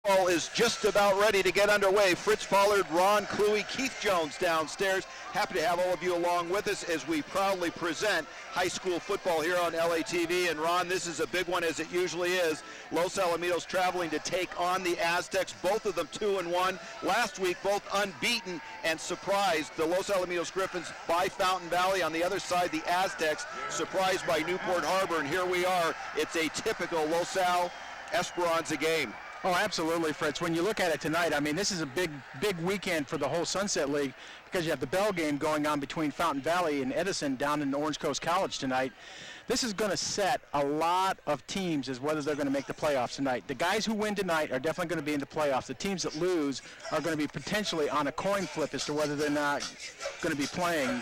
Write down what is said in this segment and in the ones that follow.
Ball is just about ready to get underway. Fritz Pollard, Ron Cluey, Keith Jones downstairs. Happy to have all of you along with us as we proudly present high school football here on LATV. And Ron, this is a big one as it usually is. Los Alamitos traveling to take on the Aztecs, both of them 2-1. Last week, both unbeaten and surprised the Los Alamitos Griffins by Fountain Valley. On the other side, the Aztecs surprised by Newport Harbor. And here we are. It's a typical Los Al Esperanza game. Oh, absolutely, Fritz. When you look at it tonight, I mean, this is a big weekend for the whole Sunset League because you have the Bell game going on between Fountain Valley and Edison down in Orange Coast College tonight. This is going to set a lot of teams as whether they're going to make the playoffs tonight. The guys who win tonight are definitely going to be in the playoffs. The teams that lose are going to be potentially on a coin flip as to whether they're not going to be playing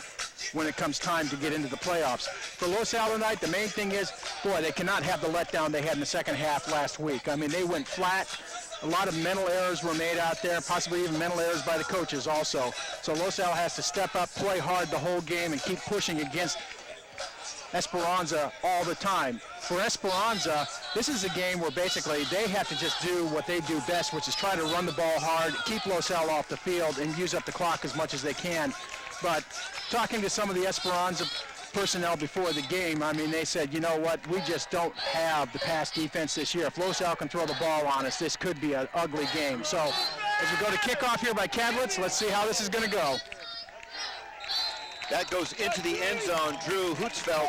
when it comes time to get into the playoffs. For Los Al tonight, the main thing is, boy, they cannot have the letdown they had in the second half last week. I mean, they went flat. A lot of mental errors were made out there, possibly even mental errors by the coaches also. So Los Al has to step up, play hard the whole game, and keep pushing against Esperanza all the time. For Esperanza, this is a game where basically they have to just do what they do best, which is try to run the ball hard, keep Los Al off the field, and use up the clock as much as they can. But talking to some of the Esperanza personnel before the game, I mean, they said, you know what, we just don't have the pass defense this year. If Los Al can throw the ball on us, this could be an ugly game. So as we go to kickoff here by Cadwitz, let's see how this is going to go. That goes into the end zone. Drew Hutzfeld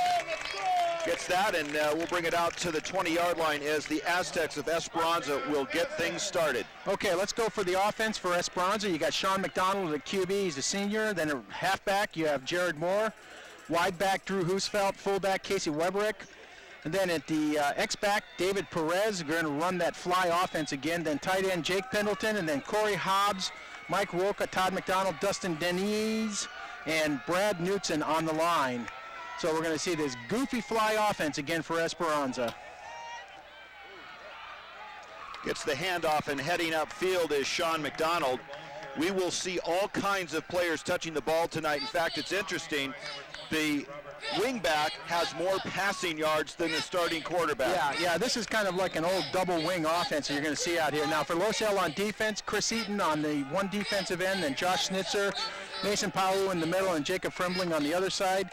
gets that, and we'll bring it out to the 20-yard line as the Aztecs of Esperanza will get things started. Okay, let's go for the offense for Esperanza. You got Sean McDonald at QB, he's a senior. Then a halfback, you have Jared Moore. Wide back, Drew Hutzfeld. Fullback, Casey Weberick. And then at the X-back, David Perez. We're going to run that fly offense again. Then tight end, Jake Pendleton. And then Corey Hobbs, Mike Roca, Todd McDonald, Dustin Deniz, and Brad Knutson on the line. So we're going to see this goofy fly offense again for Esperanza. Gets the handoff and heading upfield is Sean McDonald. We will see all kinds of players touching the ball tonight. In fact, it's interesting. The wingback has more passing yards than the starting quarterback. Yeah, this is kind of like an old double wing offense that you're going to see out here. Now for Los Al on defense, Chris Eaton on the one defensive end, then Josh Snitzer, Mason Powell in the middle, and Jacob Frembling on the other side.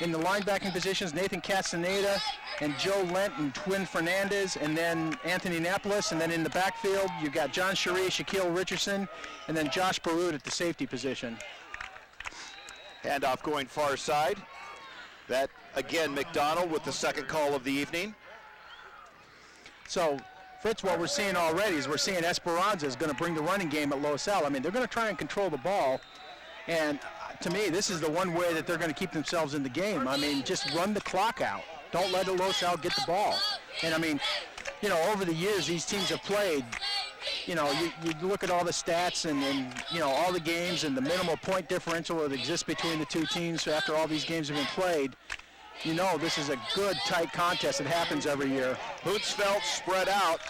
In the linebacking positions, Nathan Castaneda and Joe Lent and Twin Fernandez, and then Anthony Napolis. And then in the backfield, you've got John Cherie, Shaquille Richardson, and then Josh Barut at the safety position. Handoff going far side. That, again, McDonald with the second call of the evening. So, Fritz, what we're seeing already is we're seeing Esperanza is going to bring the running game at Los Al. I mean, they're going to try and control the ball. And to me, this is the one way that they're going to keep themselves in the game. I mean, just run the clock out. Don't let Los Al get the ball. And, I mean, you know, over the years these teams have played, you know, you look at all the stats and, you know, all the games and the minimal point differential that exists between the two teams after all these games have been played. You know, this is a good, tight contest that happens every year. Hutzfeld spread out,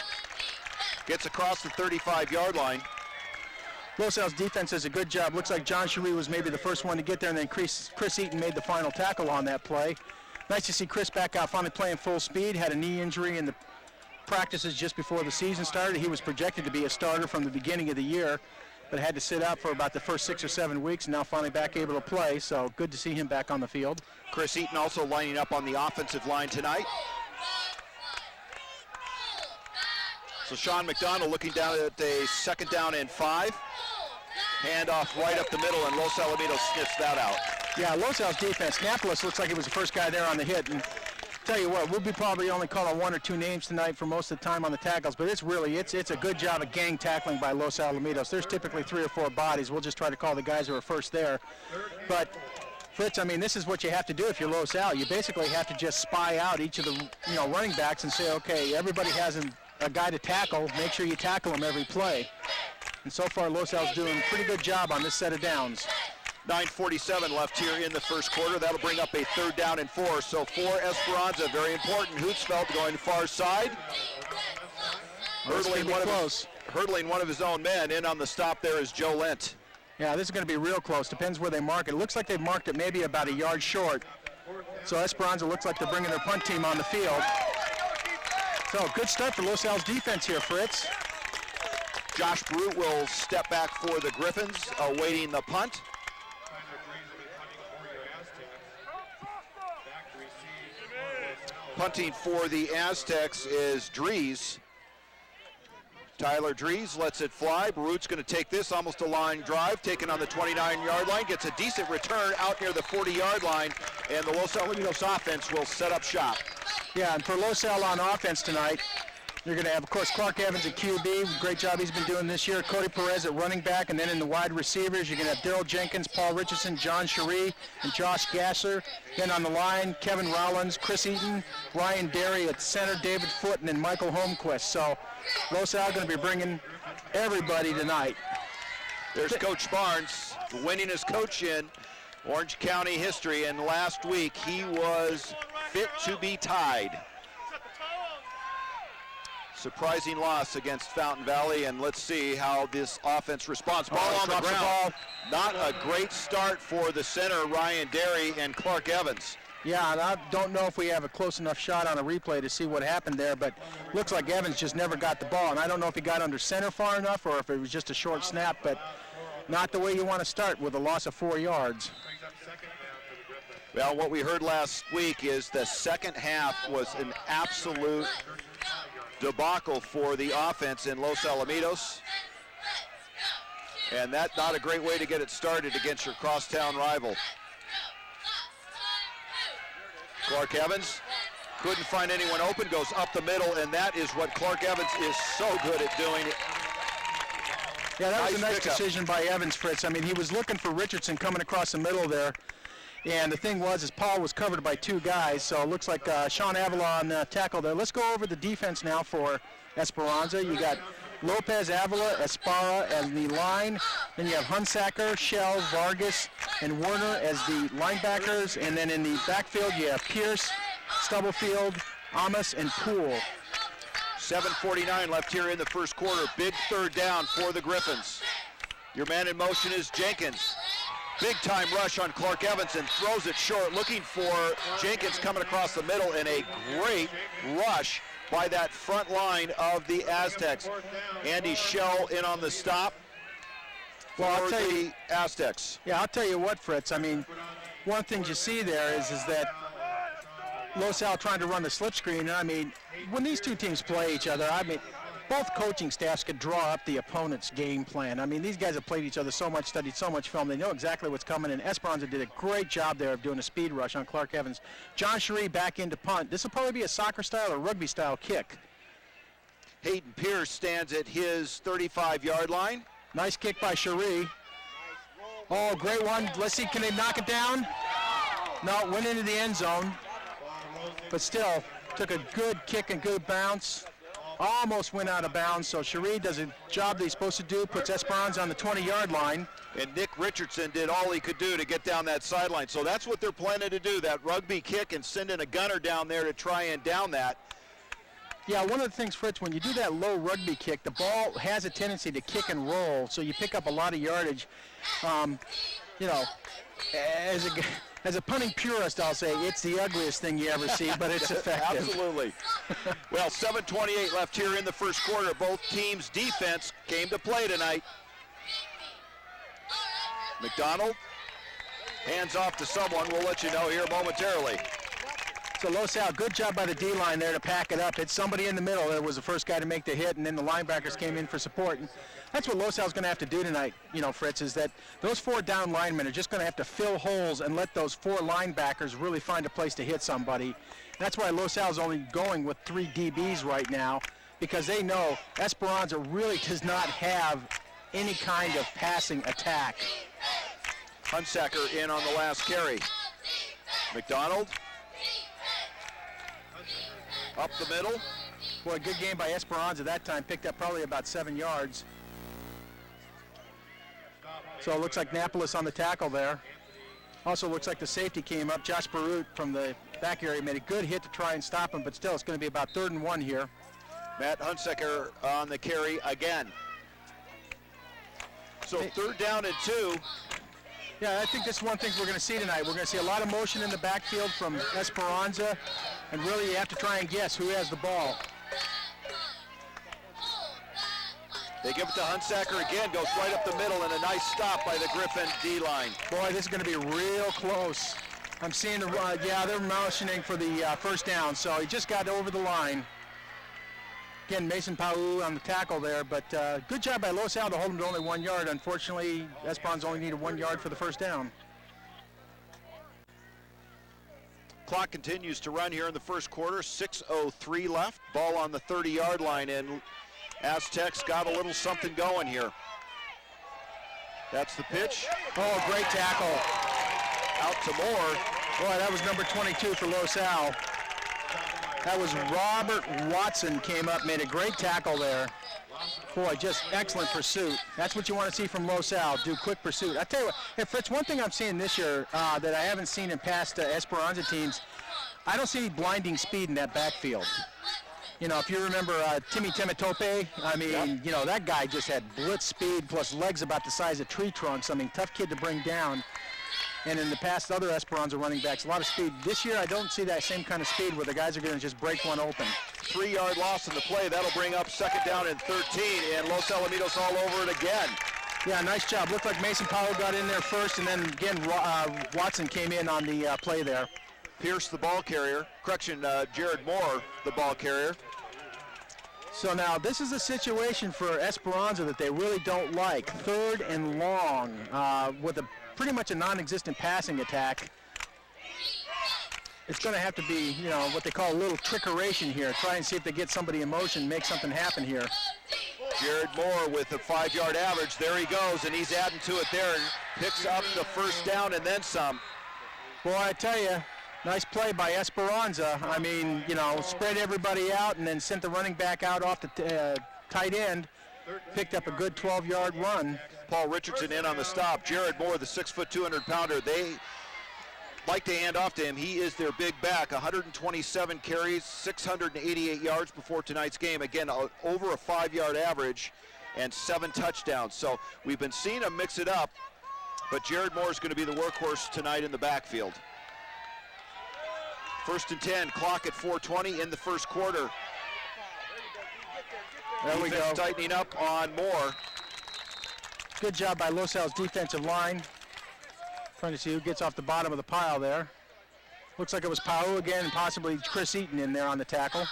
gets across the 35-yard line. Los Al's defense does a good job. Looks like John Cherie was maybe the first one to get there, and then Chris Eaton made the final tackle on that play. Nice to see Chris back out, finally playing full speed. Had a knee injury in the practices just before the season started. He was projected to be a starter from the beginning of the year, but had to sit out for about the first 6 or 7 weeks, and now finally back able to play. So good to see him back on the field. Chris Eaton also lining up on the offensive line tonight. So Sean McDonald looking down at a 2nd down and 5. Handoff right up the middle, and Los Alamitos sniffs that out. Yeah, Los Al's defense. Napolis looks like he was the first guy there on the hit. And tell you what, we'll be probably only calling 1 or 2 names tonight for most of the time on the tackles, but it's a good job of gang tackling by Los Alamitos. There's typically 3 or 4 bodies. We'll just try to call the guys who are first there. But Fritz, I mean, this is what you have to do if you're Los Al. You basically have to just spy out each of the running backs and say, okay, everybody has a guy to tackle. Make sure you tackle him every play. And so far, Los Al's doing a pretty good job on this set of downs. 9:47 left here in the first quarter. That'll bring up a 3rd down and 4. So for Esperanza, very important. Hutzfeld going far side. Hurdling one of his own men. In on the stop there is Joe Lent. Yeah, this is going to be real close. Depends where they mark it. It looks like they've marked it maybe about a yard short. So Esperanza looks like they're bringing their punt team on the field. So good start for Los Al's defense here, Fritz. Josh Brute will step back for the Griffins, awaiting the punt. Punting for the Aztecs is Dries. Tyler Dries lets it fly. Baruch's going to take this, almost a line drive, taken on the 29-yard line, gets a decent return out near the 40-yard line, and the Los Alamitos offense will set up shop. Yeah, and for Los Al on offense tonight, you're going to have, of course, Clark Evans at QB. Great job he's been doing this year. Cody Perez at running back, and then in the wide receivers, you're going to have Daryl Jenkins, Paul Richardson, John Cherie, and Josh Gassler. Then on the line, Kevin Rowlands, Chris Eaton, Ryan Derry at center, David Foote, and then Michael Holmquist. So Los Al going to be bringing everybody tonight. There's Coach Barnes, the winningest coach in Orange County history, and last week he was fit to be tied. Surprising loss against Fountain Valley, and let's see how this offense responds. Ball on the ground. Not a great start for the center, Ryan Derry and Clark Evans. Yeah, and I don't know if we have a close enough shot on a replay to see what happened there, but looks like Evans just never got the ball, and I don't know if he got under center far enough or if it was just a short snap, but not the way you want to start with a loss of 4 yards. Well, what we heard last week is the second half was an absolute debacle for the offense in Los Alamitos. And that's not a great way to get it started against your crosstown rival. Clark Evans couldn't find anyone open, goes up the middle, and that is what Clark Evans is so good at doing. Yeah, that was a nice decision by Evans, Fritz. I mean, he was looking for Richardson coming across the middle there. And the thing was, is Paul was covered by 2 guys, so it looks like Sean Avila on tackle there. Let's go over the defense now for Esperanza. You got Lopez, Avila, Esparra as the line. Then you have Hunsaker, Shell, Vargas, and Werner as the linebackers. And then in the backfield, you have Pierce, Stubblefield, Amos, and Poole. 7:49 left here in the first quarter. Big third down for the Griffins. Your man in motion is Jenkins. Big time rush on Clark Evans and throws it short, looking for Jenkins coming across the middle, and a great rush by that front line of the Aztecs. Andy Shell in on the stop for the Aztecs. Yeah, I'll tell you what, Fritz. I mean, one thing you see there is that Los Al trying to run the slip screen. And I mean, when these two teams play each other, I mean, both coaching staffs could draw up the opponent's game plan. I mean, these guys have played each other so much, studied so much film, they know exactly what's coming, and Esperanza did a great job there of doing a speed rush on Clark Evans. John Cherie back into punt. This will probably be a soccer-style or rugby-style kick. Hayden Pierce stands at his 35-yard line. Nice kick by Cherie. Oh, great one. Let's see, can they knock it down? No, went into the end zone, but still took a good kick and good bounce. Almost went out of bounds, so Cherie does a job that he's supposed to do, puts Esperanza on the 20-yard line. And Nick Richardson did all he could do to get down that sideline. So that's what they're planning to do, that rugby kick, and send in a gunner down there to try and down that. Yeah, one of the things, Fritz, when you do that low rugby kick, the ball has a tendency to kick and roll, so you pick up a lot of yardage. You know, as a punting purist, I'll say it's the ugliest thing you ever see, but it's effective. Absolutely. Well, 7:28 left here in the first quarter. Both teams' defense came to play tonight. McDonald hands off to someone. We'll let you know here momentarily. So Los Al, good job by the D-line there to pack it up. Hit somebody in the middle. That was the first guy to make the hit, and then the linebackers came in for support. And that's what Los Al's going to have to do tonight, you know, Fritz, is that those 4 down linemen are just going to have to fill holes and let those 4 linebackers really find a place to hit somebody. That's why Los Al's only going with 3 DBs right now, because they know Esperanza really does not have any kind of passing attack. Hunsaker in on the last carry. McDonald up the middle. Boy, good game by Esperanza that time. Picked up probably about 7 yards. So it looks like Napolis on the tackle there. Also looks like the safety came up. Josh Barut from the back area made a good hit to try and stop him, but still it's going to be about 3rd and 1 here. Matt Hunsaker on the carry again. So 3rd down and 2. Yeah, I think that's one thing we're going to see tonight. We're going to see a lot of motion in the backfield from Esperanza, and really you have to try and guess who has the ball. They give it to Hunsaker again, goes right up the middle, and a nice stop by the Griffin D-line. Boy, this is going to be real close. I'm seeing, they're motioning for the first down, so he just got over the line. Again, Mason Pau on the tackle there, but good job by Los Al to hold him to only 1 yard. Unfortunately, Esperanza only needed 1 yard for the first down. Clock continues to run here in the first quarter, 6:03 left. Ball on the 30-yard line, and Aztecs got a little something going here. That's the pitch. Oh, great tackle. Out to Moore. Boy, that was number 22 for Los Al. That was Robert Watson came up, made a great tackle there. Boy, just excellent pursuit. That's what you want to see from Los Al, do quick pursuit. I tell you what, hey, Fritz, one thing I'm seeing this year that I haven't seen in past Esperanza teams, I don't see any blinding speed in that backfield. You know, if you remember Timmy Temetope, I mean, you know, that guy just had blitz speed plus legs about the size of tree trunks. I mean, tough kid to bring down. And in the past, other Esperanza running backs, a lot of speed. This year, I don't see that same kind of speed where the guys are going to just break one open. 3-yard loss in the play. That'll bring up second down and 13, and Los Alamitos all over it again. Yeah, nice job. Looked like Mason Powell got in there first, and then again, Watson came in on the play there. Pierce, the ball carrier. Jared Moore, the ball carrier. So now this is a situation for Esperanza that they really don't like. 3rd and long with pretty much a non-existent passing attack. It's going to have to be, you know, what they call a little trickeration here. Try and see if they get somebody in motion, make something happen here. Jared Moore with a 5-yard average. There he goes, and he's adding to it there and picks up the first down and then some. Boy, I tell you, nice play by Esperanza. I mean, you know, spread everybody out and then sent the running back out off the tight end. Picked up a good 12-yard run. Paul Richardson in on the stop. Jared Moore, the 6', 200-pounder. They like to hand off to him. He is their big back. 127 carries, 688 yards before tonight's game. Again, over a 5-yard average and 7 touchdowns. So we've been seeing him mix it up, but Jared Moore is going to be the workhorse tonight in the backfield. 1st and 10, clock at 4:20 in the first quarter. There we go. Tightening up on Moore. Good job by Los Al's defensive line. Trying to see who gets off the bottom of the pile there. Looks like it was Pau again and possibly Chris Eaton in there on the tackle.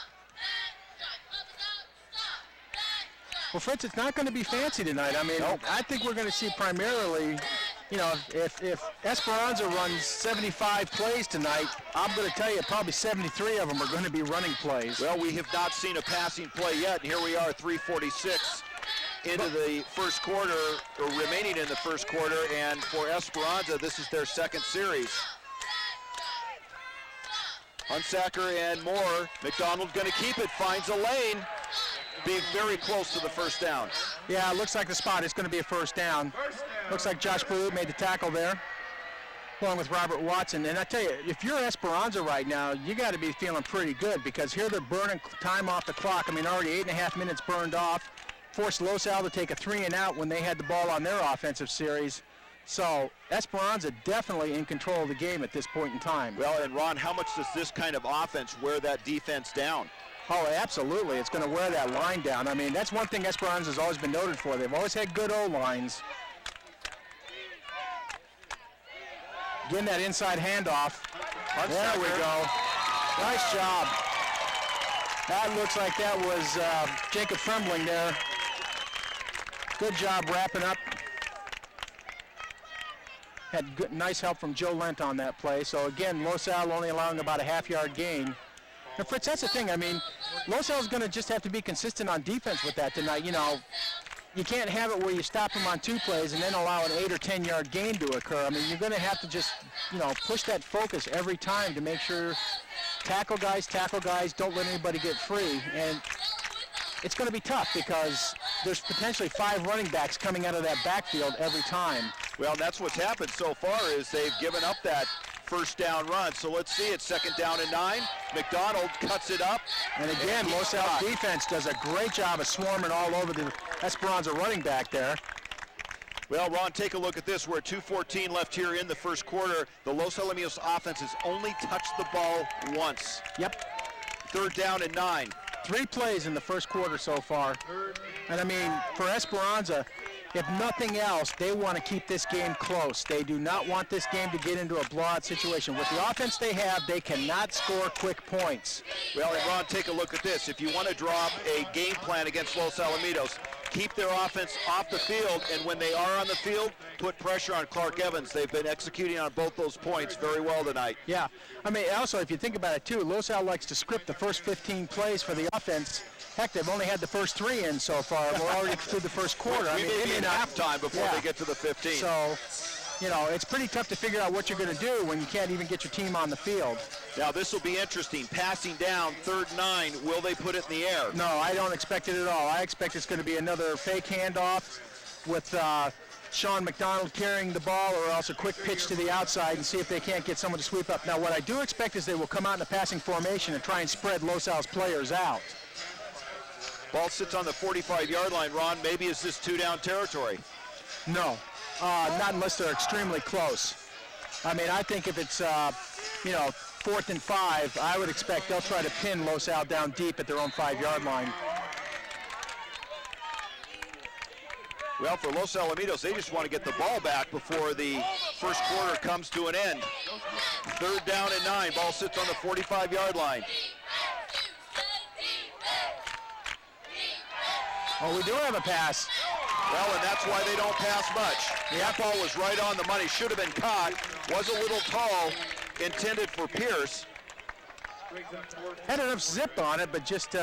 Well, Fritz, it's not going to be fancy tonight. I mean, I think we're going to see primarily, you know, if Esperanza runs 75 plays tonight, I'm going to tell you probably 73 of them are going to be running plays. Well, we have not seen a passing play yet, and here we are, 3:46 into the first quarter, or remaining in the first quarter, and for Esperanza, this is their second series. Hunsaker and Moore. McDonald going to keep it, finds a lane, being very close to the first down. Yeah, it looks like the spot is going to be a first down. Looks like Josh Blue made the tackle there, along with Robert Watson. And I tell you, if you're Esperanza right now, you got to be feeling pretty good, because here they're burning time off the clock. I mean, already 8.5 minutes burned off. Forced Los Al to take a 3-and-out when they had the ball on their offensive series. So Esperanza definitely in control of the game at this point in time. Well, and Ron, how much does this kind of offense wear that defense down? Oh, absolutely. It's going to wear that line down. I mean, that's one thing Esperanza's always been noted for. They've always had good O-lines. Getting that inside handoff. There we go. Nice job. That looks like that was Jacob Fremling there. Good job wrapping up. Had good, nice help from Joe Lent on that play. So again, Los Al only allowing about a half-yard gain. And Fritz, that's the thing. I mean, Los Al's going to just have to be consistent on defense with that tonight. You know, you can't have it where you stop them on 2 plays and then allow an 8 or 10-yard gain to occur. I mean, you're going to have to just, you know, push that focus every time to make sure tackle guys, don't let anybody get free. And it's going to be tough because there's potentially 5 running backs coming out of that backfield every time. Well, that's what's happened so far is they've given up that first down run. So let's see it, 2nd down and 9. McDonald cuts it up. And again, Los Al's defense does a great job of swarming all over the Esperanza running back there. Well, Ron, take a look at this. We're at 2:14 left here in the first quarter. The Los Alamitos offense has only touched the ball once. Yep. 3rd down and 9. 3 plays in the first quarter so far. And I mean, for Esperanza, if nothing else, they want to keep this game close. They do not want this game to get into a blowout situation. With the offense they have, they cannot score quick points. Well, and Ron, take a look at this. If you want to drop a game plan against Los Alamitos, keep their offense off the field, and when they are on the field, put pressure on Clark Evans. They've been executing on both those points very well tonight. Yeah. I mean, also, if you think about it, too, Los Al likes to script the first 15 plays for the offense. Heck, they've only had the first 3 in so far. We're already through the first quarter. We may be in halftime before they get to the 15. So, you know, it's pretty tough to figure out what you're going to do when you can't even get your team on the field. Now, this will be interesting. Passing down, 3rd and 9. Will they put it in the air? No, I don't expect it at all. I expect it's going to be another fake handoff with Sean McDonald carrying the ball, or else a quick pitch to the outside and see if they can't get someone to sweep up. Now, what I do expect is they will come out in a passing formation and try and spread Los Al's players out. Ball sits on the 45-yard line. Ron, maybe is this 2-down territory? No, not unless they're extremely close. I mean, I think if it's, 4th and 5, I would expect they'll try to pin Los Al down deep at their own 5-yard line. Well, for Los Alamitos, they just want to get the ball back before the first quarter comes to an end. 3rd down and 9. Ball sits on the 45-yard line. Oh, we do have a pass. Well, and that's why they don't pass much. That ball was right on the money. Should have been caught. Was a little tall. Intended for Pierce. Had enough zip on it, but just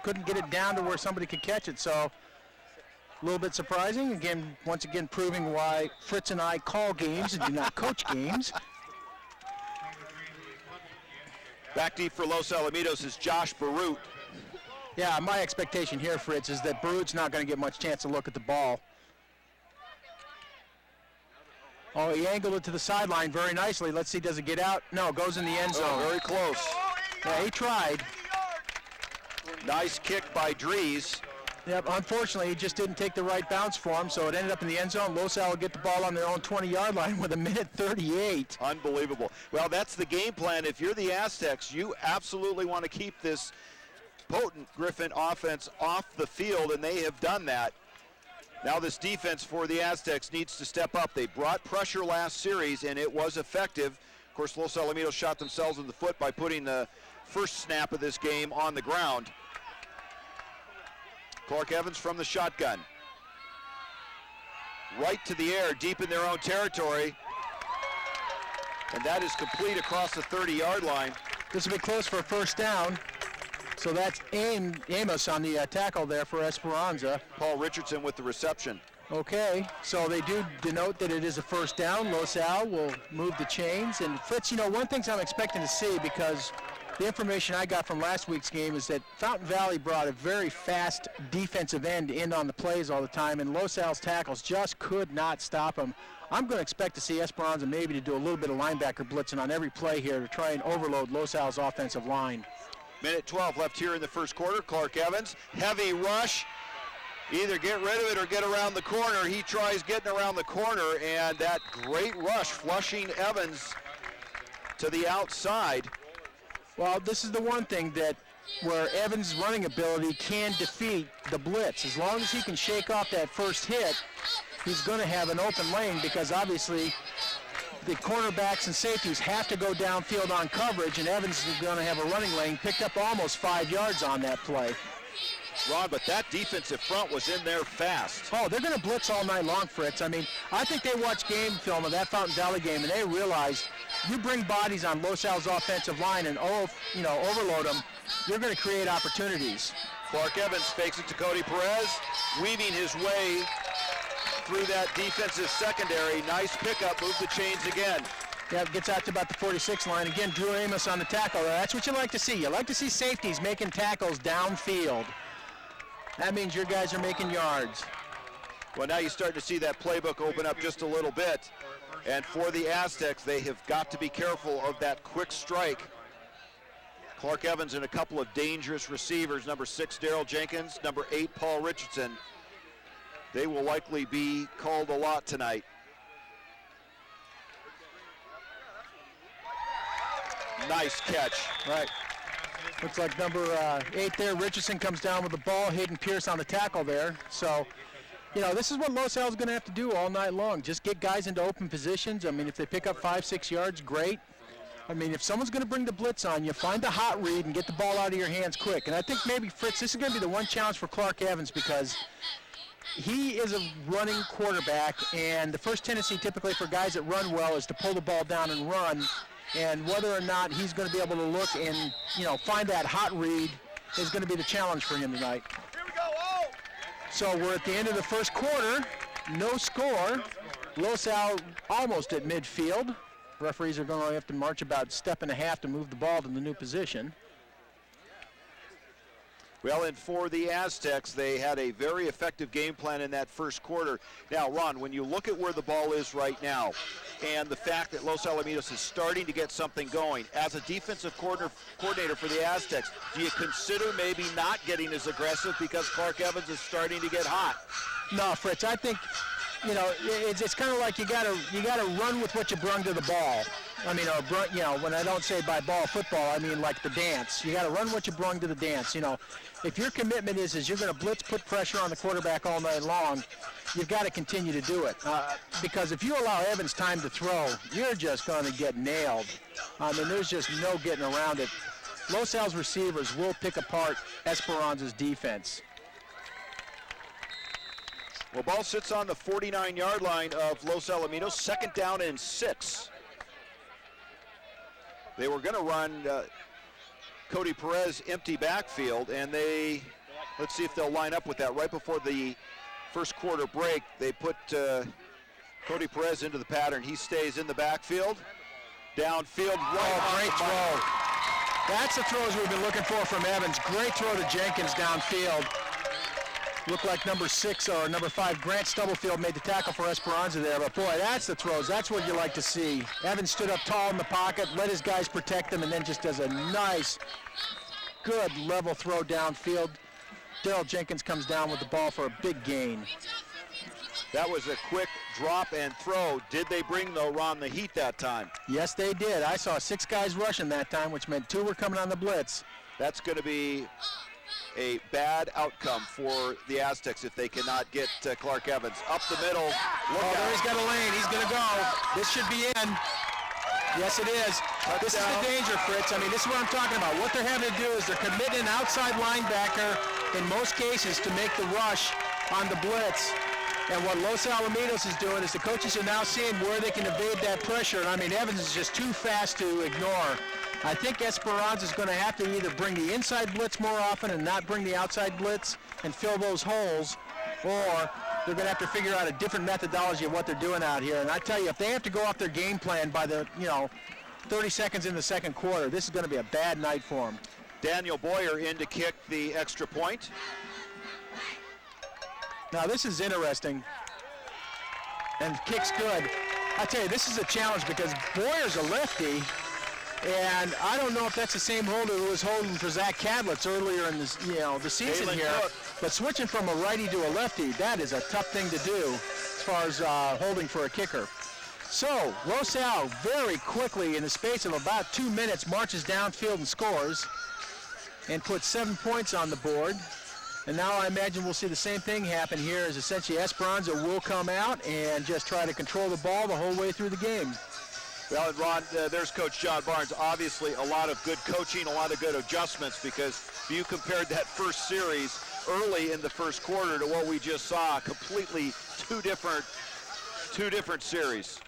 couldn't get it down to where somebody could catch it. So a little bit surprising. Again, once again, proving why Fritz and I call games and do not coach games. Back deep for Los Alamitos is Josh Barute. Yeah, my expectation here, Fritz, is that Barute's not going to get much chance to look at the ball. Oh, he angled it to the sideline very nicely. Let's see, does it get out? No, it goes in the end zone. Oh, very close. Yeah, he tried. Nice kick by Dries. Yep, unfortunately, he just didn't take the right bounce for him, so it ended up in the end zone. Los Al will get the ball on their own 20-yard line with 1:38. Unbelievable. Well, that's the game plan. If you're the Aztecs, you absolutely want to keep this potent Griffin offense off the field, and they have done that. Now this defense for the Aztecs needs to step up. They brought pressure last series, and it was effective. Of course, Los Alamitos shot themselves in the foot by putting the first snap of this game on the ground. Clark Evans from the shotgun. Right to the air, deep in their own territory. And that is complete across the 30-yard line. This will be close for a first down. So that's Amos on the tackle there for Esperanza. Paul Richardson with the reception. Okay, so they do denote that it is a first down. Los Al will move the chains. And Fritz, you know, one thing I'm expecting to see, because the information I got from last week's game is that Fountain Valley brought a very fast defensive end in on the plays all the time, and Los Al's tackles just could not stop them. I'm going to expect to see Esperanza maybe to do a little bit of linebacker blitzing on every play here to try and overload Los Al's offensive line. Minute 12 left here in the first quarter. Clark Evans, heavy rush. Either get rid of it or get around the corner. He tries getting around the corner, and that great rush flushing Evans to the outside. Well, this is the one thing that where Evans' running ability can defeat the blitz. As long as he can shake off that first hit, he's going to have an open lane, because obviously the cornerbacks and safeties have to go downfield on coverage, and Evans is going to have a running lane. Picked up almost 5 yards on that play. Ron, but that defensive front was in there fast. Oh, they're going to blitz all night long, Fritz. I mean, I think they watched game film of that Fountain Valley game, and they realized you bring bodies on Los Al's offensive line and overload them, you're going to create opportunities. Clark Evans fakes it to Cody Perez, weaving his way through that defensive secondary. Nice pickup, move the chains again. Yeah, gets out to about the 46 line. Again, Drew Amos on the tackle. That's what you like to see. You like to see safeties making tackles downfield. That means your guys are making yards. Well, now you start to see that playbook open up just a little bit. And for the Aztecs, they have got to be careful of that quick strike. Clark Evans and a couple of dangerous receivers, number 6, Daryl Jenkins, number 8, Paul Richardson. They will likely be called a lot tonight. Nice catch. Right. Looks like number 8 there, Richardson, comes down with the ball. Hayden Pierce on the tackle there. So, you know, this is what Los Al's going to have to do all night long. Just get guys into open positions. I mean, if they pick up 5-6 yards, great. I mean, if someone's going to bring the blitz on you, find a hot read and get the ball out of your hands quick. And I think maybe, Fritz, this is going to be the one challenge for Clark Evans because he is a running quarterback, and the first tendency typically for guys that run well is to pull the ball down and run. And whether or not he's going to be able to look and, you know, find that hot read is going to be the challenge for him tonight. Here we go. Oh! So we're at the end of the first quarter. No score. Los Al almost at midfield. Referees are going to have to march about a step and a half to move the ball to the new position. Well, and for the Aztecs, they had a very effective game plan in that first quarter. Now, Ron, when you look at where the ball is right now and the fact that Los Alamitos is starting to get something going, as a defensive coordinator for the Aztecs, do you consider maybe not getting as aggressive because Clark Evans is starting to get hot? No, Fritz, I think, you know, it's kind of like you gotta run with what you brung to the ball. I mean, you know, when I don't say by ball football, I mean like the dance. You got to run what you brung to the dance. You know, if your commitment is you're going to blitz, put pressure on the quarterback all night long, you've got to continue to do it. Because if you allow Evans time to throw, you're just going to get nailed. I mean, there's just no getting around it. Los Al's receivers will pick apart Esperanza's defense. Well, ball sits on the 49-yard line of Los Alamitos, 2nd down and 6. They were going to run Cody Perez empty backfield, and let's see if they'll line up with that. Right before the first quarter break, they put Cody Perez into the pattern. He stays in the backfield. Downfield. Great throw. That's the throws we've been looking for from Evans. Great throw to Jenkins downfield. Looked like number 6 or number 5, Grant Stubblefield, made the tackle for Esperanza there. But boy, that's the throws. That's what you like to see. Evans stood up tall in the pocket, let his guys protect him, and then just does a nice, good level throw downfield. Daryl Jenkins comes down with the ball for a big gain. That was a quick drop and throw. Did they bring, though, Ron, the heat that time? Yes, they did. I saw 6 guys rushing that time, which meant 2 were coming on the blitz. That's going to be a bad outcome for the Aztecs if they cannot get Clark Evans up the middle. There he's got a lane. He's going to go. This should be in. Yes, it is. This is the danger, Fritz. I mean, this is what I'm talking about. What they're having to do is they're committing an outside linebacker in most cases to make the rush on the blitz. And what Los Alamitos is doing is the coaches are now seeing where they can evade that pressure. And I mean, Evans is just too fast to ignore. I think Esperanza is going to have to either bring the inside blitz more often and not bring the outside blitz and fill those holes, or they're going to have to figure out a different methodology of what they're doing out here. And I tell you, if they have to go off their game plan by the, 30 seconds in the second quarter, this is going to be a bad night for them. Daniel Boyer in to kick the extra point. Now this is interesting, and kicks good. I tell you, this is a challenge because Boyer's a lefty, and I don't know if that's the same holder who was holding for Zach Cadlitz earlier in this, the season here. But switching from a righty to a lefty, that is a tough thing to do as far as holding for a kicker. So Los Al very quickly, in the space of about 2 minutes, marches downfield and scores and puts 7 points on the board. And now I imagine we'll see the same thing happen here, as essentially Esperanza will come out and just try to control the ball the whole way through the game. Well, and Ron, there's Coach John Barnes. Obviously, a lot of good coaching, a lot of good adjustments, because if you compared that first series early in the first quarter to what we just saw, completely two different series.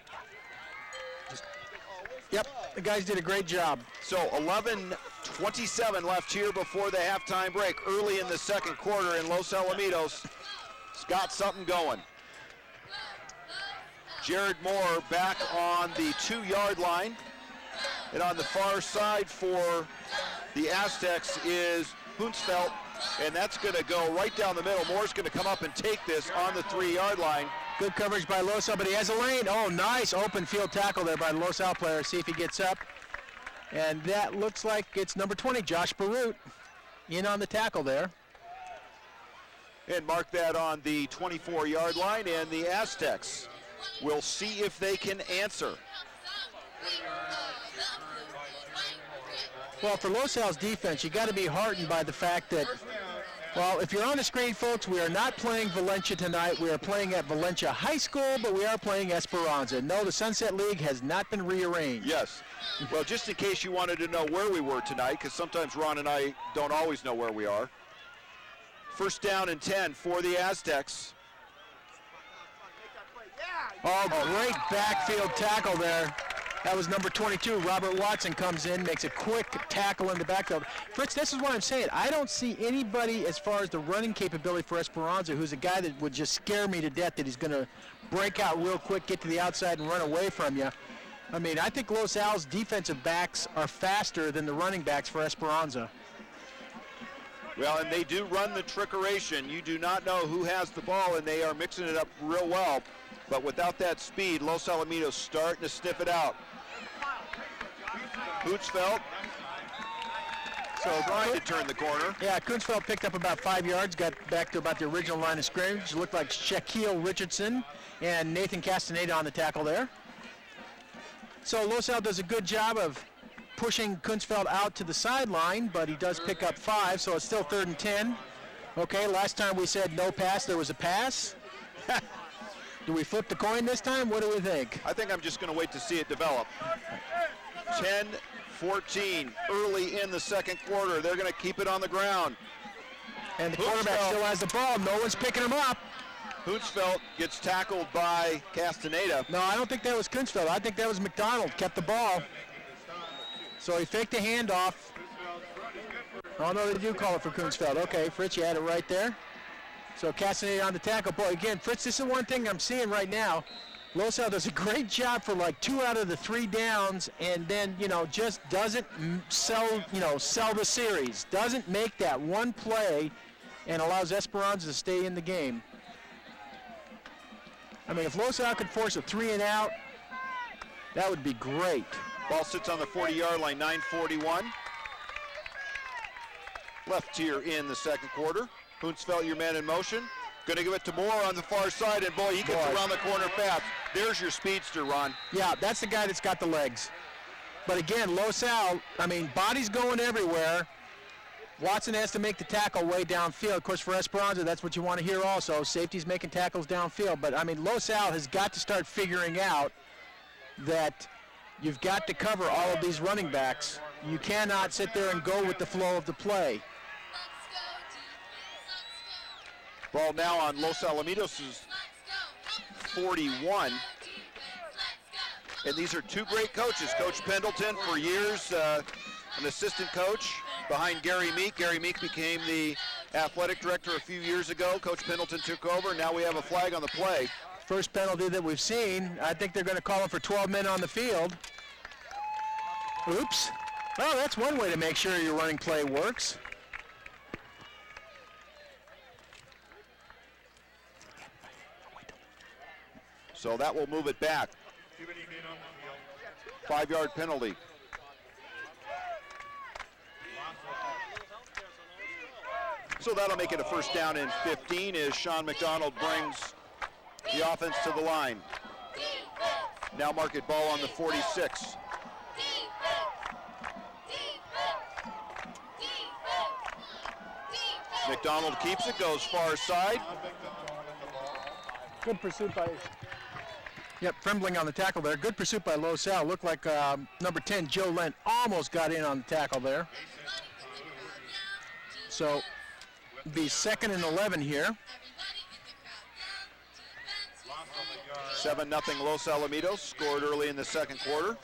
Yep, the guys did a great job. So 11:27 left here before the halftime break. Early in the second quarter, and Los Alamitos has got something going. Jared Moore back on the 2-yard line. And on the far side for the Aztecs is Hunsfeld, and that's going to go right down the middle. Moore's going to come up and take this on the 3-yard line. Good coverage by Los Al, but he has a lane. Oh, nice open field tackle there by the Los Al player. See if he gets up. And that looks like it's number 20, Josh Barut, in on the tackle there. And mark that on the 24-yard line, and the Aztecs will see if they can answer. Well, for Los Al's defense, you got to be heartened by the fact that, well, if you're on the screen, folks, we are not playing Valencia tonight. We are playing at Valencia High School, but we are playing Esperanza. No, the Sunset League has not been rearranged. Yes. Well, just in case you wanted to know where we were tonight, because sometimes Ron and I don't always know where we are. First down and 10 for the Aztecs. Oh, great backfield tackle there. That was number 22. Robert Watson comes in, makes a quick tackle in the backfield. Fritz, this is what I'm saying. I don't see anybody as far as the running capability for Esperanza who's a guy that would just scare me to death that he's going to break out real quick, get to the outside, and run away from you. I mean, I think Los Al's defensive backs are faster than the running backs for Esperanza. Well, and they do run the trickeration. You do not know who has the ball, and they are mixing it up real well. But without that speed, Los Alamitos starting to sniff it out. Hootsfeld. So trying to turn the corner. Yeah, Kunzfeld picked up about 5 yards, got back to about the original line of scrimmage. Looked like Shaquille Richardson and Nathan Castaneda on the tackle there. So Los Al does a good job of pushing Kunzfeld out to the sideline, but he does pick up 5, so it's still 3rd and 10. Okay, last time we said no pass, there was a pass. Do we flip the coin this time? What do we think? I think I'm just going to wait to see it develop. 10-14 early in the second quarter. They're going to keep it on the ground. And the quarterback still has the ball. No one's picking him up. Hootsfeld gets tackled by Castaneda. No, I don't think that was Kunzfeld. I think that was McDonald, kept the ball. So he faked the handoff. Oh, no, they do call it for Kunzfeld. Okay, Fritz, you had it right there. So Castaneda on the tackle. Boy, again, Fritz, this is one thing I'm seeing right now. Los Al does a great job for like 2 out of the 3 downs, and then, just doesn't sell the series. Doesn't make that one play and allows Esperanza to stay in the game. I mean, if Los Al could force a 3 and out, that would be great. Ball sits on the 40-yard line, 9:41. Left here in the second quarter. Hootsfeld, your man in motion. Going to give it to Moore on the far side, and boy, he gets around the corner fast. There's your speedster, Ron. Yeah, that's the guy that's got the legs. But again, Los Al, I mean, body's going everywhere. Watson has to make the tackle way downfield. Of course, for Esperanza, that's what you want to hear also. Safety's making tackles downfield. But, I mean, Los Al has got to start figuring out that you've got to cover all of these running backs. You cannot sit there and go with the flow of the play. Ball now on Los Alamitos' 41. And these are 2 great coaches. Coach Pendleton, for years, an assistant coach behind Gary Meek. Gary Meek became the athletic director a few years ago. Coach Pendleton took over. Now we have a flag on the play. First penalty that we've seen. I think they're going to call him for 12 men on the field. Oops. Well, that's one way to make sure your running play works. So that will move it back. 5-yard penalty. So that'll make it a first down and 15 as Sean McDonald brings the offense to the line. Now market ball on the 46. McDonald keeps it, goes far side. Good pursuit by... Yep, Frembling on the tackle there. Good pursuit by Los Al. Looked like number 10, Joe Lent, almost got in on the tackle there. So, be 2nd and 11 here. 7-0 Los Alamitos, scored early in the second quarter.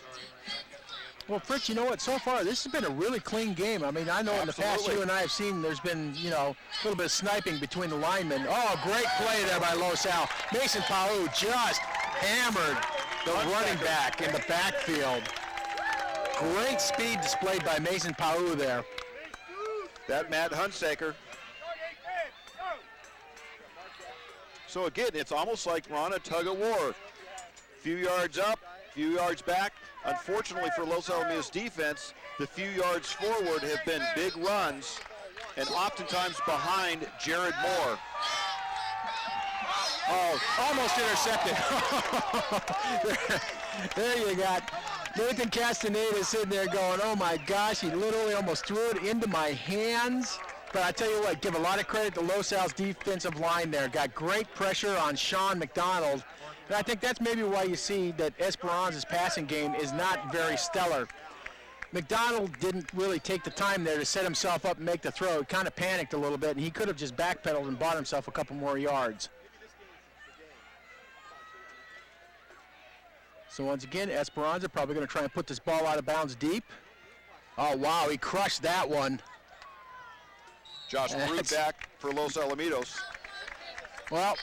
Well, Fritz, you know what? So far, this has been a really clean game. I mean, I know in the past you and I have seen there's been, a little bit of sniping between the linemen. Oh, great play there by Los Al. Mason Pau just hammered the running back in the backfield. Great speed displayed by Mason Pau there. That Matt Hunsaker. So again, it's almost like Ron, a tug of war. Few yards up, few yards back. Unfortunately for Los Alamitos defense, the few yards forward have been big runs and oftentimes behind Jared Moore. Oh, almost intercepted. There you got Nathan Castaneda is sitting there going, oh my gosh, he literally almost threw it into my hands. But I tell you what, give a lot of credit to Los Al's defensive line there. Got great pressure on Sean McDonald. And I think that's maybe why you see that Esperanza's passing game is not very stellar. McDonald didn't really take the time there to set himself up and make the throw. He kind of panicked a little bit, and he could have just backpedaled and bought himself a couple more yards. So once again, Esperanza probably going to try and put this ball out of bounds deep. Oh, wow, he crushed that one. Josh Brood back for Los Alamitos. Well,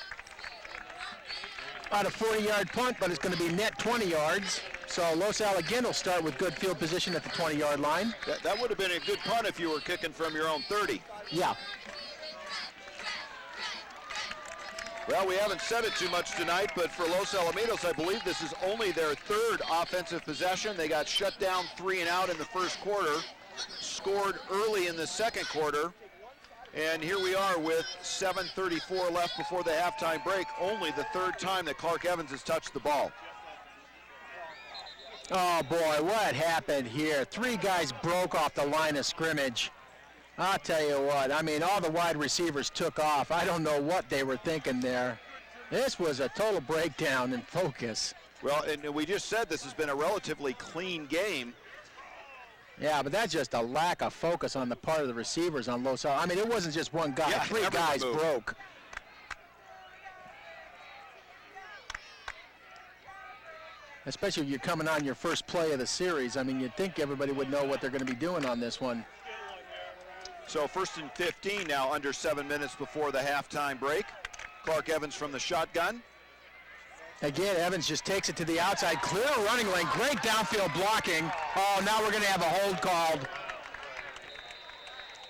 about a 40-yard punt, but it's going to be net 20 yards. So Los Al again will start with good field position at the 20-yard line. That would have been a good punt if you were kicking from your own 30. Yeah. Well, we haven't said it too much tonight, but for Los Alamitos, I believe this is only their third offensive possession. They got shut down 3 and out in the first quarter, scored early in the second quarter, and here we are with 7:34 left before the halftime break. Only the third time that Clark Evans has touched the ball. Oh boy, what happened here? 3 guys broke off the line of scrimmage. I'll tell you what, I mean, all the wide receivers took off. I don't know what they were thinking there. This was a total breakdown in focus. Well, and we just said this has been a relatively clean game. Yeah, but that's just a lack of focus on the part of the receivers on Los Al. I mean, it wasn't just one guy. Yeah, 3 guys moved. broke. Especially if you're coming on your first play of the series. I mean, you'd think everybody would know what they're going to be doing on this one. So 1st and 15 now, under 7 minutes before the halftime break. Clark Evans from the shotgun. Again, Evans just takes it to the outside. Clear running lane. Great downfield blocking. Oh, now we're going to have a hold called.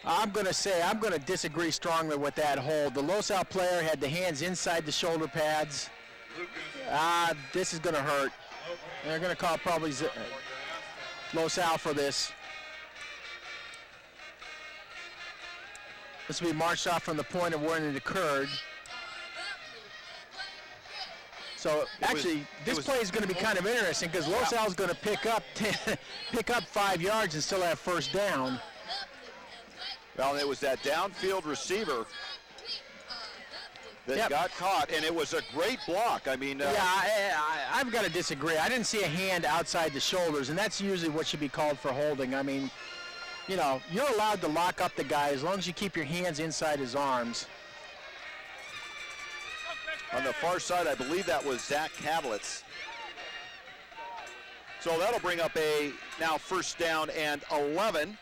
I'm going to disagree strongly with that hold. The Los Al player had the hands inside the shoulder pads. This is going to hurt. They're going to call probably Los Al for this. This will be marched off from the point of where it occurred. So actually, this play is going to be kind of interesting because Los Al is going to pick up 5 yards and still have first down. Well, it was that downfield receiver that got caught, and it was a great block. I mean, I've got to disagree. I didn't see a hand outside the shoulders, and that's usually what should be called for holding. I mean, you know, you're allowed to lock up the guy as long as you keep your hands inside his arms. On the far side, I believe that was Zach Kadlitz. So that'll bring up a now first down and 11.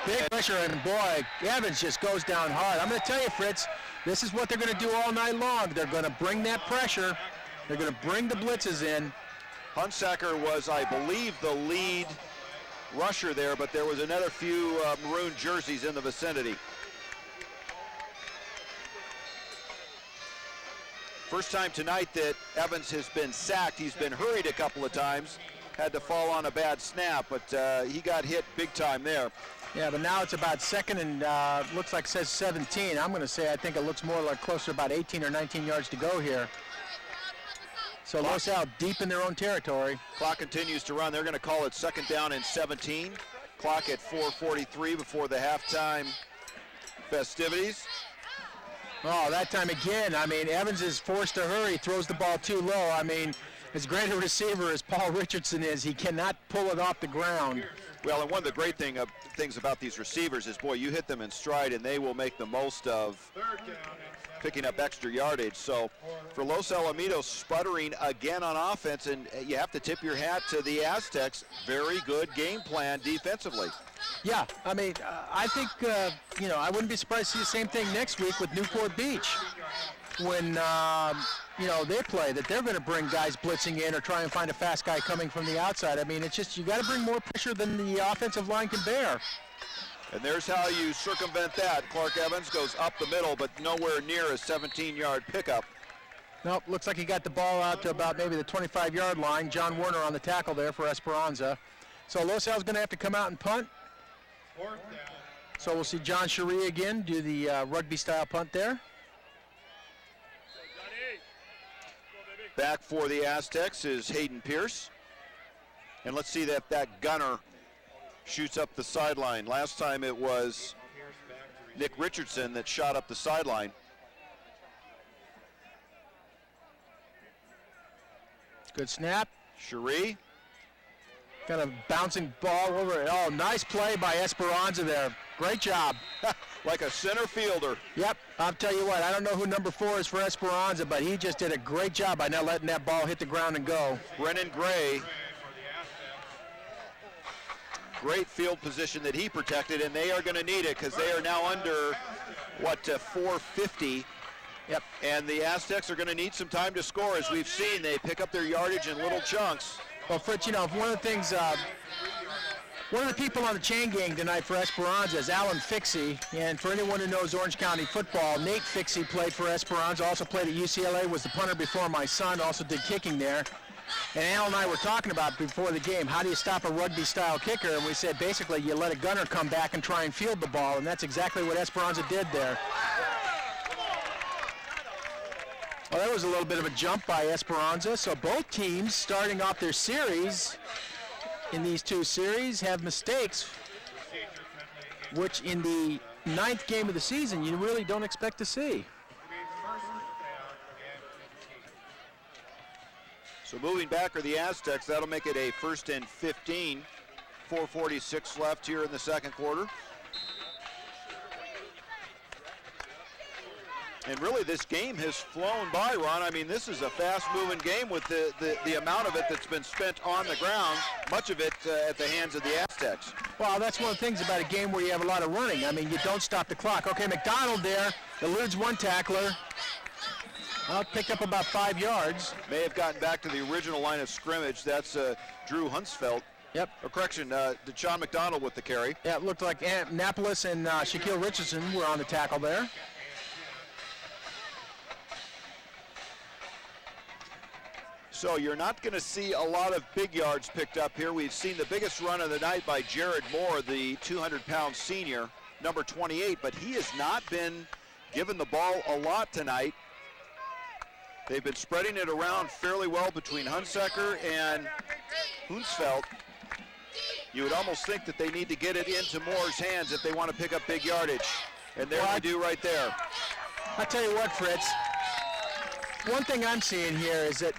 Big pressure, and boy, Evans just goes down hard. I'm going to tell you, Fritz, this is what they're going to do all night long. They're going to bring that pressure. They're going to bring the blitzes in. Hunsaker was, I believe, the lead rusher there, but there was another few maroon jerseys in the vicinity. First time tonight that Evans has been sacked. He's been hurried a couple of times, had to fall on a bad snap, but he got hit big time there. Yeah, but now it's about second and looks like it says 17. I'm going to say I think it looks more like closer to about 18 or 19 yards to go here. So Los Al deep in their own territory. Clock continues to run. They're going to call it 2nd down and 17. Clock at 4:43 before the halftime festivities. Oh, that time again, I mean, Evans is forced to hurry, throws the ball too low. I mean, as great a receiver as Paul Richardson is, he cannot pull it off the ground. Well, and one of the great things about these receivers is, boy, you hit them in stride and they will make the most of picking up extra yardage. So for Los Alamitos, sputtering again on offense, and you have to tip your hat to the Aztecs. Very good game plan defensively. Yeah, I mean, I think, you know, I wouldn't be surprised to see the same thing next week with Newport Beach when, you know, they play, that they're going to bring guys blitzing in or try and find a fast guy coming from the outside. I mean, it's just, you got to bring more pressure than the offensive line can bear. And there's how you circumvent that. Clark Evans goes up the middle, but nowhere near a 17-yard pickup. Nope, looks like he got the ball out to about maybe the 25-yard line. John Werner on the tackle there for Esperanza. So Los Al's going to have to come out and punt. So we'll see John Cherie again do the rugby-style punt there. Back for the Aztecs is Hayden Pierce. And let's see that gunner shoots up the sideline. Last time it was Nick Richardson that shot up the sideline. Good snap. Cherie. Got a bouncing ball over it. Oh, nice play by Esperanza there. Great job. Like a center fielder. Yep, I'll tell you what, I don't know who number 4 is for Esperanza, but he just did a great job by not letting that ball hit the ground and go. Brennan Gray. Great field position that he protected, and they are going to need it because they are now under, 450. Yep. And the Aztecs are going to need some time to score. As we've seen, they pick up their yardage in little chunks. Well, Fritz, you know, one of the things, one of the people on the chain gang tonight for Esperanza is Alan Fixie. And for anyone who knows Orange County football, Nate Fixie played for Esperanza, also played at UCLA, was the punter before my son, also did kicking there. And Al and I were talking about before the game, how do you stop a rugby-style kicker? And we said, basically, you let a gunner come back and try and field the ball, and that's exactly what Esperanza did there. Well, that was a little bit of a jump by Esperanza. So both teams starting off their series in these two series have mistakes, which in the 9th game of the season you really don't expect to see. So moving back are the Aztecs. That'll make it a 1st and 15. 4:46 left here in the second quarter. And really, this game has flown by, Ron. I mean, this is a fast-moving game with the amount of it that's been spent on the ground, much of it at the hands of the Aztecs. Well, that's one of the things about a game where you have a lot of running. I mean, you don't stop the clock. Okay, McDonald there eludes one tackler. Well, picked up about 5 yards. May have gotten back to the original line of scrimmage. That's Drew Hunsfeld. Yep. Or correction, DeShawn McDonald with the carry. Yeah, it looked like Annapolis and Shaquille Richardson were on the tackle there. So you're not going to see a lot of big yards picked up here. We've seen the biggest run of the night by Jared Moore, the 200-pound senior, number 28, but he has not been given the ball a lot tonight. They've been spreading it around fairly well between Hunsaker and Hunsfeld. You would almost think that they need to get it into Moore's hands if they want to pick up big yardage. And there we do right there. I'll tell you what, Fritz. One thing I'm seeing here is that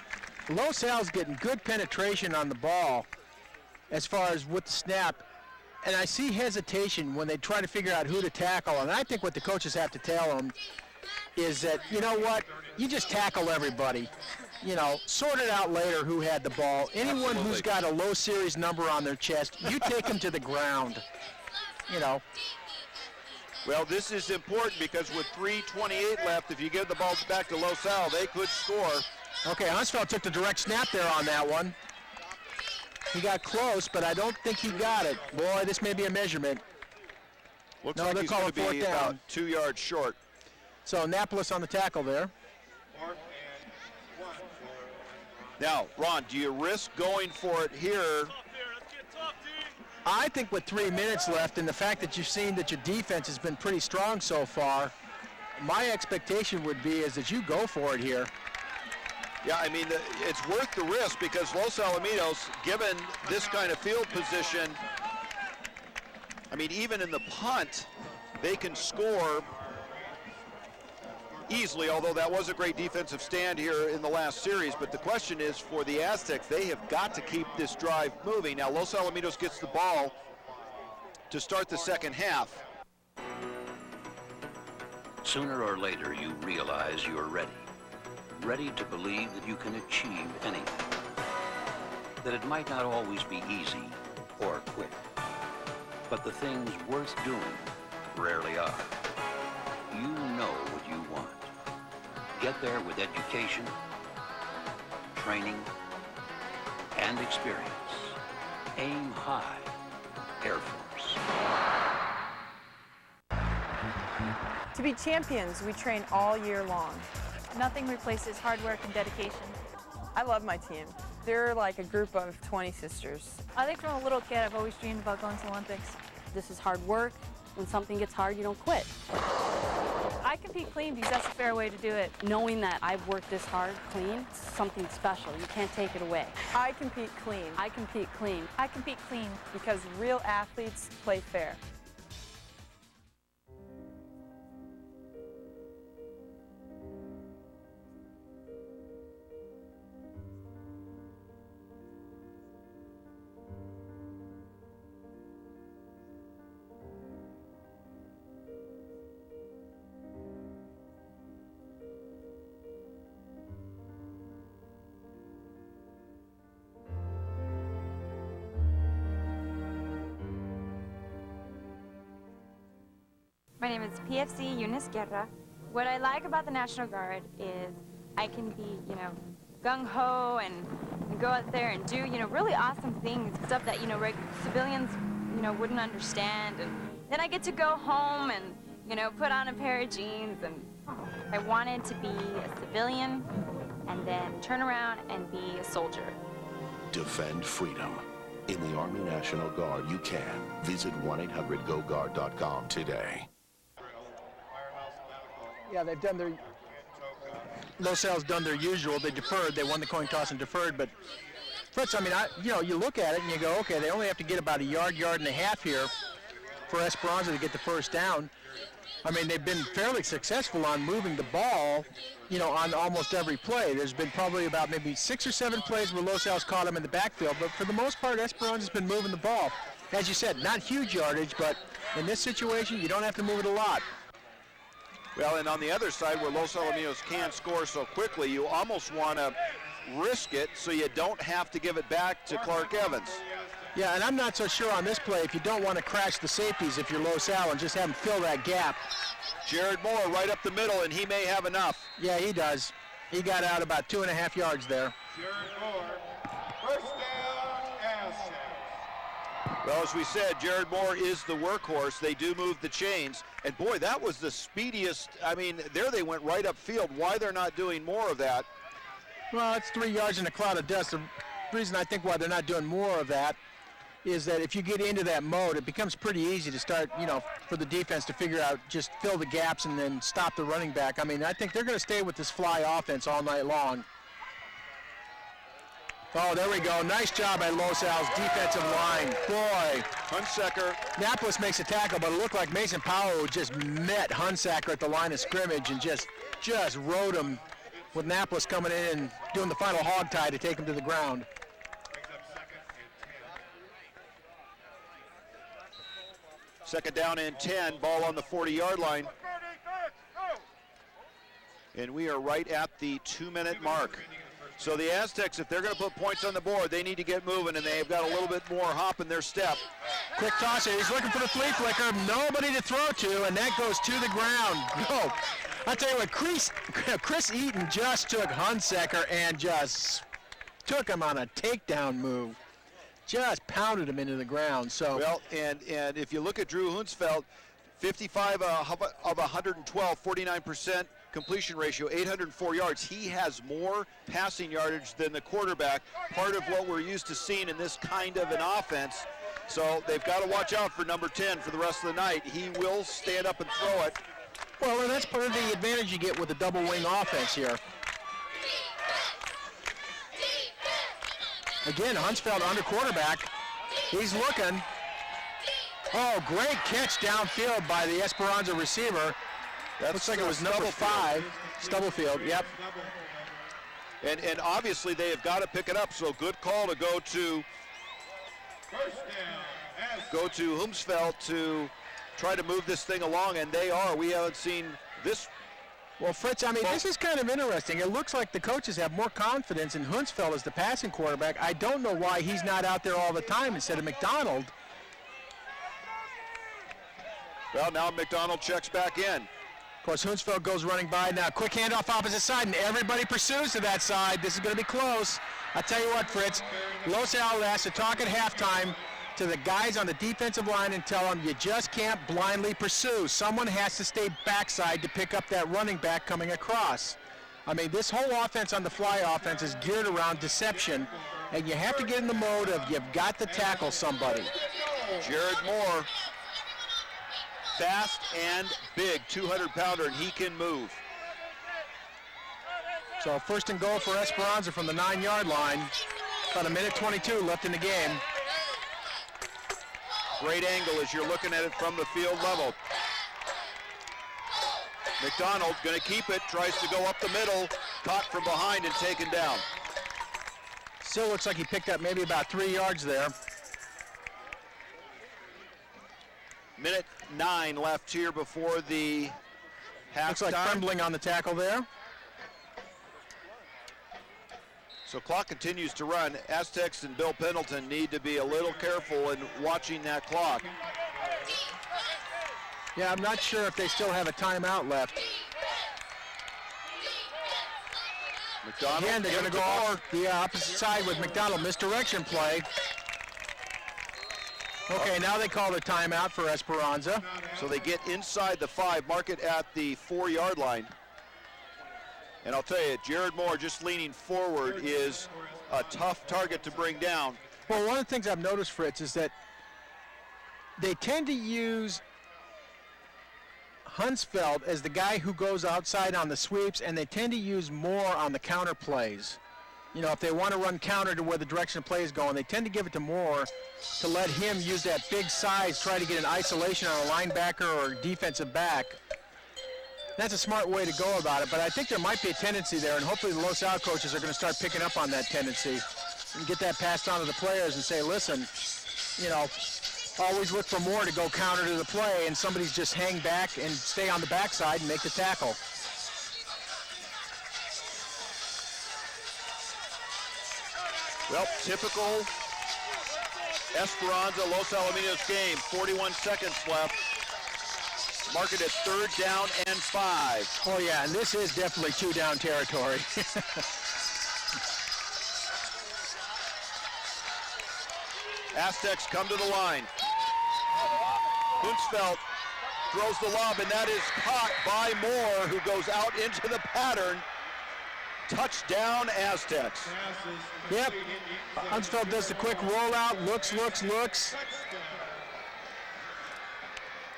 Los Al's getting good penetration on the ball as far as with the snap. And I see hesitation when they try to figure out who to tackle. And I think what the coaches have to tell them is that, you know what, you just tackle everybody. You know, sort it out later who had the ball. Anyone who's got a low series number on their chest, you take them to the ground, you know. Well, this is important because with 3:28 left, if you give the ball back to Los Al, they could score. Okay, Hunsfeld took the direct snap there on that one. He got close, but I don't think he got it. Boy, this may be a measurement. Looks like he's going to be about 2 yards short. So Annapolis on the tackle there. Now, Ron, do you risk going for it here? I think with 3 minutes left and the fact that you've seen that your defense has been pretty strong so far, my expectation would be is that you go for it here. Yeah, I mean, it's worth the risk because Los Alamitos, given this kind of field position, I mean, even in the punt, they can score easily, although that was a great defensive stand here in the last series. But the question is for the Aztecs, they have got to keep this drive moving. Now, Los Alamitos gets the ball to start the second half. Sooner or later, you realize you're ready. Ready to believe that you can achieve anything. That it might not always be easy or quick. But the things worth doing rarely are. You know what you want. Get there with education, training, and experience. Aim high, Air Force. To be champions, we train all year long. Nothing replaces hard work and dedication. I love my team. They're like a group of 20 sisters. I think from a little kid, I've always dreamed about going to the Olympics. This is hard work. When something gets hard, you don't quit. I compete clean because that's a fair way to do it. Knowing that I've worked this hard clean, it's something special. You can't take it away. I compete clean. I compete clean. I compete clean. Because real athletes play fair. My name is PFC Eunice Guerra. What I like about the National Guard is I can be, gung-ho and go out there and do, really awesome things, stuff that, civilians, wouldn't understand. And then I get to go home and, put on a pair of jeans. And I wanted to be a civilian and then turn around and be a soldier. Defend freedom. In the Army National Guard, you can. Visit 1-800-GO-GUARD.com today. Yeah, they've done their, Los Al's done their usual. They deferred. They won the coin toss and deferred. But Fritz, I mean, you look at it and you go, okay, they only have to get about a yard and a half here for Esperanza to get the first down. I mean, they've been fairly successful on moving the ball, on almost every play. There's been probably about maybe 6 or 7 plays where Los Al's caught them in the backfield. But for the most part, Esperanza's been moving the ball. As you said, not huge yardage, but in this situation, you don't have to move it a lot. Well, and on the other side, where Los Alamitos can score so quickly, you almost want to risk it so you don't have to give it back to Clark Evans. Yeah, and I'm not so sure on this play if you don't want to crash the safeties if you're Los Al and just have them fill that gap. Jared Moore right up the middle, and he may have enough. Yeah, he does. He got out about 2.5 yards there. Jared Moore, first down, Aztecs. Well, as we said, Jared Moore is the workhorse. They do move the chains. And boy, that was the speediest. I mean, there they went right upfield. Why they're not doing more of that? Well, it's 3 yards in a cloud of dust. The reason I think why they're not doing more of that is that if you get into that mode, it becomes pretty easy to start, for the defense to figure out, just fill the gaps and then stop the running back. I mean, I think they're going to stay with this fly offense all night long. Oh, there we go. Nice job by Los Al's defensive line. Boy. Hunsaker. Annapolis makes a tackle, but it looked like Mason Powell just met Hunsaker at the line of scrimmage and just rode him with Annapolis coming in and doing the final hog tie to take him to the ground. Second down and 10, ball on the 40-yard line. And we are right at the 2-minute mark. So the Aztecs, if they're going to put points on the board, they need to get moving, and they've got a little bit more hop in their step. Quick toss here. He's looking for the flea flicker. Nobody to throw to, and that goes to the ground. No. I'll tell you what, Chris Eaton just took Hunsaker and just took him on a takedown move. Just pounded him into the ground. So well, and if you look at Drew Hunsfeld, 55 of 112, 49% completion ratio, 804 yards. He has more passing yardage than the quarterback, part of what we're used to seeing in this kind of an offense. So they've got to watch out for number 10 for the rest of the night. He will stand up and throw it. Well, and that's part of the advantage you get with the double wing offense here. Again, Hunsfeld under quarterback. He's looking. Oh, great catch downfield by the Esperanza receiver. That looks like it was number 5, Stubblefield. Yep. And obviously they have got to pick it up. So good call to go to Humsfeld to try to move this thing along, and they are. We haven't seen this. Well, Fritz, I mean, this is kind of interesting. It looks like the coaches have more confidence in Hunsfeld as the passing quarterback. I don't know why he's not out there all the time instead of McDonald. Well, now McDonald checks back in. Of course, Hunsfeld goes running by now. Quick handoff opposite side, and everybody pursues to that side. This is going to be close. I tell you what, Fritz, Los Al has to talk at halftime to the guys on the defensive line and tell them you just can't blindly pursue. Someone has to stay backside to pick up that running back coming across. I mean, this whole offense on the fly offense is geared around deception, and you have to get in the mode of you've got to tackle somebody. Jared Moore fast and big, 200-pounder, and he can move. So first and goal for Esperanza from the 9-yard line. About a minute 22 left in the game. Great angle as you're looking at it from the field level. McDonald going to keep it, tries to go up the middle, caught from behind and taken down. Still looks like he picked up maybe about 3 yards there. Minute 9 left here before the halftime. Looks like trembling on the tackle there. So clock continues to run. Aztecs and Bill Pendleton need to be a little careful in watching that clock. Yeah, I'm not sure if they still have a timeout left. McDonald. Again, they're going to go off the opposite side with McDonald. Misdirection play. Okay, now they call a timeout for Esperanza. So they get inside the 5, mark it at the 4-yard line. And I'll tell you, Jared Moore just leaning forward is a tough target to bring down. Well, one of the things I've noticed, Fritz, is that they tend to use Hunsfeld as the guy who goes outside on the sweeps, and they tend to use Moore on the counter plays. You know, if they want to run counter to where the direction of play is going, they tend to give it to Moore to let him use that big size, try to get an isolation on a linebacker or defensive back. That's a smart way to go about it, but I think there might be a tendency there, and hopefully the Los Al coaches are going to start picking up on that tendency and get that passed on to the players and say, listen, you know, always look for Moore to go counter to the play, and somebody's just hang back and stay on the backside and make the tackle. Well, typical Esperanza Los Alamitos game, 41 seconds left. Mark it at 3rd down and 5. Oh yeah, and this is definitely 2-down territory. Aztecs come to the line. Hunsfeld throws the lob, and that is caught by Moore, who goes out into the pattern. Touchdown, Aztecs. Yep, Hunsfeld does the quick rollout, looks.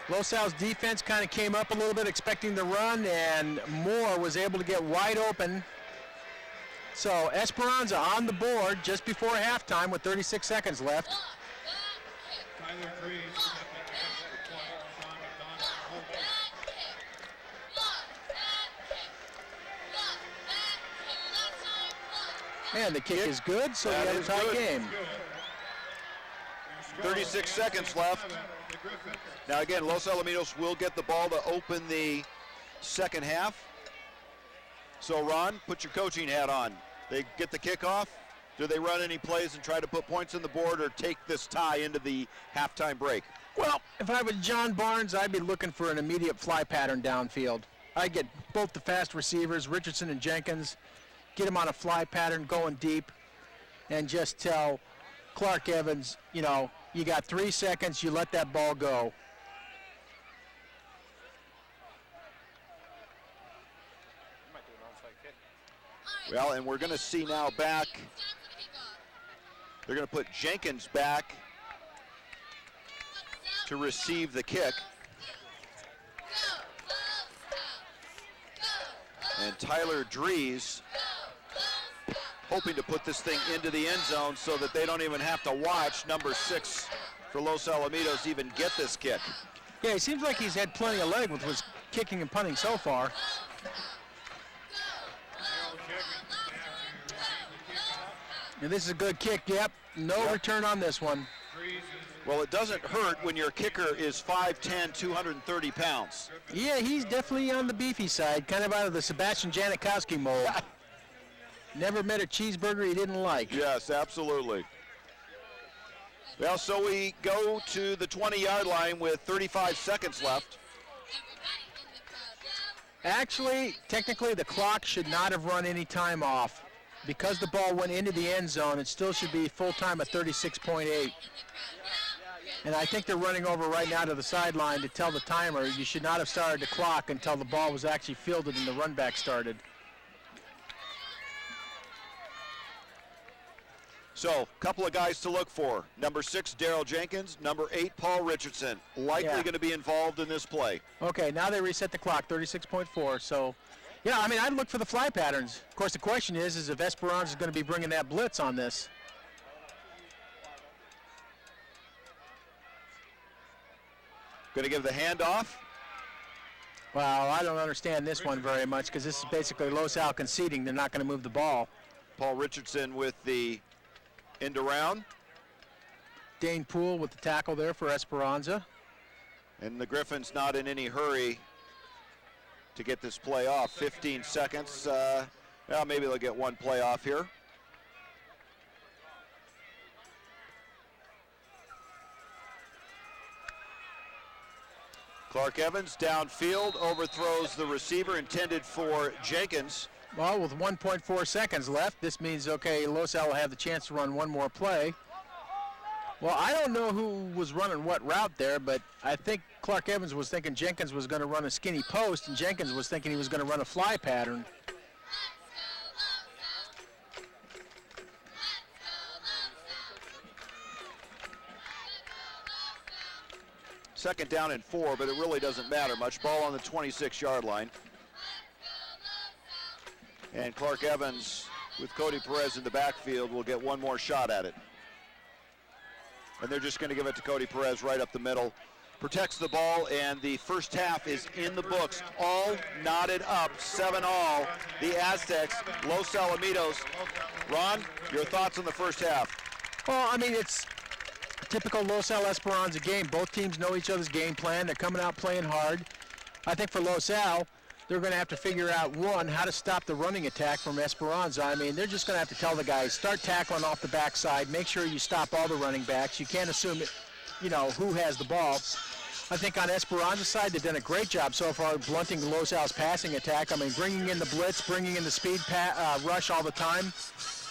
Los Al's defense kind of came up a little bit expecting the run, and Moore was able to get wide open. So Esperanza on the board just before halftime with 36 seconds left. And the kick is good, so we have a tie game. 36 seconds left. Now again, Los Alamitos will get the ball to open the second half. So Ron, put your coaching hat on. They get the kickoff. Do they run any plays and try to put points on the board, or take this tie into the halftime break? Well, if I was John Barnes, I'd be looking for an immediate fly pattern downfield. I'd get both the fast receivers, Richardson and Jenkins, get them on a fly pattern going deep, and just tell Clark Evans, you know, you got 3 seconds, you let that ball go. Well, and we're going to see now back. They're going to put Jenkins back to receive the kick. And Tyler Dries hoping to put this thing into the end zone so that they don't even have to watch number 6 for Los Alamitos even get this kick. Yeah, it seems like he's had plenty of leg with his kicking and punting so far. And this is a good kick, yep. No return on this one. Well, it doesn't hurt when your kicker is 5'10", 230 pounds. Yeah, he's definitely on the beefy side, kind of out of the Sebastian Janikowski mold. Never met a cheeseburger he didn't like. Yes, absolutely. Well, so we go to the 20-yard line with 35 seconds left. Actually, technically, the clock should not have run any time off. Because the ball went into the end zone, it still should be full time at 36.8. And I think they're running over right now to the sideline to tell the timer you should not have started the clock until the ball was actually fielded and the run back started. So, a couple of guys to look for. Number 6, Daryl Jenkins. Number 8, Paul Richardson. Likely going to be involved in this play. Okay, now they reset the clock, 36.4. So, yeah, I mean, I'd look for the fly patterns. Of course, the question is if Esperanza is going to be bringing that blitz on this. Going to give the handoff. Well, I don't understand this one very much because this is basically Los Al conceding. They're not going to move the ball. Paul Richardson with the end around. Dane Poole with the tackle there for Esperanza. And the Griffins not in any hurry to get this play off. 15 seconds. Well, maybe they'll get one play off here. Clark Evans downfield, overthrows the receiver intended for Jenkins. Well, with 1.4 seconds left, this means, okay, Los Al will have the chance to run one more play. Well, I don't know who was running what route there, but I think Clark Evans was thinking Jenkins was going to run a skinny post, and Jenkins was thinking he was going to run a fly pattern. Second down and 4, but it really doesn't matter much. Ball on the 26-yard line. And Clark Evans, with Cody Perez in the backfield, will get one more shot at it. And they're just going to give it to Cody Perez right up the middle. Protects the ball, and the first half is in the books. All knotted up, 7-all. The Aztecs, Los Alamitos. Ron, your thoughts on the first half? Well, I mean, it's a typical Los Al Esperanza game. Both teams know each other's game plan. They're coming out playing hard. I think for Los Al, they're going to have to figure out, one, how to stop the running attack from Esperanza. I mean, they're just going to have to tell the guys, start tackling off the backside. Make sure you stop all the running backs. You can't assume, who has the ball. I think on Esperanza's side, they've done a great job so far blunting Los Al's passing attack. I mean, bringing in the blitz, bringing in the speed rush all the time.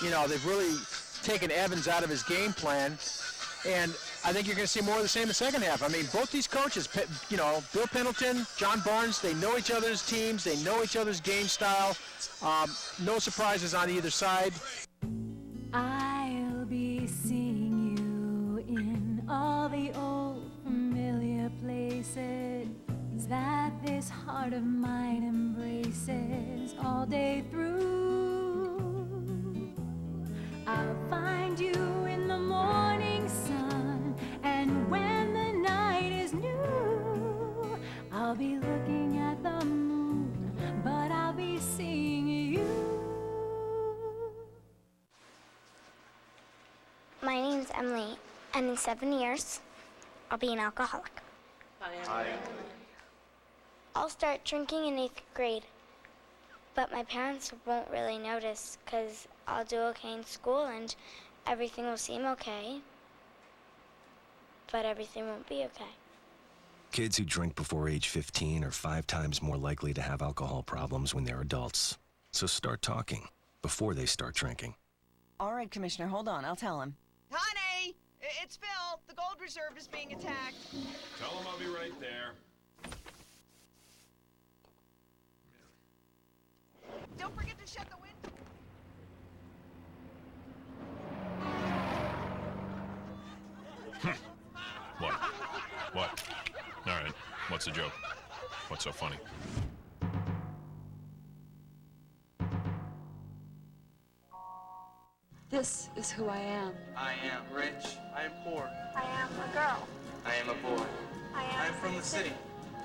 They've really taken Evans out of his game plan. And I think you're going to see more of the same in the second half. I mean, both these coaches, Bill Pendleton, John Barnes, they know each other's teams. They know each other's game style. No surprises on either side. I'll be seeing you in all the old familiar places that this heart of mine embraces all day through. I'll find you in the morning sun, and when the night is new, I'll be looking at the moon, but I'll be seeing you. My name's Emily, and in 7 years, I'll be an alcoholic. Hi. I'll start drinking in 8th grade, but my parents won't really notice because I'll do okay in school and everything will seem okay, but everything won't be okay. Kids who drink before age 15 are 5 times more likely to have alcohol problems when they're adults. So start talking before they start drinking. All right, Commissioner, hold on. I'll tell him. Honey, it's Phil. The gold reserve is being attacked. Tell him I'll be right there. Don't forget to shut the window. What? What? All right. What's the joke? What's so funny? This is who I am. I am rich. I am poor. I am a girl. I am a boy. I am from the city.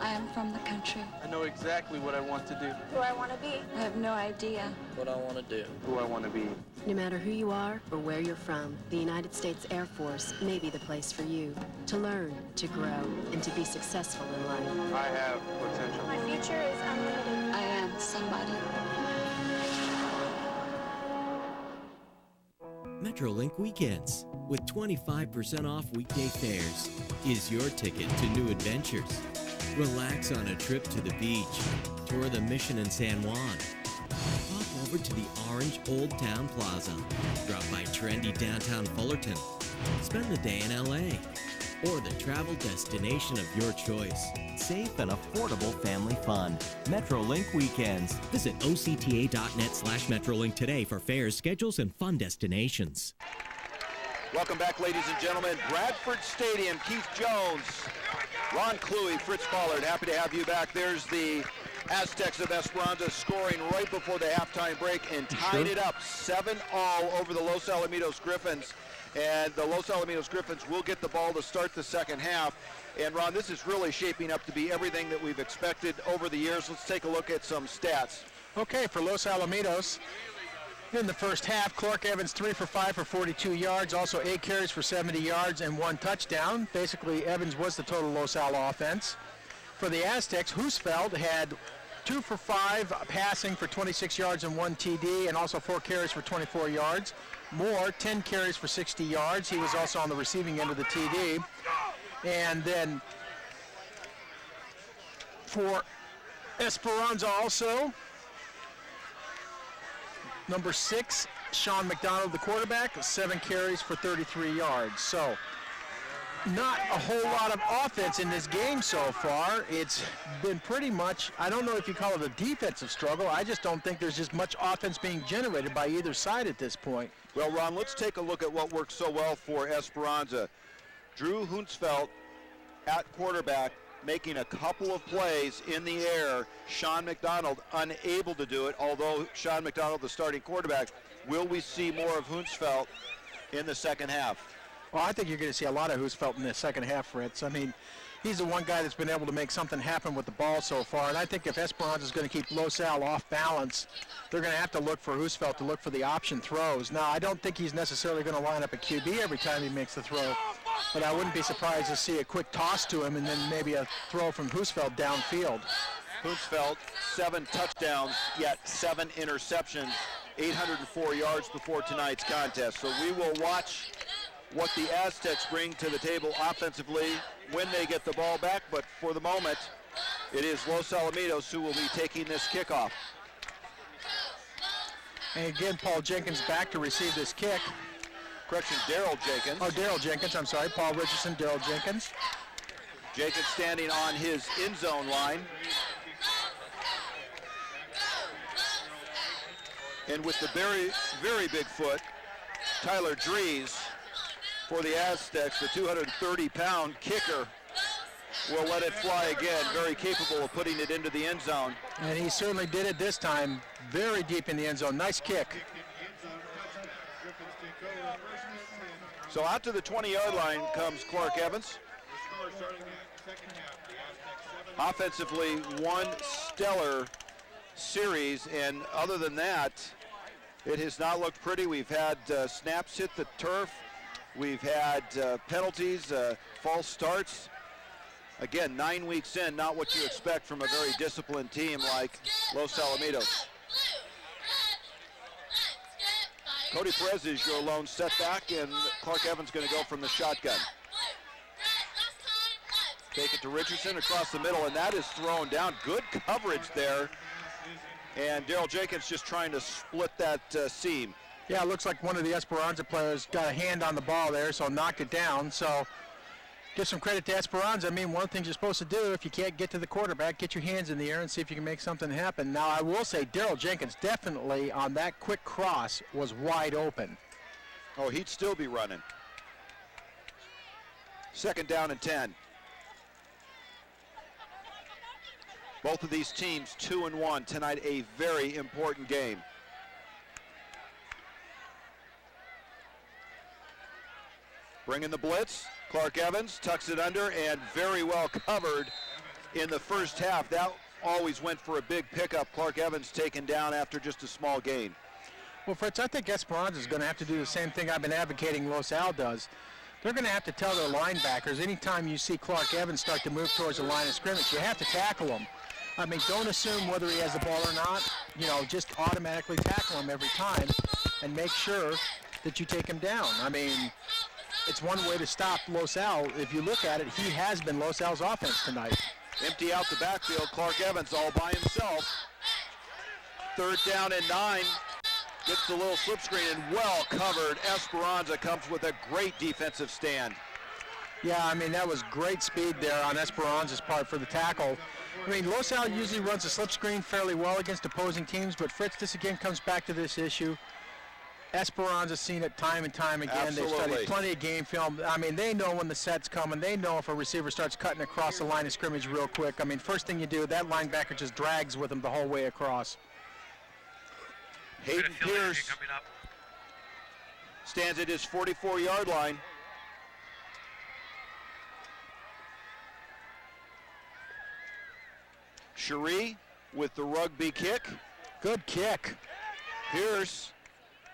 I am from the country. I know exactly what I want to do. Who I want to be. I have no idea what I want to do. Who I want to be. No matter who you are or where you're from, the United States Air Force may be the place for you to learn, to grow, and to be successful in life. I have potential. My future is unlimited. I am somebody. Metrolink Weekends, with 25% off weekday fares, is your ticket to new adventures. Relax on a trip to the beach, tour the Mission in San Juan, pop over to the Orange Old Town Plaza, drop by trendy downtown Fullerton, spend the day in LA, or the travel destination of your choice. Safe and affordable family fun. Metrolink Weekends. Visit octa.net/Metrolink today for fares, schedules, and fun destinations. Welcome back, ladies and gentlemen. Bradford Stadium, Keith Jones, Ron Cluey, Fritz Pollard, happy to have you back. There's the Aztecs of Esperanza scoring right before the halftime break and tied it up 7-all over the Los Alamitos Griffins. And the Los Alamitos Griffins will get the ball to start the second half. And Ron, this is really shaping up to be everything that we've expected over the years. Let's take a look at some stats. Okay, for Los Alamitos, in the first half, Clark Evans 3 for 5 for 42 yards, also 8 carries for 70 yards and 1 touchdown. Basically, Evans was the total Los Al offense. For the Aztecs, Husfeld had 2 for 5 passing for 26 yards and 1 TD, and also 4 carries for 24 yards. Moore, 10 carries for 60 yards. He was also on the receiving end of the TD. And then for Esperanza also, number 6, Sean McDonald, the quarterback, 7 carries for 33 yards. So not a whole lot of offense in this game so far. It's been pretty much, I don't know if you call it a defensive struggle. I just don't think there's just much offense being generated by either side at this point. Well, Ron, let's take a look at what worked so well for Esperanza. Drew Hunsfeld at quarterback, making a couple of plays in the air. Sean McDonald unable to do it, although Sean McDonald, the starting quarterback. Will we see more of Hunsfeld in the second half? Well, I think you're going to see a lot of Husfeld in the second half, Fritz. I mean, he's the one guy that's been able to make something happen with the ball so far, and I think if Esperanza is going to keep Los Al off balance, they're going to have to look for Husfeld to look for the option throws. Now, I don't think he's necessarily going to line up a QB every time he makes the throw, but I wouldn't be surprised to see a quick toss to him and then maybe a throw from Husfeld downfield. Husfeld, 7 touchdowns, yet 7 interceptions, 804 yards before tonight's contest. So we will watch what the Aztecs bring to the table offensively when they get the ball back, but for the moment, it is Los Alamitos who will be taking this kickoff. And again, Paul Jenkins back to receive this kick. Correction, Daryl Jenkins. Oh, Daryl Jenkins, I'm sorry. Paul Richardson, Daryl Jenkins. Jenkins standing on his end zone line. And with the very, very big foot, Tyler Dries, for the Aztecs, the 230-pound kicker, will let it fly again. Very capable of putting it into the end zone. And he certainly did it this time. Very deep in the end zone. Nice kick. So out to the 20-yard line comes Clark Evans. Offensively, one stellar series, and other than that, it has not looked pretty. We've had snaps hit the turf. We've had penalties, false starts. Again, 9 weeks in, not what you expect from a very disciplined team like Los Alamitos. Cody Perez is your lone setback, and Clark Evans going to go from the shotgun. Take it to Richardson across the middle, and that is thrown down. Good coverage there. And Daryl Jenkins just trying to split that seam. Yeah, it looks like one of the Esperanza players got a hand on the ball there, so knocked it down. So give some credit to Esperanza. I mean, one of the things you're supposed to do if you can't get to the quarterback, get your hands in the air and see if you can make something happen. Now, I will say Daryl Jenkins definitely on that quick cross was wide open. Oh, he'd still be running. 2nd down and 10. Both of these teams 2-1 tonight, a very important game. Bringing the blitz, Clark Evans tucks it under and very well covered in the first half. That always went for a big pickup. Clark Evans taken down after just a small gain. Well, Fritz, I think Esperanza is going to have to do the same thing I've been advocating Los Al does. They're going to have to tell their linebackers anytime you see Clark Evans start to move towards the line of scrimmage, you have to tackle him. I mean, don't assume whether he has the ball or not. You know, just automatically tackle him every time and make sure that you take him down. I mean, it's one way to stop Los Al. If you look at it, he has been Los Al's offense tonight. Empty out the backfield, Clark Evans all by himself. 3rd down and 9. Gets the little slip screen and well covered. Esperanza comes with a great defensive stand. Yeah, I mean, that was great speed there on Esperanza's part for the tackle. I mean, Los Al usually runs a slip screen fairly well against opposing teams, but Fritz, this again comes back to this issue. Esperanza's seen it time and time again. Absolutely. They've studied plenty of game film. I mean, they know when the set's coming. They know if a receiver starts cutting across the line of scrimmage real quick. I mean, first thing you do, that linebacker just drags with him the whole way across. Hayden Pierce stands at his 44-yard line. Cherie with the rugby kick. Good kick. Pierce.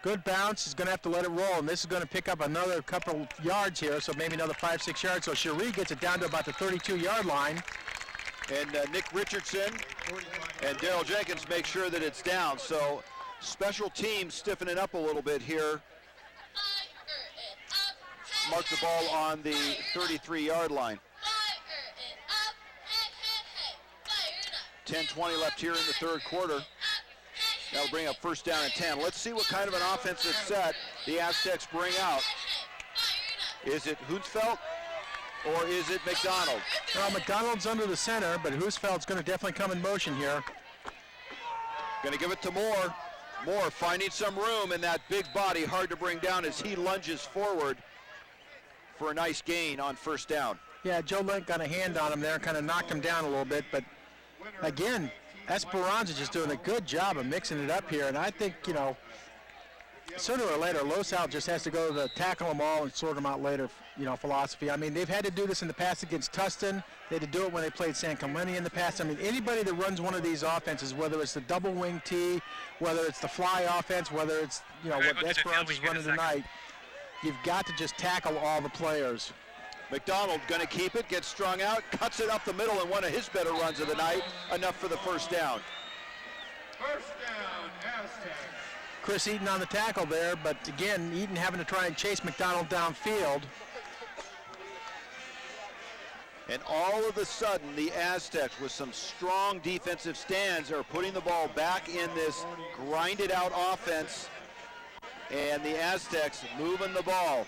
Good bounce. He's going to have to let it roll, and this is going to pick up another couple yards here, so maybe another 5-6 yards. So Cherie gets it down to about the 32-yard line. And Nick Richardson and Daryl Jenkins make sure that it's down. So special teams stiffening up a little bit here. Mark the ball on the 33-yard line. 10:20 left here in the third quarter. That'll bring up first down and 10. Let's see what kind of an offensive set the Aztecs bring out. Is it Hunsfeld or is it McDonald? Well, McDonald's under the center, but Hunsfeld's going to definitely come in motion here. Going to give it to Moore. Moore finding some room in that big body, hard to bring down as he lunges forward for a nice gain on first down. Yeah, Joe Link got a hand on him there, kind of knocked him down a little bit, but again, Esperanza just doing a good job of mixing it up here, and I think, you know, sooner or later, Los Al just has to go to the tackle them all and sort them out later, you know, philosophy. I mean, they've had to do this in the past against Tustin. They had to do it when they played San Clemente in the past. I mean, anybody that runs one of these offenses, whether it's the double wing T, whether it's the fly offense, whether it's, you know, what Esperanza's running tonight, you've got to just tackle all the players. McDonald going to keep it, gets strung out, cuts it up the middle, and one of his better runs of the night, enough for the first down. First down, Aztecs. Chris Eaton on the tackle there, but again, Eaton having to try and chase McDonald downfield. And all of a sudden, the Aztecs, with some strong defensive stands, are putting the ball back in this grinded out offense. And the Aztecs moving the ball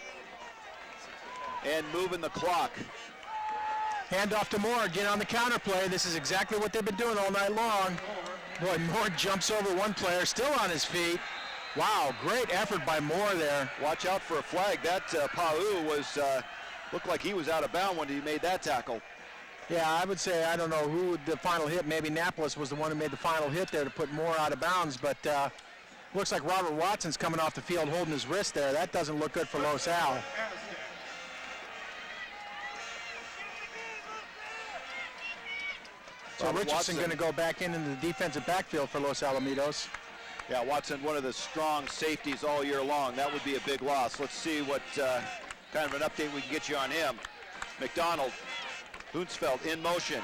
and moving the clock. Hand off to Moore, again on the counter play. This is exactly what they've been doing all night long. Boy, Moore jumps over one player, still on his feet. Wow, great effort by Moore there. Watch out for a flag. That Pau was, looked like he was out of bounds when he made that tackle. Yeah, I would say, I don't know who the final hit. Maybe Napoles was the one who made the final hit there to put Moore out of bounds, but looks like Robert Watson's coming off the field holding his wrist there. That doesn't look good for Los Al. So Richardson going to go back in the defensive backfield for Los Alamitos. Yeah, Watson, one of the strong safeties all year long. That would be a big loss. Let's see what kind of an update we can get you on him. McDonald, Hunsfeld in motion.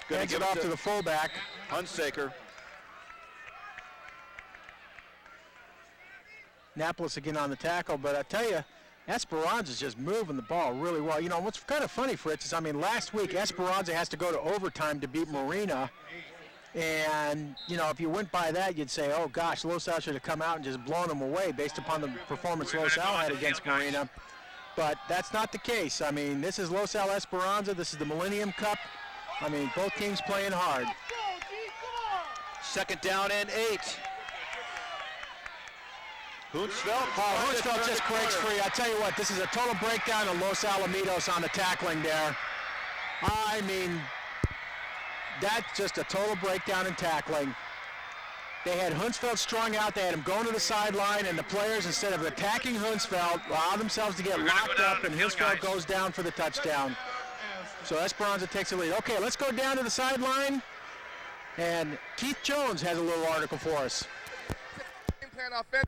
Going to give it off to the fullback. Hunsaker. Napoles again on the tackle, but I tell you, Esperanza's just moving the ball really well. You know, what's kind of funny, Fritz, is, I mean, last week Esperanza has to go to overtime to beat Marina. And, you know, if you went by that, you'd say, oh, gosh, Los Al should have come out and just blown them away based upon the performance Los Al had against Marina. But that's not the case. I mean, this is Los Al Esperanza. This is the Millennium Cup. I mean, both teams playing hard. Second down and 8. Hunsfeld just breaks free. I tell you what, this is a total breakdown of Los Alamitos on the tackling there. I mean, that's just a total breakdown in tackling. They had Hunsfeld strung out. They had him going to the sideline, and the players, instead of attacking Hunsfeld, allow themselves to get locked up, and Hunsfeld goes down for the touchdown. So Esperanza takes the lead. Okay, let's go down to the sideline, and Keith Jones has a little article for us. Game plan offense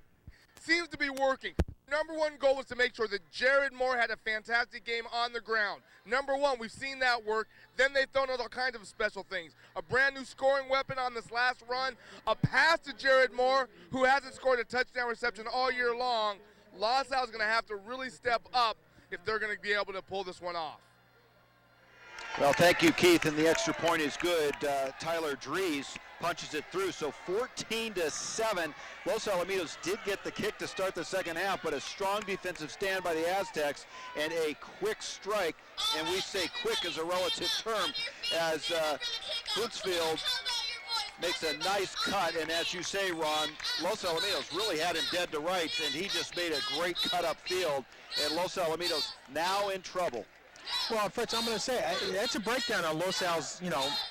seems to be working. Number one goal was to make sure that Jared Moore had a fantastic game on the ground. Number one, we've seen that work. Then they've thrown out all kinds of special things. A brand new scoring weapon on this last run. A pass to Jared Moore, who hasn't scored a touchdown reception all year long. Los Al is going to have to really step up if they're going to be able to pull this one off. Well, thank you, Keith, and the extra point is good. Tyler Dries punches it through, so 14-7. Los Alamitos did get the kick to start the second half, but a strong defensive stand by the Aztecs and a quick strike, and we say quick as a relative term, as Hunsfeld makes a nice cut, and as you say, Ron, Los Alamitos really had him dead to rights, and he just made a great cut upfield, and Los Alamitos now in trouble. Well, Fritz, I'm going to say, that's a breakdown on Los Al's,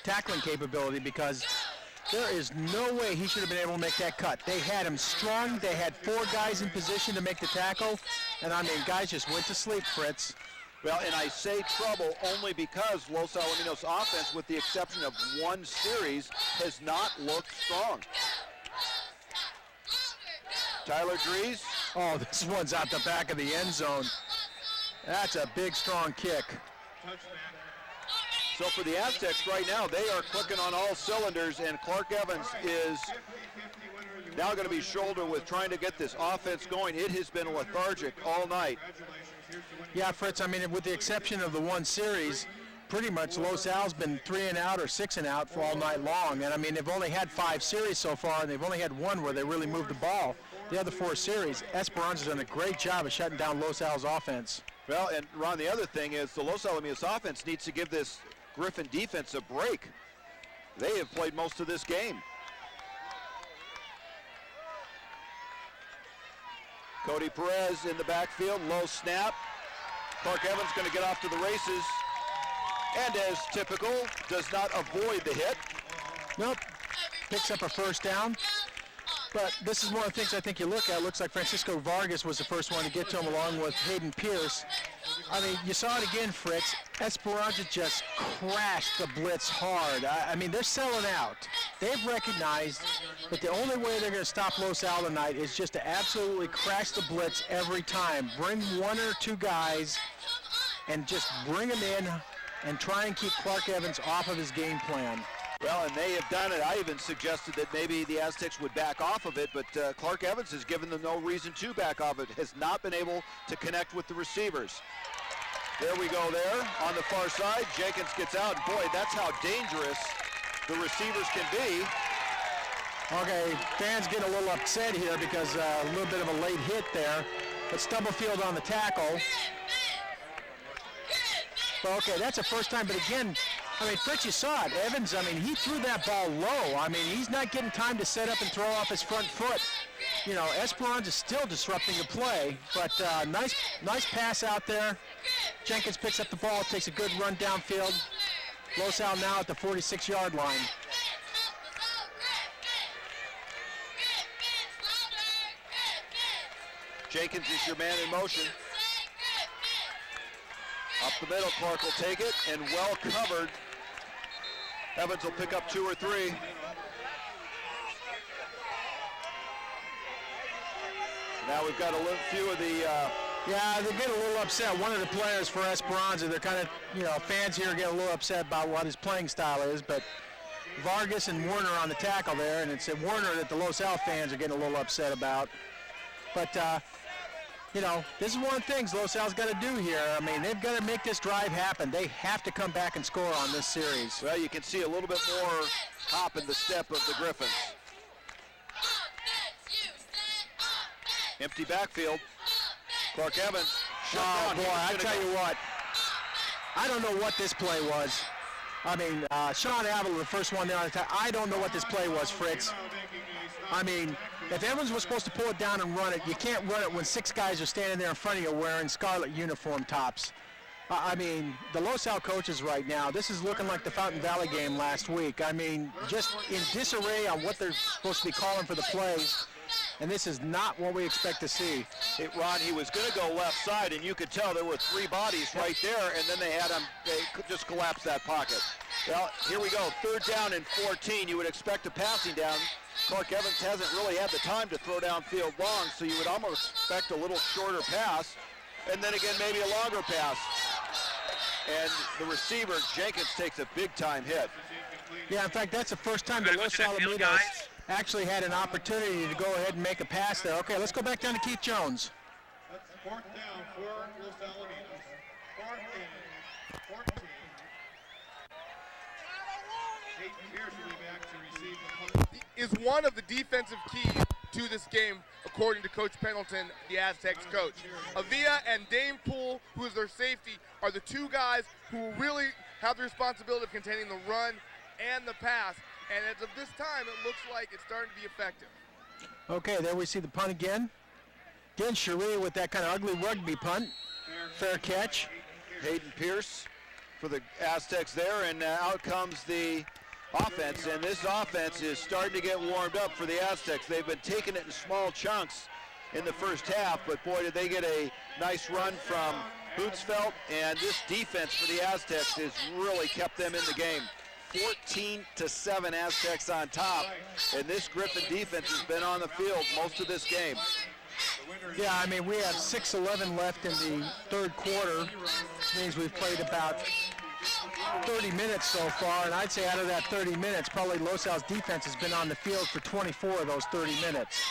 tackling capability, because there is no way he should have been able to make that cut. They had him strung. They had 4 guys in position to make the tackle, and, guys just went to sleep, Fritz. Well, and I say trouble only because Los Alamitos offense, with the exception of one series, has not looked strong. Tyler Dries. Oh, this one's out the back of the end zone. That's a big, strong kick. So for the Aztecs right now, they are clicking on all cylinders, and Clark Evans is now going to be shoulder with trying to get this offense going. It has been lethargic all night. Yeah, Fritz, with the exception of the one series, pretty much Los Al's been 3 and out or 6 and out for all night long. And they've only had 5 series so far, and they've only had 1 where they really moved the ball. The other 4 series, Esperanza's done a great job of shutting down Los Al's offense. Well, and Ron, the other thing is the Los Alamitos offense needs to give this Griffin defense a break. They have played most of this game. Cody Perez in the backfield, low snap. Clark Evans going to get off to the races. And as typical, does not avoid the hit. Nope, picks up a first down. But this is one of the things I think you look at. It looks like Francisco Vargas was the first one to get to him along with Hayden Pierce. You saw it again, Fritz. Esperanza just crashed the blitz hard. They're selling out. They've recognized that the only way they're going to stop Los Al tonight is just to absolutely crash the blitz every time. Bring 1 or 2 guys and just bring them in and try and keep Clark Evans off of his game plan. Well, and they have done it. I even suggested that maybe the Aztecs would back off of it, but Clark Evans has given them no reason to back off it. Has not been able to connect with the receivers. There we go there on the far side. Jenkins gets out. Boy, that's how dangerous the receivers can be. Okay, fans getting a little upset here because a little bit of a late hit there. But Stubblefield on the tackle. But okay, that's a first time, but again, Fritz, you saw it. Evans, he threw that ball low. He's not getting time to set up and throw off his front foot. Esperanza's still disrupting the play, but nice pass out there. Jenkins picks up the ball, takes a good run downfield. Los Al now at the 46-yard line. Jenkins is your man in motion. Up the middle, Clark will take it, and well covered. Evans will pick up 2 or 3. Now we've got a few of the... Yeah, they're getting a little upset. One of the players for Esperanza, they're kind of, fans here get a little upset about what his playing style is, but Vargas and Warner on the tackle there, and it's Warner that the Los Al fans are getting a little upset about. But, this is one of the things Los Al's got to do here. They've got to make this drive happen. They have to come back and score on this series. Well, you can see a little bit more hop in the step of the Griffins. Empty backfield. Clark Evans. Oh, boy, I tell you what. I don't know what this play was. Sean Avila, the first one there on the top. I don't know what this play was, Fritz. If Evans was supposed to pull it down and run it, you can't run it when 6 guys are standing there in front of you wearing scarlet uniform tops. The Los Al coaches right now, this is looking like the Fountain Valley game last week. Just in disarray on what they're supposed to be calling for the plays, and this is not what we expect to see. Ron, he was going to go left side, and you could tell there were 3 bodies right there, and then they could just collapse that pocket. Well, here we go, 3rd down and 14. You would expect a passing down. Clark Evans hasn't really had the time to throw downfield long, so you would almost expect a little shorter pass, and then again maybe a longer pass. And the receiver, Jenkins, takes a big-time hit. Yeah, in fact, that's the first time that Los Alamitos actually had an opportunity to go ahead and make a pass there. Okay, let's go back down to Keith Jones. That's 4th down for Los Alamitos. 4th and 14. Hayden Pierce will be back to receive the punt. Is one of the defensive keys to this game, according to Coach Pendleton, the Aztecs coach. Avila and Dame Poole, who is their safety, are the 2 guys who really have the responsibility of containing the run and the pass. And as of this time, it looks like it's starting to be effective. Okay, there we see the punt again. Again, Sharia with that kind of ugly rugby punt. Fair catch. Hayden Pierce for the Aztecs there, and out comes the offense. And this offense is starting to get warmed up for the Aztecs. They've been taking it in small chunks in the first half, but boy, did they get a nice run from Bootsfeld, and this defense for the Aztecs has really kept them in the game. 14-7 Aztecs on top, and this Griffin defense has been on the field most of this game. Yeah, I mean, we have 6:11 left in the third quarter, which means we've played about 30 minutes so far, and I'd say out of that 30 minutes, probably Los Al's defense has been on the field for 24 of those 30 minutes.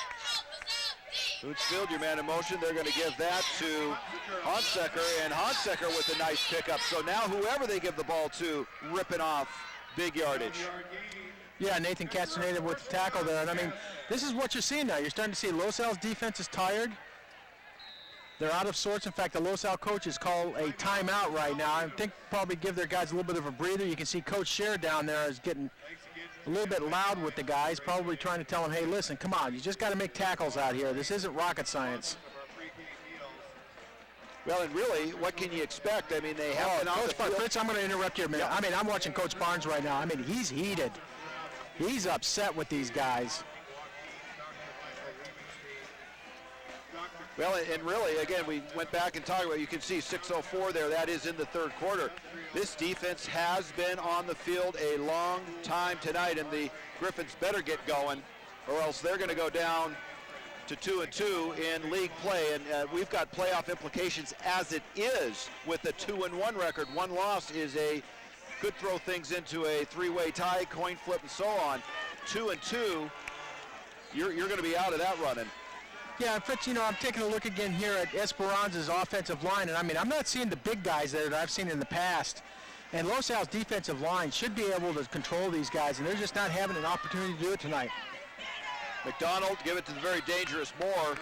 Bootsfield, your man in motion. They're going to give that to Honsecker, and Honsecker with a nice pickup. So now whoever they give the ball to, ripping off big yardage. Yeah, Nathan Castaneda with the tackle there. And I mean, this is what you're seeing now. You're starting to see Los Al's defense is tired. They're out of sorts. In fact, the Los Al coaches call a timeout right now. I think probably give their guys a little bit of a breather. You can see Coach Scher down there is getting a little bit loud with the guys, probably trying to tell them, hey, listen, come on, you just got to make tackles out here. This isn't rocket science. Well, and really, what can you expect? I mean, they have been on the field. Fritz, I'm going to interrupt you a minute. Yep. I mean, I'm watching Coach Barnes right now. I mean, he's heated. He's upset with these guys. Well, and really, again, we went back and talked about, you can see 6:04 there. That is in the third quarter. This defense has been on the field a long time tonight, and the Griffins better get going, or else they're going to go down to 2-2 in league play. And we've got playoff implications as it is with a 2-1 record. One loss could throw things into a three-way tie, coin flip, and so on. 2-2, you're going to be out of that running. Yeah, Fritz, you know, I'm taking a look again here at Esperanza's offensive line, and I mean, I'm not seeing the big guys there that I've seen in the past. And Los Al's defensive line should be able to control these guys, and they're just not having an opportunity to do it tonight. McDonald, give it to the very dangerous Moore.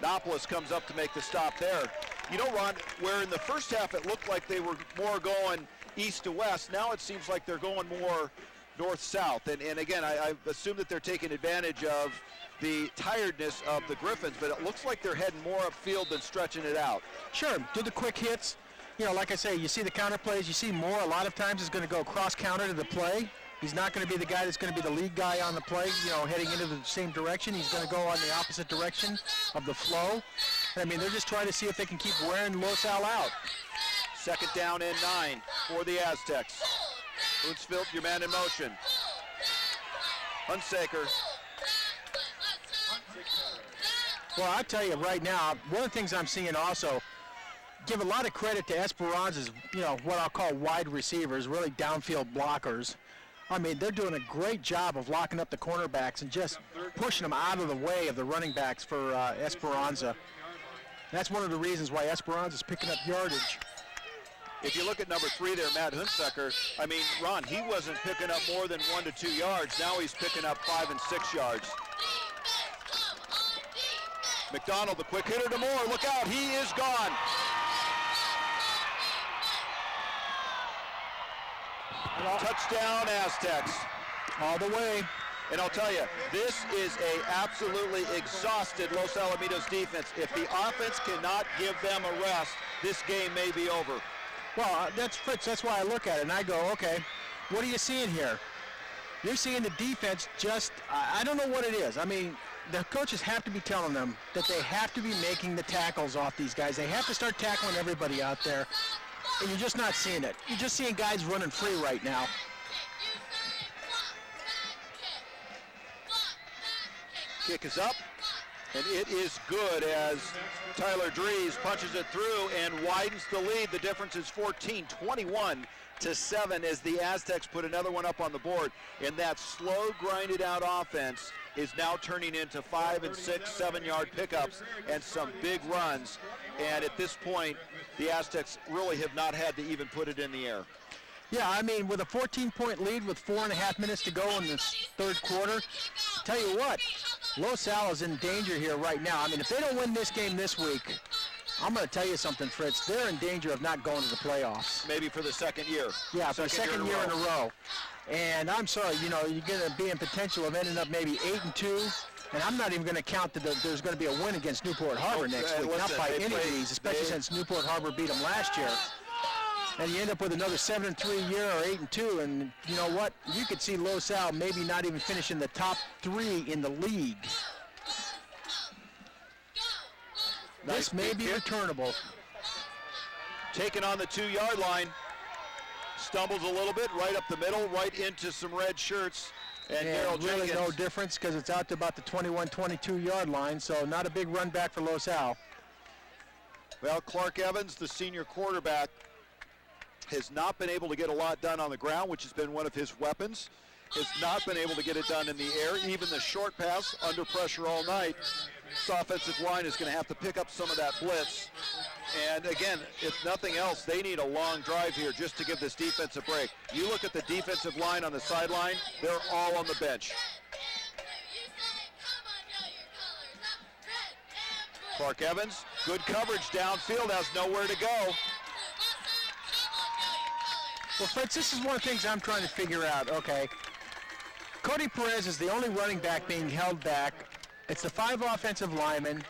Nopolis comes up to make the stop there. You know, Ron, where in the first half it looked like they were more going east to west, now it seems like they're going more north-south. And again, I assume that they're taking advantage of the tiredness of the Griffins, but it looks like they're heading more upfield than stretching it out. Sure, do the quick hits. You know, like I say, you see the counter plays, you see Moore a lot of times is going to go cross-counter to the play. He's not going to be the guy that's going to be the lead guy on the play, you know, heading into the same direction. He's going to go on the opposite direction of the flow. I mean, they're just trying to see if they can keep wearing Los Al out. Second down and 9 for the Aztecs. Bootsfield, your man in motion. Hunsaker. Well, I tell you right now, one of the things I'm seeing also, give a lot of credit to Esperanza's, you know, what I'll call wide receivers, really downfield blockers. I mean, they're doing a great job of locking up the cornerbacks and just pushing them out of the way of the running backs for Esperanza. That's one of the reasons why Esperanza's picking up yardage. If you look at number 3 there, Matt Hunsaker, I mean, Ron, he wasn't picking up more than 1 to 2 yards. Now he's picking up 5 and 6 yards. McDonald, the quick hitter to Moore. Look out, he is gone. Touchdown, Aztecs. All the way. And I'll tell you, this is a absolutely exhausted Los Alamitos defense. If the offense cannot give them a rest, this game may be over. Well, that's Fritz. That's why I look at it and I go, okay, what are you seeing here? You're seeing the defense just, I don't know what it is. I mean, the coaches have to be telling them that they have to be making the tackles off these guys. They have to start tackling everybody out there. And you're just not seeing it. You're just seeing guys running free right now. Kick is up, and it is good as Tyler Dries punches it through and widens the lead. The difference is 14, 21 to 7 as the Aztecs put another one up on the board. And that slow, grinded out offense is now turning into 5 and 6, 7-yard pickups and some big runs. And at this point, the Aztecs really have not had to even put it in the air. Yeah, I mean, with a 14-point lead with 4.5 minutes to go in this third quarter, tell you what, Los Al is in danger here right now. I mean, if they don't win this game this week, I'm going to tell you something, Fritz. They're in danger of not going to the playoffs. Maybe for the second year. Yeah, for the second year in a row. And I'm sorry, you know, you're going to be in potential of ending up maybe 8-2. And I'm not even going to count that there's going to be a win against Newport Harbor next week. Not by any means, especially since Newport Harbor beat them last year. And you end up with another 7-3 year or 8-2. And you know what? You could see Los Al maybe not even finishing the top 3 in the league. This may be returnable. Taken on the 2-yard line. Stumbles a little bit, right up the middle, right into some red shirts. And really no difference because it's out to about the 21-22 yard line, so not a big run back for Los Al. Well, Clark Evans, the senior quarterback, has not been able to get a lot done on the ground, which has been one of his weapons. Has not been able to get it done in the air, even the short pass, under pressure all night. This offensive line is going to have to pick up some of that blitz. And again, if nothing else, they need a long drive here just to give this defense a break. You look at the defensive line on the sideline, they're all on the bench. Clark Evans, good coverage downfield, has nowhere to go. Well, Fritz, this is one of the things I'm trying to figure out, okay. Cody Perez is the only running back being held back. It's the 5 offensive linemen,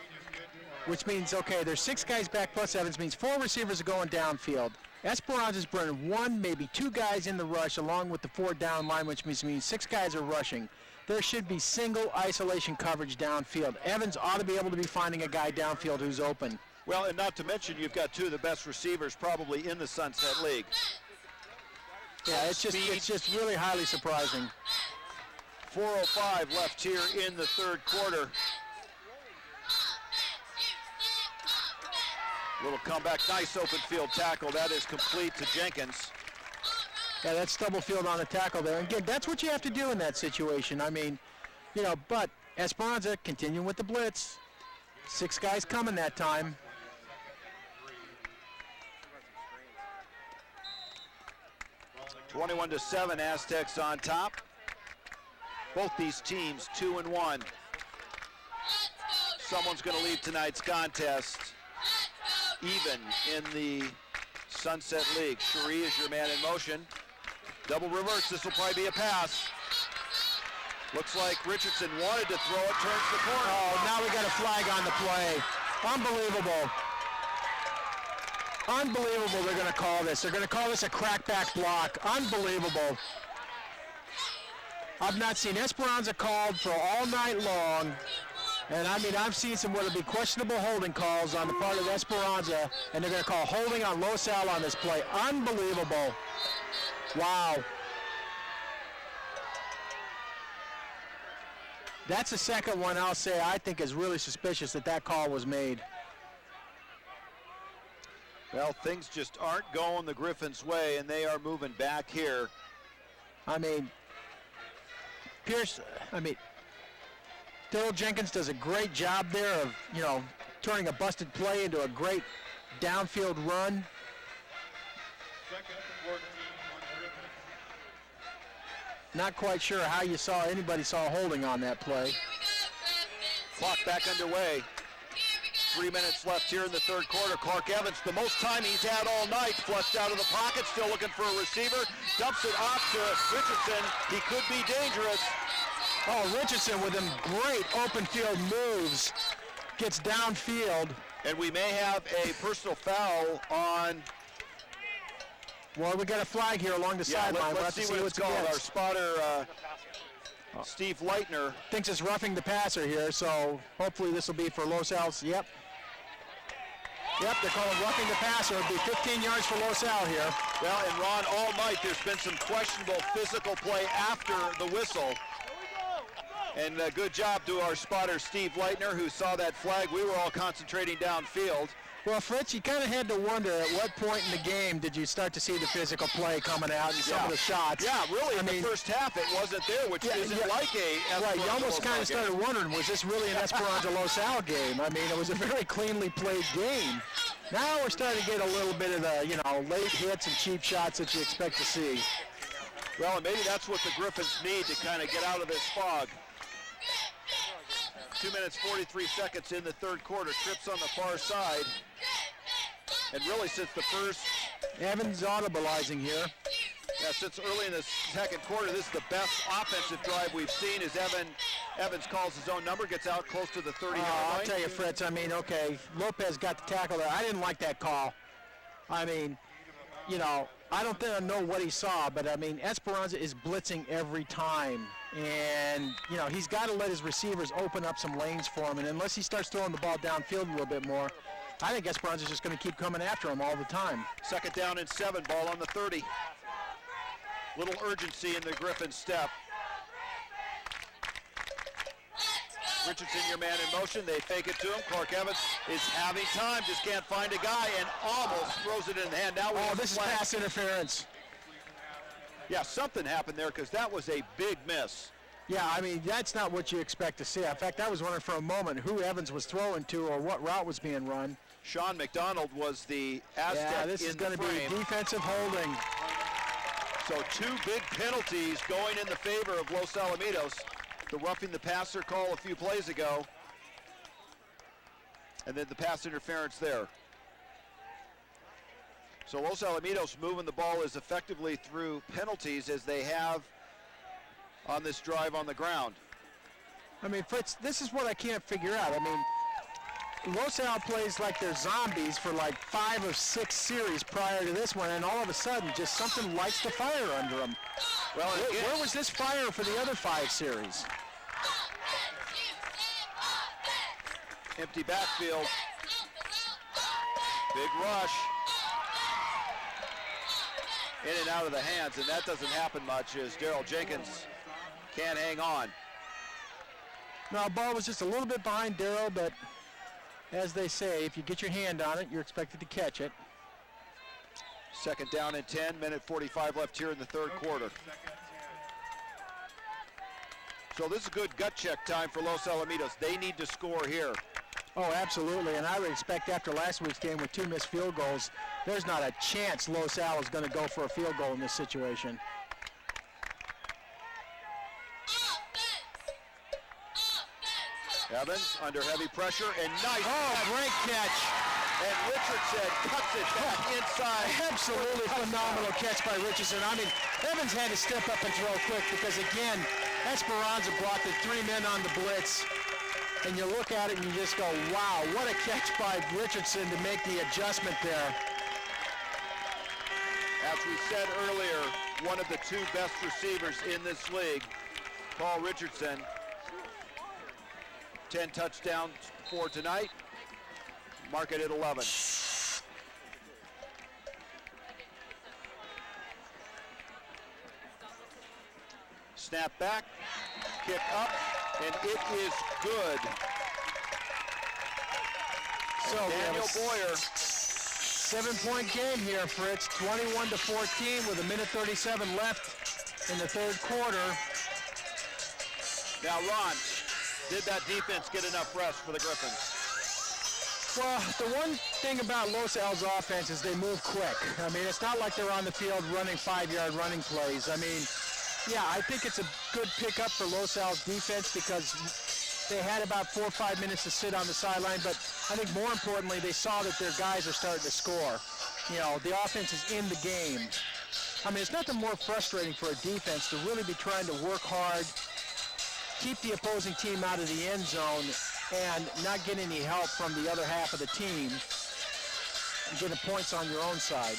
which means, okay, there's 6 guys back plus Evans, means 4 receivers are going downfield. Esperanza's bringing 1, maybe 2 guys in the rush along with the 4 down line, which means 6 guys are rushing. There should be single isolation coverage downfield. Evans ought to be able to be finding a guy downfield who's open. Well, and not to mention you've got 2 of the best receivers probably in the Sunset League. Yeah, it's just really highly surprising. 4:05 left here in the third quarter. Little comeback, nice open field tackle. That is complete to Jenkins. Yeah, that's double field on the tackle there. And again, that's what you have to do in that situation. I mean, you know, but Esperanza continuing with the blitz. 6 guys coming that time. (21-7), Aztecs on top. Both these teams 2-1. Someone's going to leave tonight's contest even in the Sunset League. Cherie is your man in motion. Double reverse, this will probably be a pass. Looks like Richardson wanted to throw it, turns the corner. Oh, now we got a flag on the play. Unbelievable. Unbelievable they're going to call this. They're going to call this a crackback block. Unbelievable. I've not seen Esperanza called for all night long. And I mean, I've seen some what would be questionable holding calls on the part of Esperanza, and they're going to call holding on Los Al on this play. Unbelievable. Wow. That's the second one I'll say I think is really suspicious that call was made. Well, things just aren't going the Griffins' way, and they are moving back here. I mean, Daryl Jenkins does a great job there of, you know, turning a busted play into a great downfield run. Not quite sure how anybody saw holding on that play. Clock back underway. 3 minutes left here in the third quarter. Clark Evans, the most time he's had all night, flushed out of the pocket, still looking for a receiver, dumps it off to Richardson. He could be dangerous. Oh, Richardson with them great open field moves, gets downfield. And we may have a personal foul on... Well, we got a flag here along the sideline. Let's see what it's called. Our spotter, Steve Leitner, thinks it's roughing the passer here, so hopefully this will be for Los Al's. Yep, they're calling roughing the passer. It'll be 15 yards for Los Al here. Well, and Ron, all night there's been some questionable physical play after the whistle. And good job to our spotter, Steve Leitner, who saw that flag. We were all concentrating downfield. Well, Fritz, you kind of had to wonder at what point in the game did you start to see the physical play coming out and some of the shots. Yeah, really, in the first half it wasn't there, which isn't like a... Right, you almost kind of started wondering, was this really an Esperanza Los Al game? I mean, it was a very cleanly played game. Now we're starting to get a little bit of the, you know, late hits and cheap shots that you expect to see. Well, and maybe that's what the Griffins need to kind of get out of this fog. 2 minutes, 43 seconds in the third quarter. Trips on the far side. And really since the first... Evans audibleizing here. Yeah, since early in the second quarter, this is the best offensive drive we've seen as Evans calls his own number, gets out close to the 30-yard line. I'll tell you, Fritz, I mean, okay, Lopez got the tackle there. I didn't like that call. I mean, you know, I don't think I know what he saw, but I mean, Esperanza is blitzing every time. And, you know, he's got to let his receivers open up some lanes for him. And unless he starts throwing the ball downfield a little bit more, I think Esperanza's just going to keep coming after him all the time. Second down and 7, ball on the 30. Little urgency in the Griffin step. Richardson, your man in motion. They fake it to him. Clark Evans is having time, just can't find a guy, and almost throws it in the hand. Now this is pass interference. Yeah, something happened there because that was a big miss. Yeah, I mean, that's not what you expect to see. In fact, I was wondering for a moment who Evans was throwing to or what route was being run. Sean McDonald was the Aztec. Yeah, this is going to be defensive holding. So 2 big penalties going in the favor of Los Alamitos. The roughing the passer call a few plays ago. And then the pass interference there. So Los Alamitos moving the ball as effectively through penalties as they have on this drive on the ground. I mean, Fritz, this is what I can't figure out. I mean, Los Al plays like they're zombies for like 5 or 6 series prior to this one, and all of a sudden, just something lights the fire under them. Well, where was this fire for the other 5 series? Empty backfield. Big rush. In and out of the hands, and that doesn't happen much as Daryl Jenkins can't hang on. No, ball was just a little bit behind Daryl, but as they say, if you get your hand on it, you're expected to catch it. Second down and 10, minute 45 left here in the third quarter. So this is good gut check time for Los Alamitos. They need to score here. Oh, absolutely, and I would expect after last week's game with 2 missed field goals, there's not a chance Los Al is going to go for a field goal in this situation. Evans under heavy pressure and nice. Oh, great catch. And Richardson cuts it back inside. Absolutely phenomenal catch by Richardson. I mean, Evans had to step up and throw quick because, again, Esperanza brought the 3 men on the blitz. And you look at it and you just go, wow, what a catch by Richardson to make the adjustment there. As we said earlier, one of the 2 best receivers in this league, Paul Richardson. 10 touchdowns for tonight. Mark it at 11. Snap back, kick up, and it is good. So Daniel Boyer. 7-point game here, Fritz. 21-14 with 1:37 left in the third quarter. Now, Ron, did that defense get enough rest for the Griffins? Well, the one thing about Los Al's offense is they move quick. I mean, it's not like they're on the field running 5-yard running plays. I mean, yeah, I think it's a good pickup for Los Al's defense because they had about 4 or 5 minutes to sit on the sideline, but I think more importantly, they saw that their guys are starting to score. You know, the offense is in the game. I mean, it's nothing more frustrating for a defense to really be trying to work hard, keep the opposing team out of the end zone, and not get any help from the other half of the team, and getting points on your own side.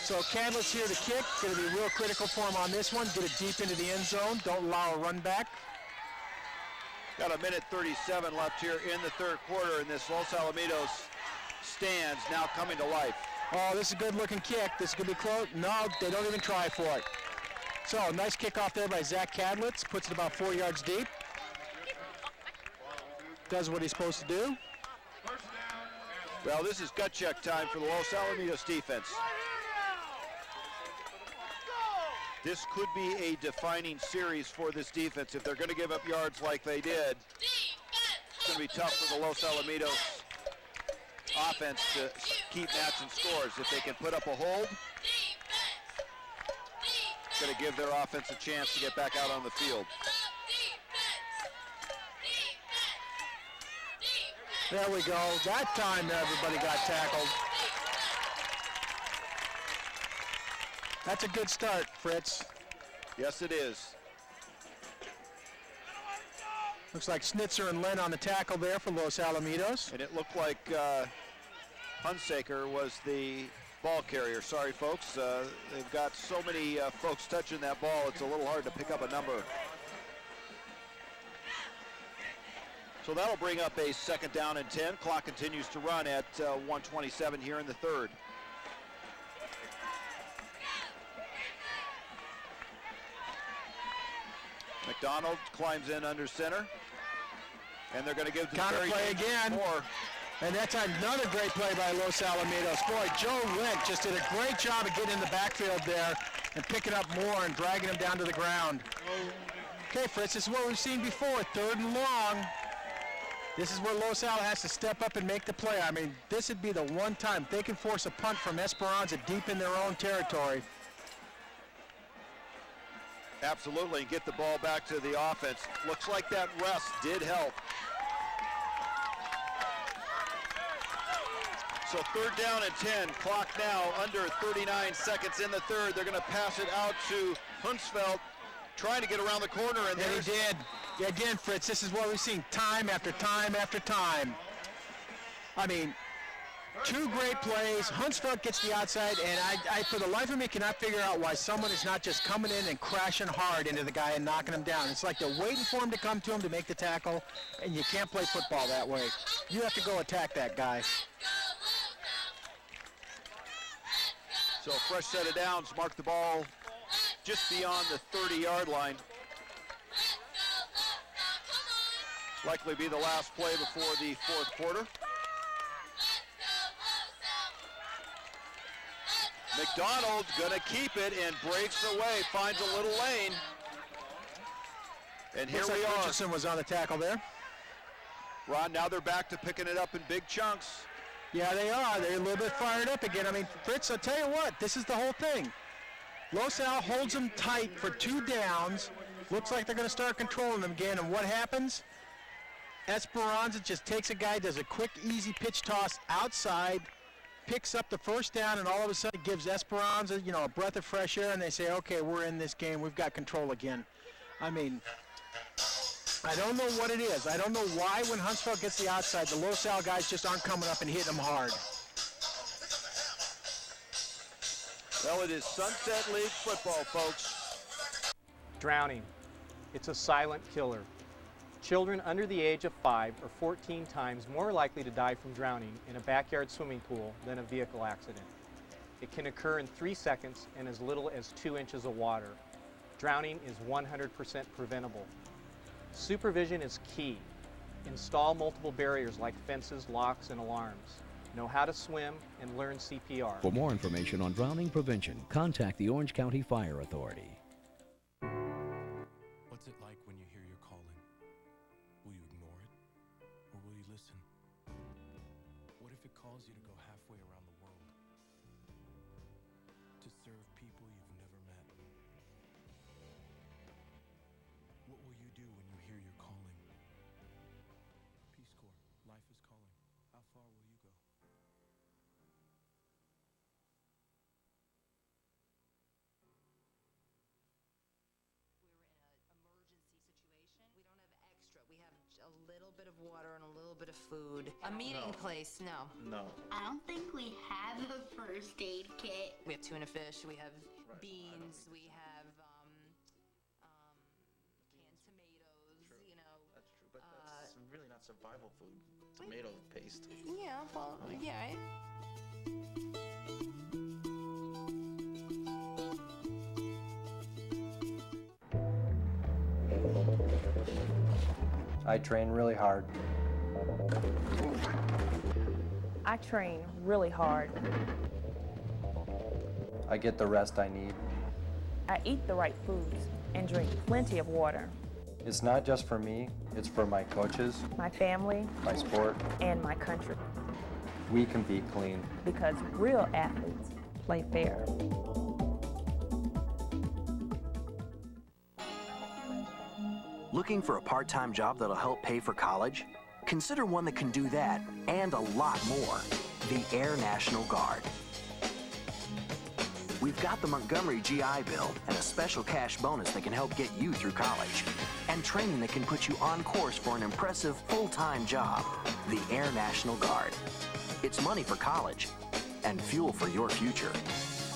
So Cadlett's here to kick. Going to be real critical for him on this one. Get it deep into the end zone. Don't allow a run back. Got 1:37 left here in the third quarter, and this Los Alamitos stands now coming to life. Oh, this is a good-looking kick. This is going to be close. No, they don't even try for it. So, nice kickoff there by Zach Cadlitz. Puts it about 4 yards deep. Does what he's supposed to do. Well, this is gut check time for the Los Alamitos defense. This could be a defining series for this defense. If they're going to give up yards like they did, it's going to be tough for the Los Alamitos offense to keep matching scores. If they can put up a hold, it's going to give their offense a chance to get back out on the field. There we go. That time everybody got tackled. That's a good start, Fritz. Yes, it is. Looks like Snitzer and Lynn on the tackle there for Los Alamitos. And it looked like Hunsaker was the ball carrier. Sorry, folks. They've got so many folks touching that ball, it's a little hard to pick up a number. So that'll bring up a 2nd down and 10. Clock continues to run at 1:27 here in the 3rd. McDonald climbs in under center. And they're going to give the counter play again. More. And that's another great play by Los Alamitos. Boy, Joe Lent just did a great job of getting in the backfield there and picking up more and dragging him down to the ground. Okay, Fritz, this is what we've seen before. 3rd and long. This is where Los Al has to step up and make the play. I mean, this would be the one time they can force a punt from Esperanza deep in their own territory. Absolutely, and get the ball back to the offense. Looks like that rest did help. So 3rd down and 10. Clock now under 39 seconds in the 3rd. They're going to pass it out to Huntsveld, trying to get around the corner. And he did. Yeah, again, Fritz, this is what we've seen time after time after time. I mean, 2 great plays. Huntsveld gets the outside, and I for the life of me, cannot figure out why someone is not just coming in and crashing hard into the guy and knocking him down. It's like they're waiting for him to come to him to make the tackle, and you can't play football that way. You have to go attack that guy. So fresh set of downs, mark the ball just beyond the 30-yard line. Likely be the last play before the 4th quarter. McDonald's gonna keep it and breaks away, finds a little lane. And here we are. Richardson was on the tackle there. Ron, now they're back to picking it up in big chunks. Yeah, they are. They're a little bit fired up again. I mean, Fritz, I'll tell you what, this is the whole thing. Los Al holds them tight for 2 downs. Looks like they're going to start controlling them again. And what happens? Esperanza just takes a guy, does a quick, easy pitch toss outside, picks up the 1st down, and all of a sudden gives Esperanza, you know, a breath of fresh air, and they say, okay, we're in this game. We've got control again. I mean, I don't know what it is. I don't know why when Huntsville gets the outside, the Los Al guys just aren't coming up and hitting them hard. Well, it is Sunset League football, folks. Drowning. It's a silent killer. Children under the age of 5 are 14 times more likely to die from drowning in a backyard swimming pool than a vehicle accident. It can occur in 3 seconds and as little as 2 inches of water. Drowning is 100% preventable. Supervision is key. Install multiple barriers like fences, locks, and alarms. Know how to swim and learn CPR. For more information on drowning prevention, contact the Orange County Fire Authority. What's it like when you hear your calling? Will you ignore it, or will you listen? What if it calls you to go halfway around the world? To serve people you've never met? What will you do when you hear your calling? Peace Corps, life is calling. How far will you go? We have a little bit of water and a little bit of food. A meeting place, no. No. I don't think we have a first aid kit. We have tuna fish, we have beans, we have canned tomatoes, True. you know. That's true, but that's really not survival food. Tomato paste. Yeah, well, yeah. I train really hard. I train really hard. I get the rest I need. I eat the right foods and drink plenty of water. It's not just for me, it's for my coaches, My family my sport. and my country. We compete clean. Because real athletes play fair. Looking for a part-time job that'll help pay for college? Consider one that can do that and a lot more. The Air National Guard. We've got the Montgomery GI Bill and a special cash bonus that can help get you through college. And training that can put you on course for an impressive full-time job. The Air National Guard. It's money for college and fuel for your future.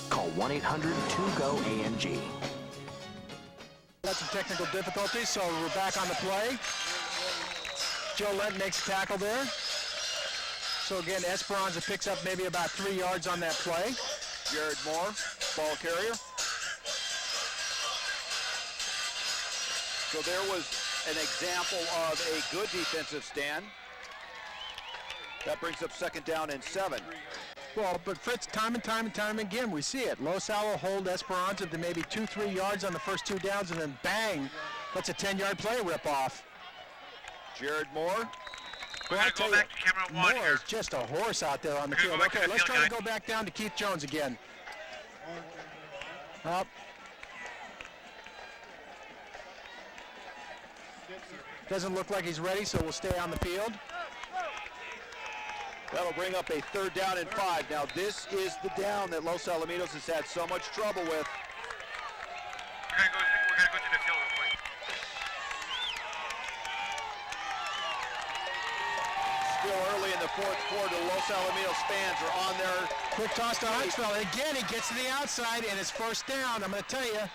Call 1-800-2GO-ANG. Got some technical difficulties, so we're back on the play. Joe Lent makes a tackle there. So again, Esperanza picks up maybe about 3 yards on that play. Jared Moore, ball carrier. So there was an example of a good defensive stand. That brings up 2nd down and 7. Well, but Fritz, time and time again, we see it. Los Al will hold Esperanza to maybe 2-3 yards on the first 2 downs, and then bang, that's a 10-yard play rip-off. Jared Moore. Well, I tell you, Moore is just a horse out there on the field. Okay, let's try to go back down to Keith Jones again. Up. Doesn't look like he's ready, so we'll stay on the field. That'll bring up a 3rd down and 5. Now this is the down that Los Alamitos has had so much trouble with. We're gonna go to the field real quick. Still early in the 4th quarter, Los Alamitos fans are on their quick toss to Huntsville. And again, he gets to the outside, and it's 1st down. I'm going to tell you,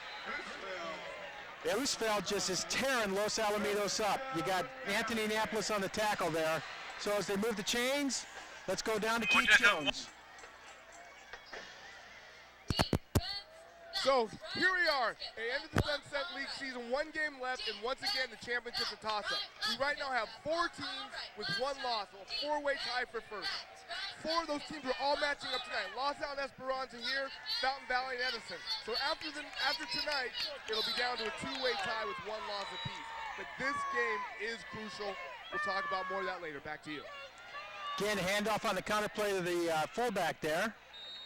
Roosevelt just is tearing Los Alamitos up. You got Anthony Annapolis on the tackle there. So as they move the chains, let's go down to Keith Jones. So here we are, at the end of the Sunset League season, 1 game left, and once again the championship's a toss-up. We right now have 4 teams with 1 loss, so a 4-way tie for first. 4 of those teams are all matching up tonight. Los Al and Esperanza here, Fountain Valley and Edison. So after tonight, it'll be down to a 2-way tie with 1 loss apiece. But this game is crucial. We'll talk about more of that later. Back to you. Again, handoff on the counterplay to the fullback there.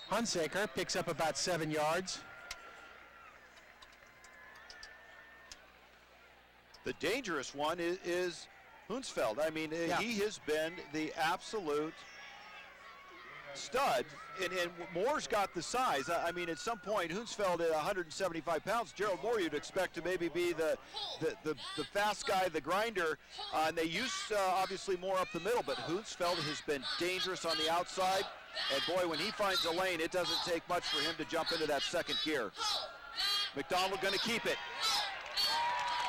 Hunsaker picks up about 7 yards. The dangerous one is Hunsfeld. I mean, he has been the absolute stud, and Moore's got the size. I mean, at some point, Hunsfeld at 175 pounds, Gerald Moore you'd expect to maybe be the fast guy, the grinder, and they use obviously Moore up the middle, but Hunsfeld has been dangerous on the outside, and boy, when he finds a lane, it doesn't take much for him to jump into that 2nd gear. McDonald going to keep it.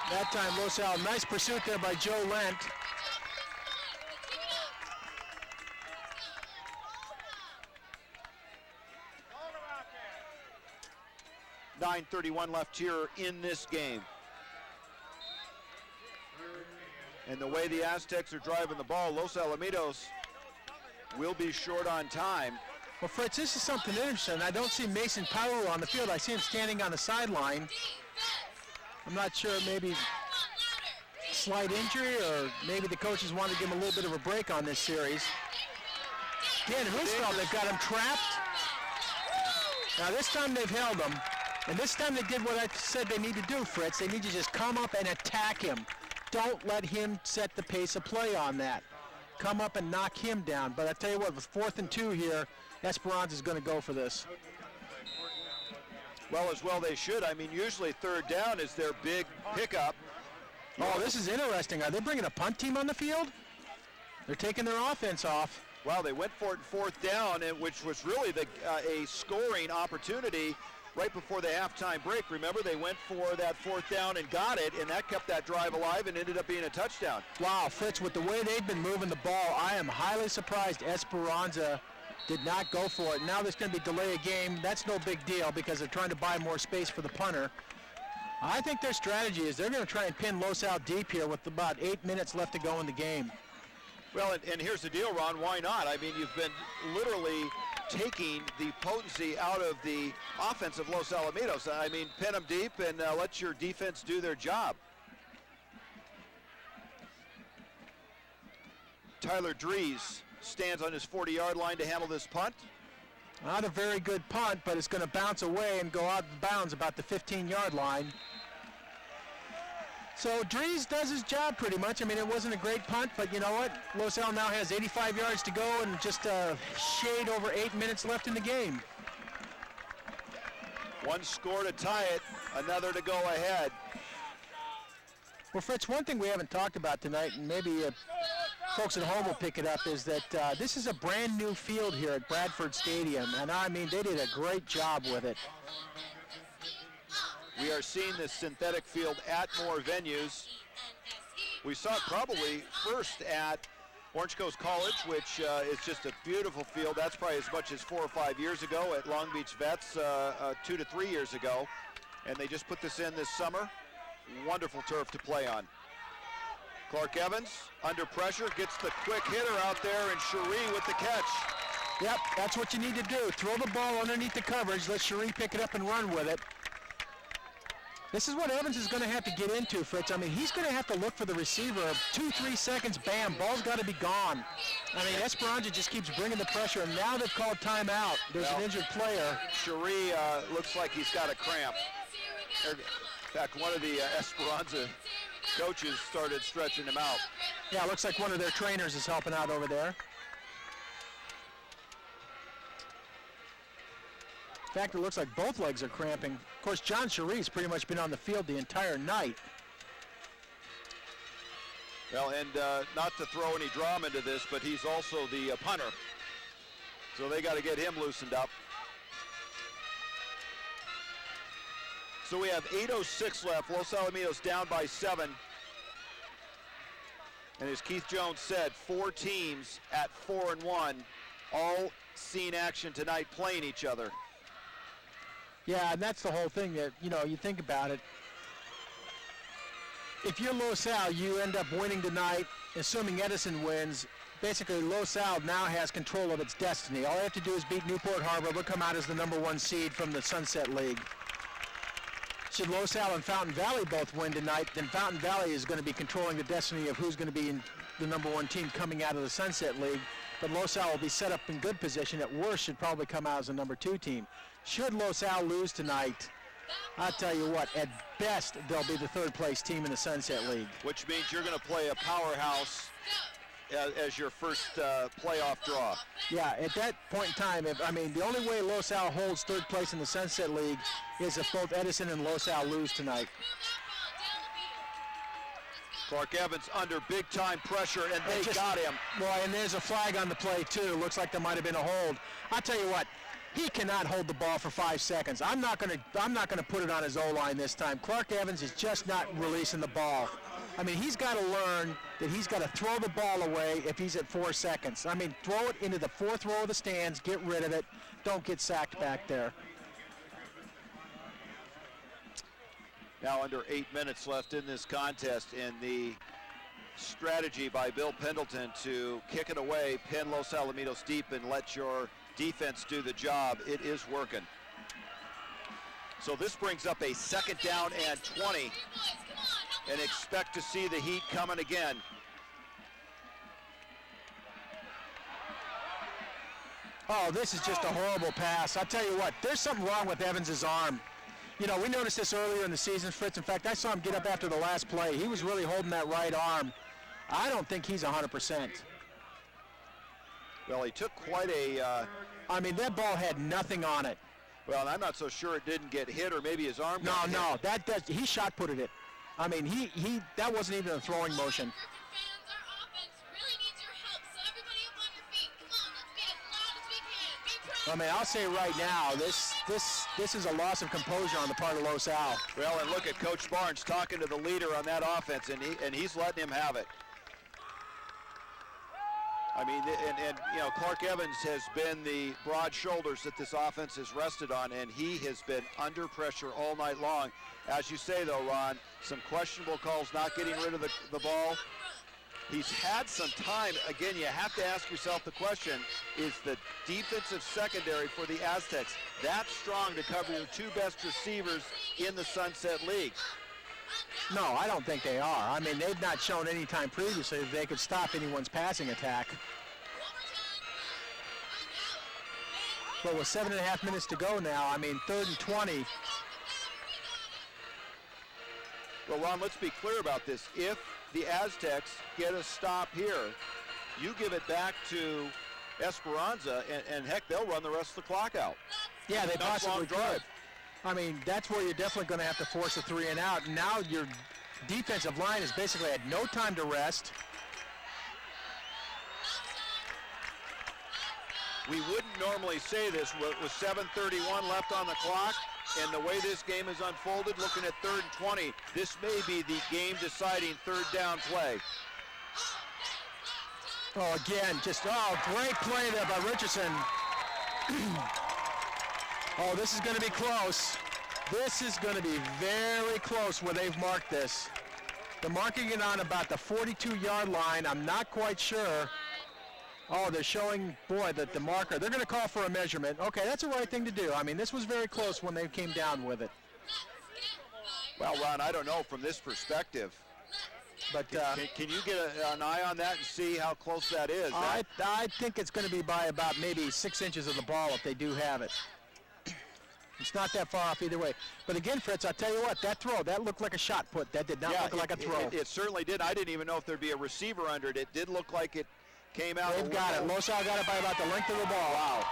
That time, Los Al, nice pursuit there by Joe Lent. 9:31 left here in this game. And the way the Aztecs are driving the ball, Los Alamitos will be short on time. Well, Fritz, this is something interesting. I don't see Mason Powell on the field. I see him standing on the sideline. I'm not sure, maybe slight injury, or maybe the coaches wanted to give him a little bit of a break on this series. Again, Roosevelt, they've got him trapped. Now this time they've held him, and this time they did what I said they need to do, Fritz. They need to just come up and attack him. Don't let him set the pace of play on that. Come up and knock him down. But I tell you what, with 4th and 2 here, Esperanza is going to go for this. Well, as well they should. I mean, usually 3rd down is their big pickup. Oh, this is interesting. Are they bringing a punt team on the field? They're taking their offense off. Well, they went for it 4th down, which was really a scoring opportunity right before the halftime break. Remember, they went for that 4th down and got it, and that kept that drive alive and ended up being a touchdown. Wow, Fritz, with the way they've been moving the ball, I am highly surprised Esperanza did not go for it. Now there's going to be delay of game. That's no big deal because they're trying to buy more space for the punter. I think their strategy is they're going to try and pin Los Al deep here with about 8 minutes left to go in the game. Well, and here's the deal, Ron. Why not? I mean, you've been literally taking the potency out of the offense of Los Alamitos. I mean, pin them deep and let your defense do their job. Tyler Dries stands on his 40-yard line to handle this punt. Not a very good punt, but it's going to bounce away and go out of bounds about the 15-yard line. So Dries does his job pretty much. I mean, it wasn't a great punt, but you know what? Los Al now has 85 yards to go and just a shade over 8 minutes left in the game. One score to tie it, another to go ahead. Well, Fritz, one thing we haven't talked about tonight, and maybe folks at home will pick it up, is that this is a brand new field here at Bradford Stadium, and I mean, they did a great job with it. We are seeing this synthetic field at more venues. We saw it probably first at Orange Coast College, which is just a beautiful field. That's probably as much as 4 or 5 years ago. At Long Beach Vets 2 to 3 years ago. And they just put this in this summer. Wonderful turf to play on. Clark Evans under pressure, gets the quick hitter out there, and Cherie with the catch. Yep, that's what you need to do. Throw the ball underneath the coverage, let Cherie pick it up and run with it. This is what Evans is going to have to get into, Fritz. I mean, he's going to have to look for the receiver. 2-3 seconds, bam, ball's got to be gone. I mean, Esperanza just keeps bringing the pressure, and now they've called timeout. There's an injured player. Cherie looks like he's got a cramp. In fact, one of the Esperanza coaches started stretching him out. Yeah, it looks like one of their trainers is helping out over there. In fact, it looks like both legs are cramping. Of course, John Cherie's pretty much been on the field the entire night. Well, and not to throw any drama into this, but he's also the punter. So they got to get him loosened up. So we have 8:06 left. Los Alamitos down by 7. And as Keith Jones said, 4 teams at 4-1, all seen action tonight playing each other. Yeah, and that's the whole thing that, you know, you think about it. If you're Los Al, you end up winning tonight, assuming Edison wins. Basically, Los Al now has control of its destiny. All they have to do is beat Newport Harbor. They'll come out as the #1 seed from the Sunset League. Should Los Al and Fountain Valley both win tonight, then Fountain Valley is going to be controlling the destiny of who's going to be in the #1 team coming out of the Sunset League. But Los Al will be set up in good position. At worst, should probably come out as the #2 team. Should Los Al lose tonight, I'll tell you what, at best, they'll be the 3rd place team in the Sunset League. Which means you're going to play a powerhouse as your first playoff draw. Yeah, at that point in time, the only way Los Al holds 3rd place in the Sunset League is if both Edison and Los Al lose tonight. Clark Evans under big-time pressure, and they got him. Well, and there's a flag on the play, too. Looks like there might have been a hold. I'll tell you what, he cannot hold the ball for 5 seconds. I'm not going to put it on his O-line this time. Clark Evans is just not releasing the ball. I mean, he's got to learn that he's got to throw the ball away if he's at 4 seconds. I mean, throw it into the 4th row of the stands, get rid of it, don't get sacked back there. Now under 8 minutes left in this contest, and the strategy by Bill Pendleton to kick it away, pin Los Alamitos deep, and let your defense do the job, it is working. So this brings up a 2nd down and 20, and expect to see the heat coming again. Oh, this is just a horrible pass. I'll tell you what, there's something wrong with Evans' arm. You know, we noticed this earlier in the season, Fritz. In fact, I saw him get up after the last play. He was really holding that right arm. I don't think he's 100%. Well, he took quite a... I mean, that ball had nothing on it. Well, and I'm not so sure it didn't get hit, or maybe his arm got hit. No, he shot-putted it. I mean, that wasn't even a throwing motion. I mean, I'll say right now, this is a loss of composure on the part of Los Al. Well, and look at Coach Barnes talking to the leader on that offense, and he's letting him have it. I mean, and you know, Clark Evans has been the broad shoulders that this offense has rested on, and he has been under pressure all night long. As you say, though, Ron, some questionable calls, not getting rid of the ball. He's had some time. Again, you have to ask yourself the question, is the defensive secondary for the Aztecs that strong to cover your 2 best receivers in the Sunset League? No, I don't think they are. I mean, they've not shown any time previously that they could stop anyone's passing attack. But with 7.5 minutes to go now, I mean, 3rd and 20. Well, Ron, let's be clear about this. If the Aztecs get a stop here, you give it back to Esperanza, and heck, they'll run the rest of the clock out. Yeah, they Nice possibly long drive. could. I mean, that's where you're definitely going to have to force a 3 and out. And now your defensive line has basically had no time to rest. We wouldn't normally say this with 7:31 left on the clock, and the way this game has unfolded, looking at 3rd and 20, this may be the game-deciding 3rd down play. Oh, again, great play there by Richardson. Oh, this is going to be close. This is going to be very close where they've marked this. They're marking it on about the 42-yard line. I'm not quite sure. Oh, they're showing, boy, that the marker. They're going to call for a measurement. Okay, that's the right thing to do. I mean, this was very close when they came down with it. Well, Ron, I don't know from this perspective. But can you get an eye on that and see how close that is? I think it's going to be by about maybe 6 inches of the ball if they do have it. It's not that far off either way. But again, Fritz, I'll tell you what, that throw, that looked like a shot put. That did not look like a throw. It certainly did. I didn't even know if there'd be a receiver under it. It did look like it came out. They've got it. Losal got it by about the length of the ball. Wow.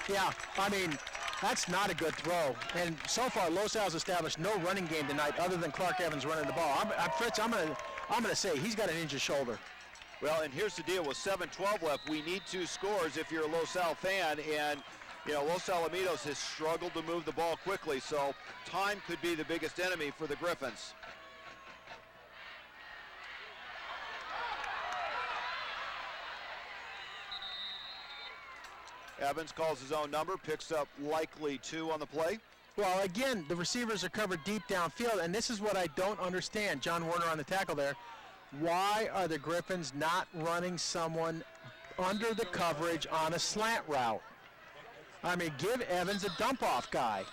Yeah, I mean, that's not a good throw. And so far, Losal's established no running game tonight other than Clark Evans running the ball. Fritz, I'm gonna say he's got an injured shoulder. Well, and here's the deal with 7:12 left. We need 2 scores if you're a Losal fan, and Los Alamitos has struggled to move the ball quickly, so time could be the biggest enemy for the Griffins. Evans calls his own number, picks up likely 2 on the play. Well, again, the receivers are covered deep downfield, and this is what I don't understand. John Warner on the tackle there. Why are the Griffins not running someone under the coverage on a slant route? I mean, give Evans a dump-off guy.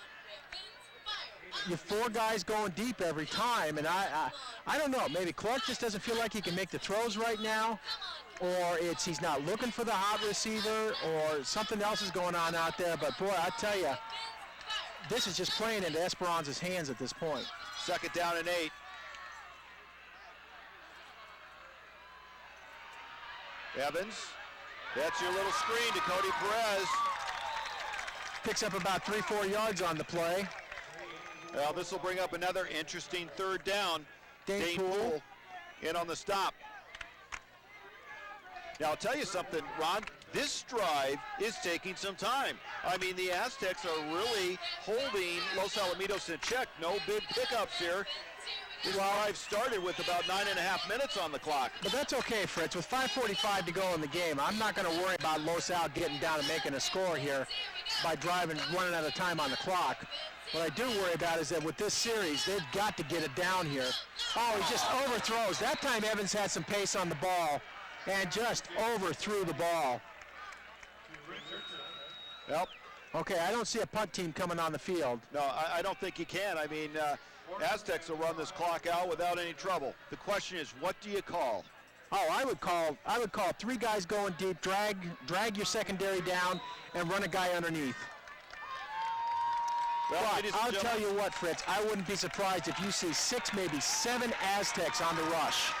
You have 4 guys going deep every time, and I don't know. Maybe Clark just doesn't feel like he can make the throws right now, or he's not looking for the hot receiver, or something else is going on out there. But, boy, I tell you, this is just playing into Esperanza's hands at this point. 2nd down and 8. Evans, that's your little screen to Cody Perez. Picks up about 3-4 yards on the play. Well, this will bring up another interesting 3rd down. Dane Poole in on the stop. Now, I'll tell you something, Ron, this drive is taking some time. I mean, the Aztecs are really holding Los Alamitos in check. No big pickups here. This drive started with about 9.5 minutes on the clock. But that's okay, Fritz. With 5:45 to go in the game, I'm not going to worry about Losal getting down and making a score here by running out of time on the clock. What I do worry about is that with this series, they've got to get it down here. Oh, he just overthrows. That time Evans had some pace on the ball and just overthrew the ball. Yep. Okay, I don't see a punt team coming on the field. No, I don't think you can. I mean, Aztecs will run this clock out without any trouble. The question is, what do you call? Oh, I would call 3 guys going deep, drag your secondary down, and run a guy underneath. Well, but I'll tell you what, Fritz, I wouldn't be surprised if you see 6, maybe 7 Aztecs on the rush.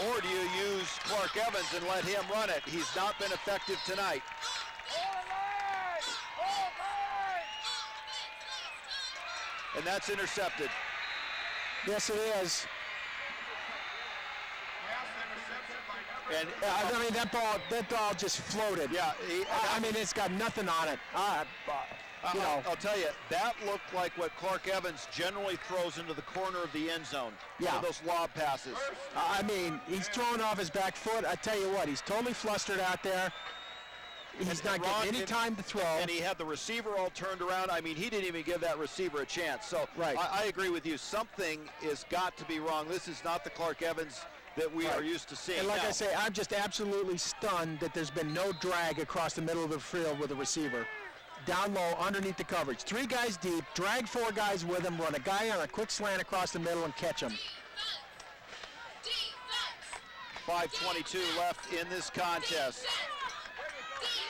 Or do you use Clark Evans and let him run it? He's not been effective tonight. And that's intercepted. Yes, it is. And I mean, that ball just floated. Yeah. I mean, it's got nothing on it. I'll tell you, that looked like what Clark Evans generally throws into the corner of the end zone. Yeah. Those lob passes. I mean, he's throwing off his back foot. I tell you what, he's totally flustered out there. He's not getting any time to throw. And he had the receiver all turned around. I mean, he didn't even give that receiver a chance. So right. I agree with you. Something has got to be wrong. This is not the Clark Evans that we are used to seeing. And like now, I say, I'm just absolutely stunned that there's been no drag across the middle of the field with a receiver. Down low, underneath the coverage. 3 guys deep, drag 4 guys with him, run a guy on a quick slant across the middle and catch him. 5:22 left in this contest.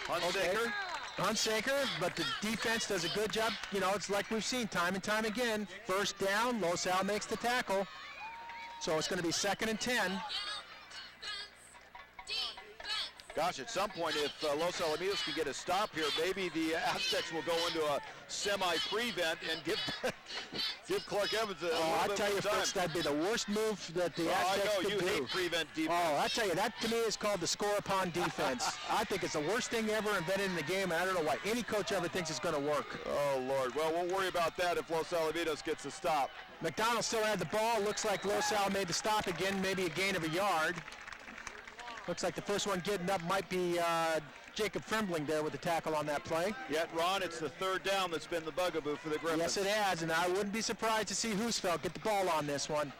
Hunsaker Hunsaker, but the defense does a good job. You know, it's like we've seen time and time again. First down, Los Al makes the tackle. So it's going to be 2nd and 10. Gosh, at some point, if Los Alamitos can get a stop here, maybe the Aztecs will go into a semi-prevent and give Clark Evans a little I bit tell you, more time. Fritz, that'd be the worst move that the Aztecs I know, could you do. hate prevent defense. Oh, I tell you, that to me is called the score upon defense. I think it's the worst thing ever invented in the game, and I don't know why any coach ever thinks it's going to work. Oh, Lord. Well, we'll worry about that if Los Alamitos gets a stop. McDonald still had the ball. Looks like Los Al made the stop again, maybe a gain of a yard. Looks like the first one getting up might be Jacob Frembling there with the tackle on that play. Yet, Ron, it's the 3rd down that's been the bugaboo for the Griffins. Yes, it has, and I wouldn't be surprised to see Hoosfeld get the ball on this one.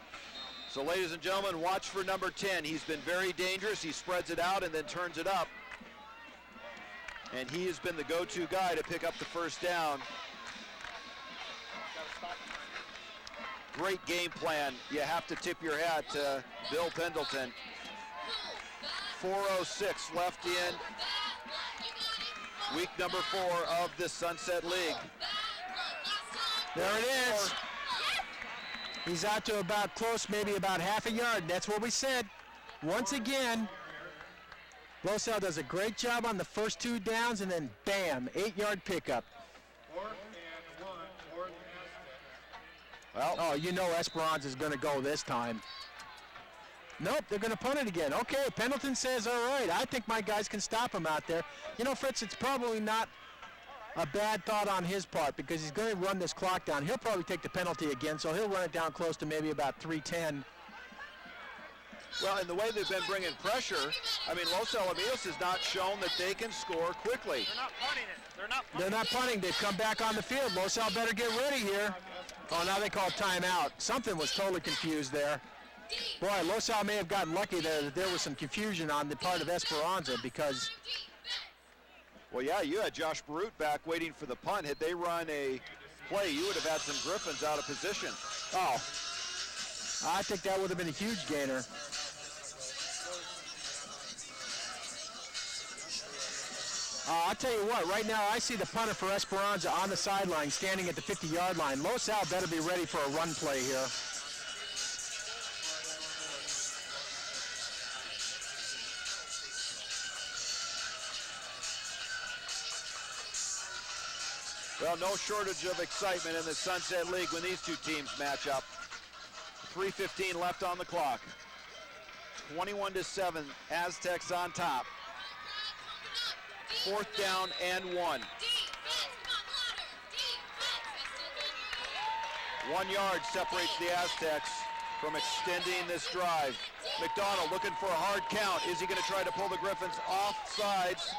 So, ladies and gentlemen, watch for number 10. He's been very dangerous. He spreads it out and then turns it up. And he has been the go-to guy to pick up the first down. Great game plan. You have to tip your hat to Bill Pendleton. 4:06 left in week number 4 of the Sunset League. There it is. He's out to about close, maybe about half a yard. That's what we said. Once again, Los Al does a great job on the first 2 downs, and then bam, 8-yard pickup. 4th and 1 for the Aztecs. Well, oh, you know Esperanza is going to go this time. Nope, they're going to punt it again. Okay, Pendleton says, all right, I think my guys can stop him out there. You know, Fritz, it's probably not a bad thought on his part because he's going to run this clock down. He'll probably take the penalty again, so he'll run it down close to maybe about 3:10. Well, in the way they've been bringing pressure, I mean, Los Alamitos has not shown that they can score quickly. They're not punting it. They're not punting. They've come back on the field. Los Al better get ready here. Oh, now they call timeout. Something was totally confused there. Boy, Los Al may have gotten lucky there that there was some confusion on the part of Esperanza because... Well, yeah, you had Josh Barut back waiting for the punt. Had they run a play, you would have had some Griffins out of position. Oh, I think that would have been a huge gainer. I'll tell you what, right now I see the punter for Esperanza on the sideline standing at the 50-yard line. Los Al better be ready for a run play here. Well, no shortage of excitement in the Sunset League when these two teams match up. 3:15 left on the clock. 21-7, Aztecs on top. 4th down and 1. 1 yard separates the Aztecs from extending this drive. McDonald looking for a hard count. Is he going to try to pull the Griffins off sides?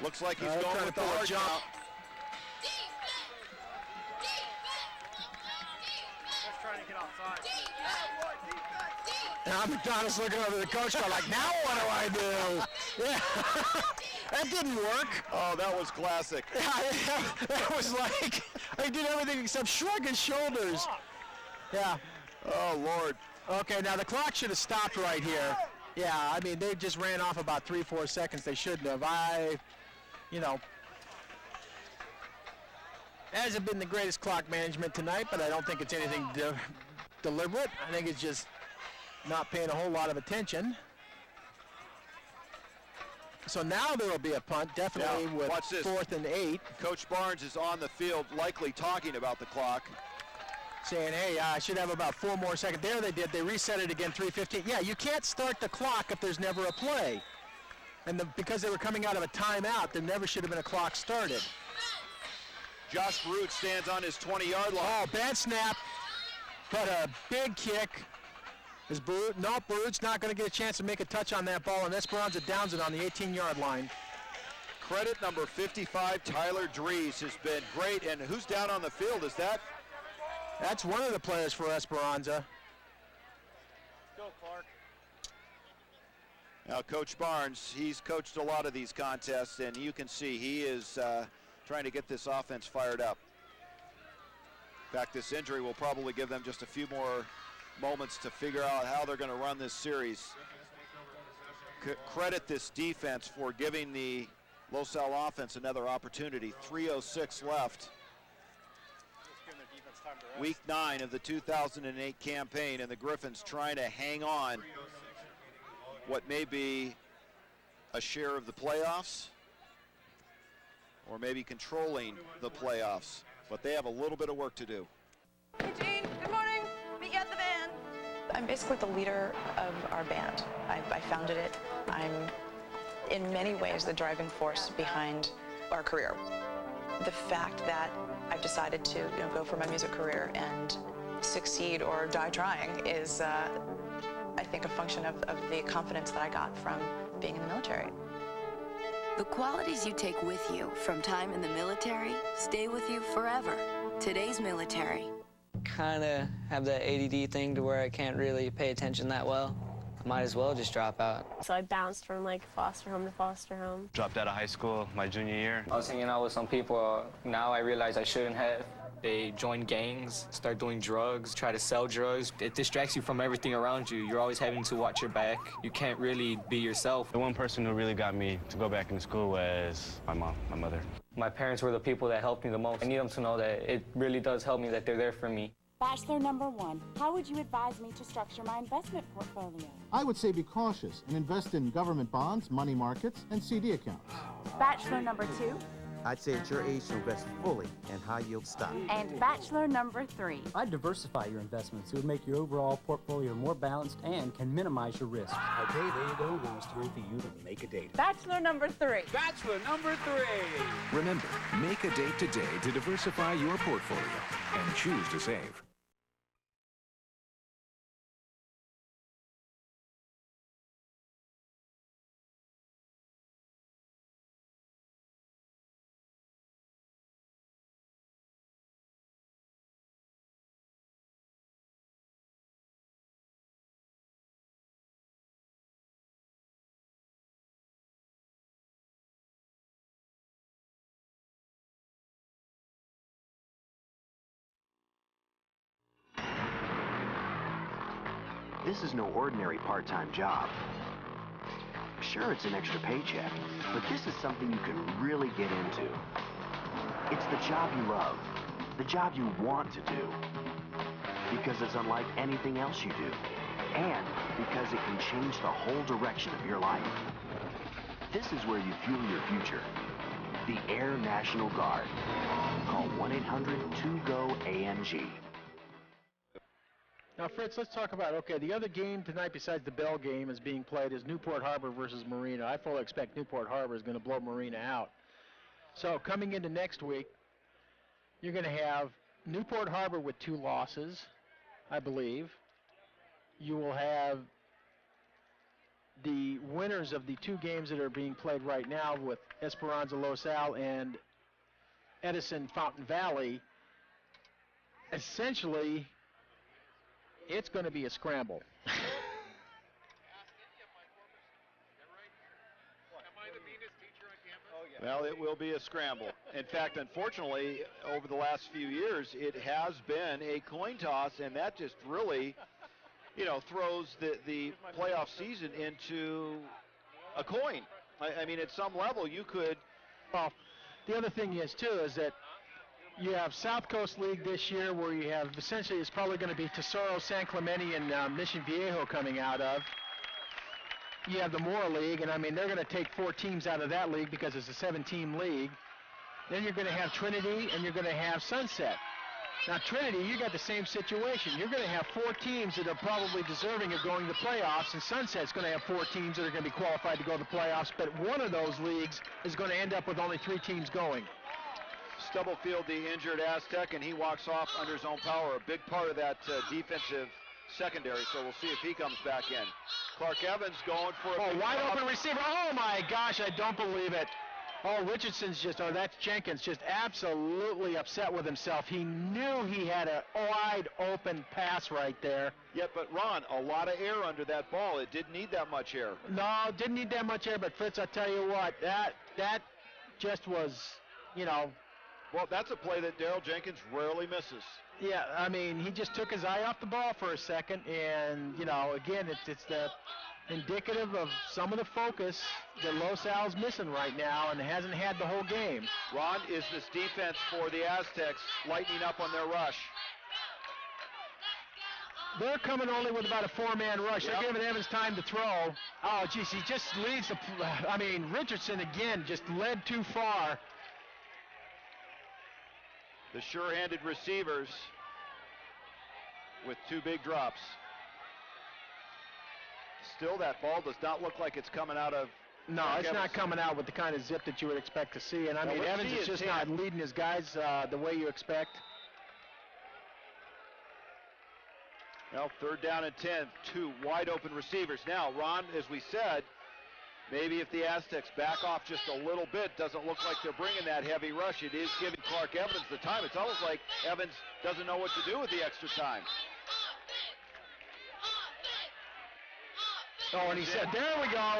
Looks like he's going with the hard count. Just trying to get offside. Now McDonald's looking over the coach going like, now what do I do? Yeah, that didn't work. Oh, that was classic. Yeah, that was like, he did everything except shrug his shoulders. Yeah. Oh, Lord. Okay, now the clock should have stopped right here. Yeah, I mean, they just ran off about 3-4 seconds. They shouldn't have. You know, hasn't been the greatest clock management tonight, but I don't think it's anything deliberate. I think it's just not paying a whole lot of attention. So now there will be a punt, definitely with 4th and 8. Coach Barnes is on the field, likely talking about the clock. Saying, hey, I should have about 4 more seconds. There they did. They reset it again, 3:15. Yeah, you can't start the clock if there's never a play. And because they were coming out of a timeout, there never should have been a clock started. Josh Barut stands on his 20-yard line. Oh, bad snap, but a big kick. Is Barut? No, Barut's not going to get a chance to make a touch on that ball, and Esperanza downs it on the 18-yard line. Credit number 55, Tyler Dries, has been great. And who's down on the field? Is that? That's one of the players for Esperanza. Go, Clark. Now, Coach Barnes, he's coached a lot of these contests, and you can see he is trying to get this offense fired up. In fact, this injury will probably give them just a few more moments to figure out how they're going to run this series. credit this defense for giving the Los Al offense another opportunity. 3:06 left. Week 9 of the 2008 campaign, and the Griffins trying to hang on what may be a share of the playoffs, or maybe controlling the playoffs, but they have a little bit of work to do. Hey Gene, good morning. Meet you at the band. I'm basically the leader of our band. I founded it. I'm in many ways the driving force behind our career. The fact that I've decided to go for my music career and succeed or die trying is, I think, a function of the confidence that I got from being in the military. The qualities you take with you from time in the military stay with you forever. Today's military. Kind of have that ADD thing to where I can't really pay attention that well. I might as well just drop out. So I bounced from like foster home to foster home. Dropped out of high school my junior year. I was hanging out with some people now I realize I shouldn't have. They join gangs, start doing drugs, try to sell drugs. It distracts you from everything around you. You're always having to watch your back. You can't really be yourself. The one person who really got me to go back into school was my mom, my mother. My parents were the people that helped me the most. I need them to know that it really does help me, that they're there for me. Bachelor number 1, how would you advise me to structure my investment portfolio? I would say be cautious and invest in government bonds, money markets, and CD accounts. Bachelor number 2? I'd say at your age to invest fully in high-yield stock. And bachelor number 3? I'd diversify your investments. It would make your overall portfolio more balanced and can minimize your risks. Okay, there you go. Now it's time for you to make a date. Bachelor number 3. Bachelor number 3. Remember, make a date today to diversify your portfolio and choose to save. This is no ordinary part-time job. Sure, it's an extra paycheck, but this is something you can really get into. It's the job you love, the job you want to do, because it's unlike anything else you do, and because it can change the whole direction of your life. This is where you fuel your future. The Air National Guard. Call 1-800-2-GO-ANG. Now, Fritz, let's talk about, okay, the other game tonight besides the Bell game is being played is Newport Harbor versus Marina. I fully expect Newport Harbor is going to blow Marina out. So coming into next week, you're going to have Newport Harbor with 2 losses, I believe. You will have the winners of the 2 games that are being played right now with Esperanza Los Al and Edison Fountain Valley. Essentially, it's going to be a scramble. Well, it will be a scramble. In fact, unfortunately, over the last few years, it has been a coin toss, and that just really, throws the playoff season into a coin. I mean, at some level, you could. Well, the other thing is, too, is that you have South Coast League this year where you have, essentially, it's probably going to be Tesoro, San Clemente, and Mission Viejo coming out of. You have the Mora League, and I mean, they're going to take 4 teams out of that league because it's a 7-team league. Then you're going to have Trinity, and you're going to have Sunset. Now, Trinity, you got the same situation. You're going to have 4 teams that are probably deserving of going to the playoffs, and Sunset's going to have 4 teams that are going to be qualified to go to the playoffs, but one of those leagues is going to end up with only 3 teams going. Stubblefield, the injured Aztec, and he walks off under his own power. A big part of that defensive secondary, so we'll see if he comes back in. Clark Evans going for a wide open receiver. Oh, my gosh, I don't believe it. Oh, Richardson's that's Jenkins, just absolutely upset with himself. He knew he had a wide open pass right there. Yeah, but Ron, a lot of air under that ball. It didn't need that much air. No, it didn't need that much air, but Fritz, I tell you what, that just was, Well, that's a play that Daryl Jenkins rarely misses. Yeah, I mean, he just took his eye off the ball for a second, and, again, it's the indicative of some of the focus that Los Al's missing right now and hasn't had the whole game. Ron, is this defense for the Aztecs lightening up on their rush? They're coming only with about a 4-man rush. They're giving Evans time to throw. Oh, geez, he just leads the, Richardson again just led too far. The sure-handed receivers with 2 big drops. Still, that ball does not look like it's coming out of... No, it's not coming out with the kind of zip that you would expect to see. And, Evans is just not leading his guys the way you expect. Well, 3rd down and 10, 2 wide-open receivers. Now, Ron, as we said, maybe if the Aztecs back off just a little bit, doesn't look like they're bringing that heavy rush. It is giving Clark Evans the time. It's almost like Evans doesn't know what to do with the extra time. Oh, and he said, there we go.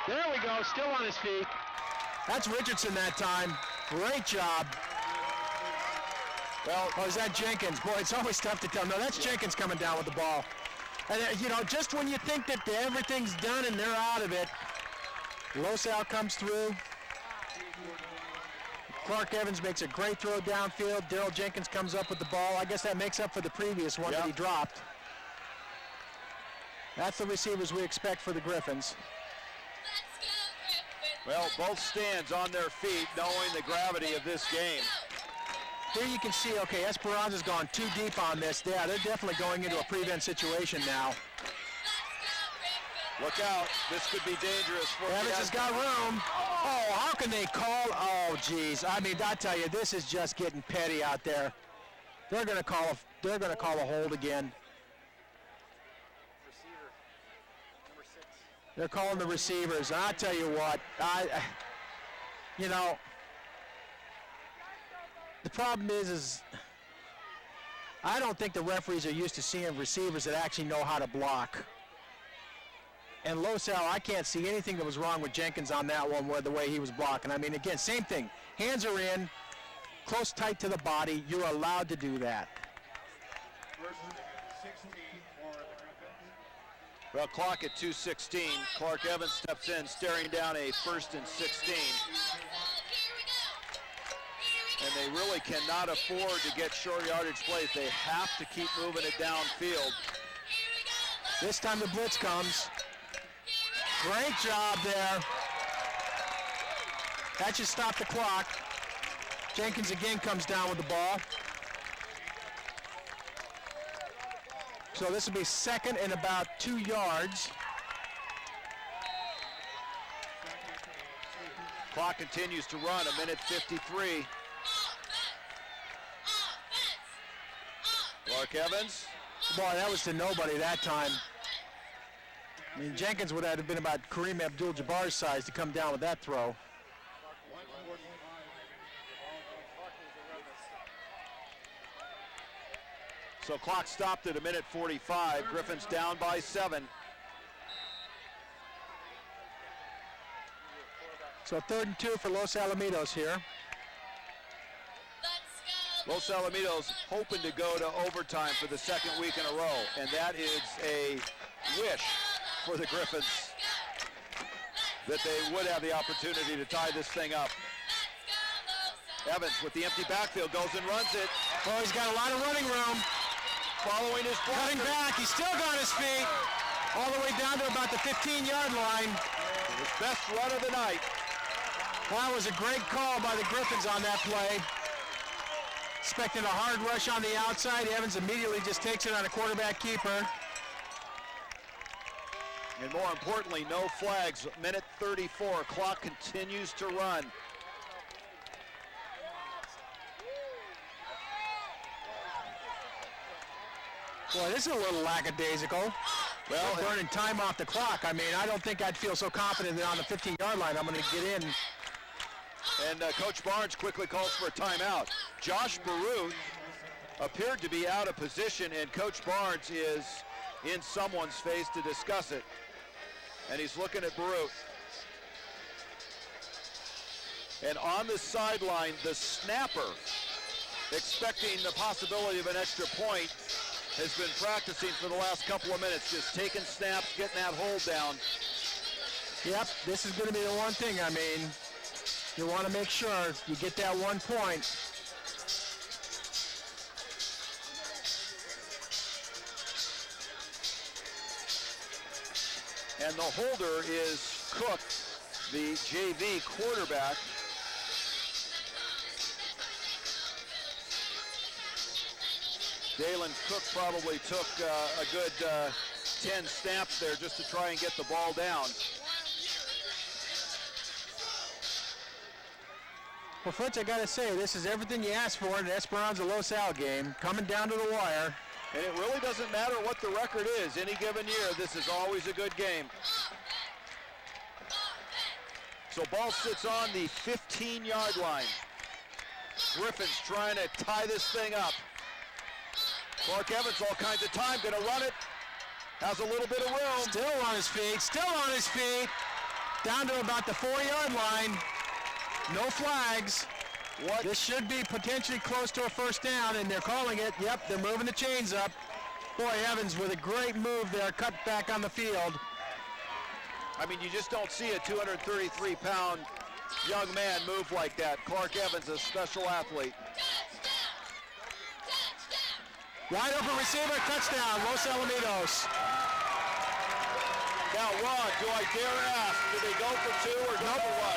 There we go, still on his feet. That's Richardson that time. Great job. Well, oh, is that Jenkins? Boy, it's always tough to tell. No, that's Jenkins coming down with the ball. And, just when you think that everything's done and they're out of it, Los Al comes through. Clark Evans makes a great throw downfield. Daryl Jenkins comes up with the ball. I guess that makes up for the previous one that he dropped. That's the receivers we expect for the Griffins. Well, both stands on their feet, knowing the gravity of this game. Here you can see, okay, Esperanza's gone too deep on this. Yeah, they're definitely going into a prevent situation now. Look out, this could be dangerous for Evans has got room. Oh, how can they call? Oh, geez. I tell you, this is just getting petty out there. They're going to call a hold again. They're calling the receivers. And I tell you what, the problem is I don't think the referees are used to seeing receivers that actually know how to block. And Los Al, I can't see anything that was wrong with Jenkins on that one, the way he was blocking. Again, same thing. Hands are in, close, tight to the body. You're allowed to do that. Well, clock at 2:16. Clark Evans steps in, staring down a 1st and 16. And they really cannot afford to get short yardage plays. They have to keep moving it downfield. This time the blitz comes. Great job there. That should stop the clock. Jenkins again comes down with the ball. So this will be 2nd and about 2 yards. Clock continues to run, 1:53. Clark Evans. Boy, that was to nobody that time. Jenkins would have been about Kareem Abdul-Jabbar's size to come down with that throw. So clock stopped at 1:45. Griffins down by 7. So 3rd and 2 for Los Alamitos here. Los Alamitos hoping to go to overtime for the 2nd week in a row, and that is a wish for the Griffins that they would have the opportunity to tie this thing up. Evans with the empty backfield goes and runs it. Oh, he's got a lot of running room. Following his blocker. Cutting back, he's still got his feet all the way down to about the 15-yard line. His best run of the night. That was a great call by the Griffins on that play. Expecting a hard rush on the outside. Evans immediately just takes it on a quarterback keeper. And more importantly, no flags. 1:34. Clock continues to run. Boy, this is a little lackadaisical. Well, burning time off the clock. I don't think I'd feel so confident that on the 15-yard line I'm going to get in. And Coach Barnes quickly calls for a timeout. Josh Baruth appeared to be out of position, and Coach Barnes is in someone's face to discuss it. And he's looking at Baruth. And on the sideline, the snapper, expecting the possibility of an extra point, has been practicing for the last couple of minutes, just taking snaps, getting that hold down. Yep, this is going to be the one thing. I mean, you want to make sure you get that 1 point. And the holder is Cook, the JV quarterback. Dalen Cook probably took a good 10 snaps there just to try and get the ball down. Well, Fritz, I got to say, this is everything you asked for in an Esperanza Los Al game, coming down to the wire. And it really doesn't matter what the record is. Any given year, this is always a good game. So ball sits on the 15-yard line. Griffin's trying to tie this thing up. Clark Evans, all kinds of time, gonna run it. Has a little bit of room. Still on his feet. Down to about the 4-yard line. No flags. This should be potentially close to a first down, and they're calling it. Yep, they're moving the chains up. Boy, Evans with a great move there, cut back on the field. I mean, you just don't see a 233-pound young man move like that. Clark Evans, a special athlete. Wide open receiver, touchdown, Los Alamitos. Now, Ron, do I dare ask, do they go for 2 or go for 1?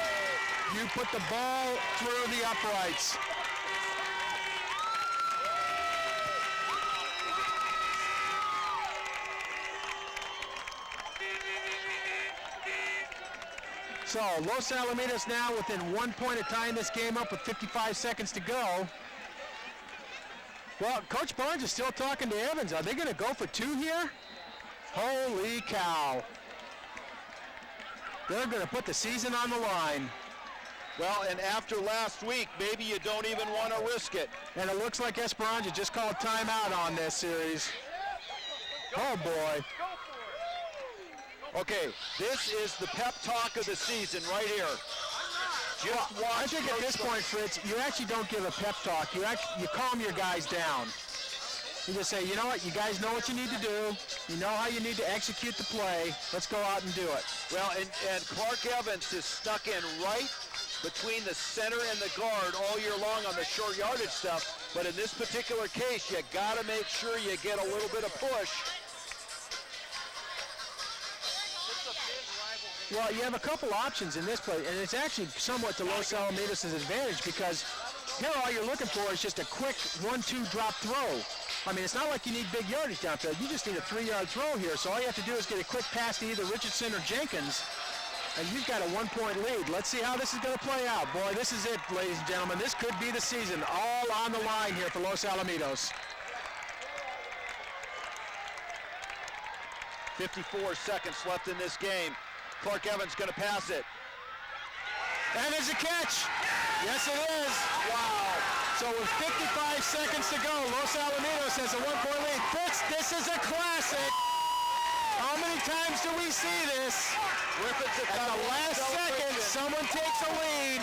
You put the ball through the uprights. So Los Alamitos now within 1 point of tying this game up with 55 seconds to go. Well, Coach Barnes is still talking to Evans. Are they going to go for 2 here? Holy cow. They're going to put the season on the line. Well, and after last week, maybe you don't even want to risk it. And it looks like Esperanza just called timeout on this series. Oh, boy. Okay, this is the pep talk of the season right here. I think at this point, Fritz, you actually don't give a pep talk. You calm your guys down. You just say, you know what, you guys know what you need to do. You know how you need to execute the play. Let's go out and do it. Well, and Clark Evans is stuck in right between the center and the guard all year long on the short yardage stuff. But in this particular case, you got to make sure you get a little bit of push. Well, you have a couple options in this play, and it's actually somewhat to Los Alamitos' advantage because here all you're looking for is just a quick 1-2 drop throw. I mean, it's not like you need big yardage downfield. You just need a 3-yard throw here, so all you have to do is get a quick pass to either Richardson or Jenkins, and you've got a 1-point lead. Let's see how this is going to play out. Boy, this is it, ladies and gentlemen. This could be the season, all on the line here for Los Alamitos. 54 seconds left in this game. Clark Evans going to pass it. And there's a catch. Yes, it is. Wow. So with 55 seconds to go, Los Alamitos has a 1-point lead. Fritz, this is a classic. How many times do we see this? At the last second, someone takes a lead.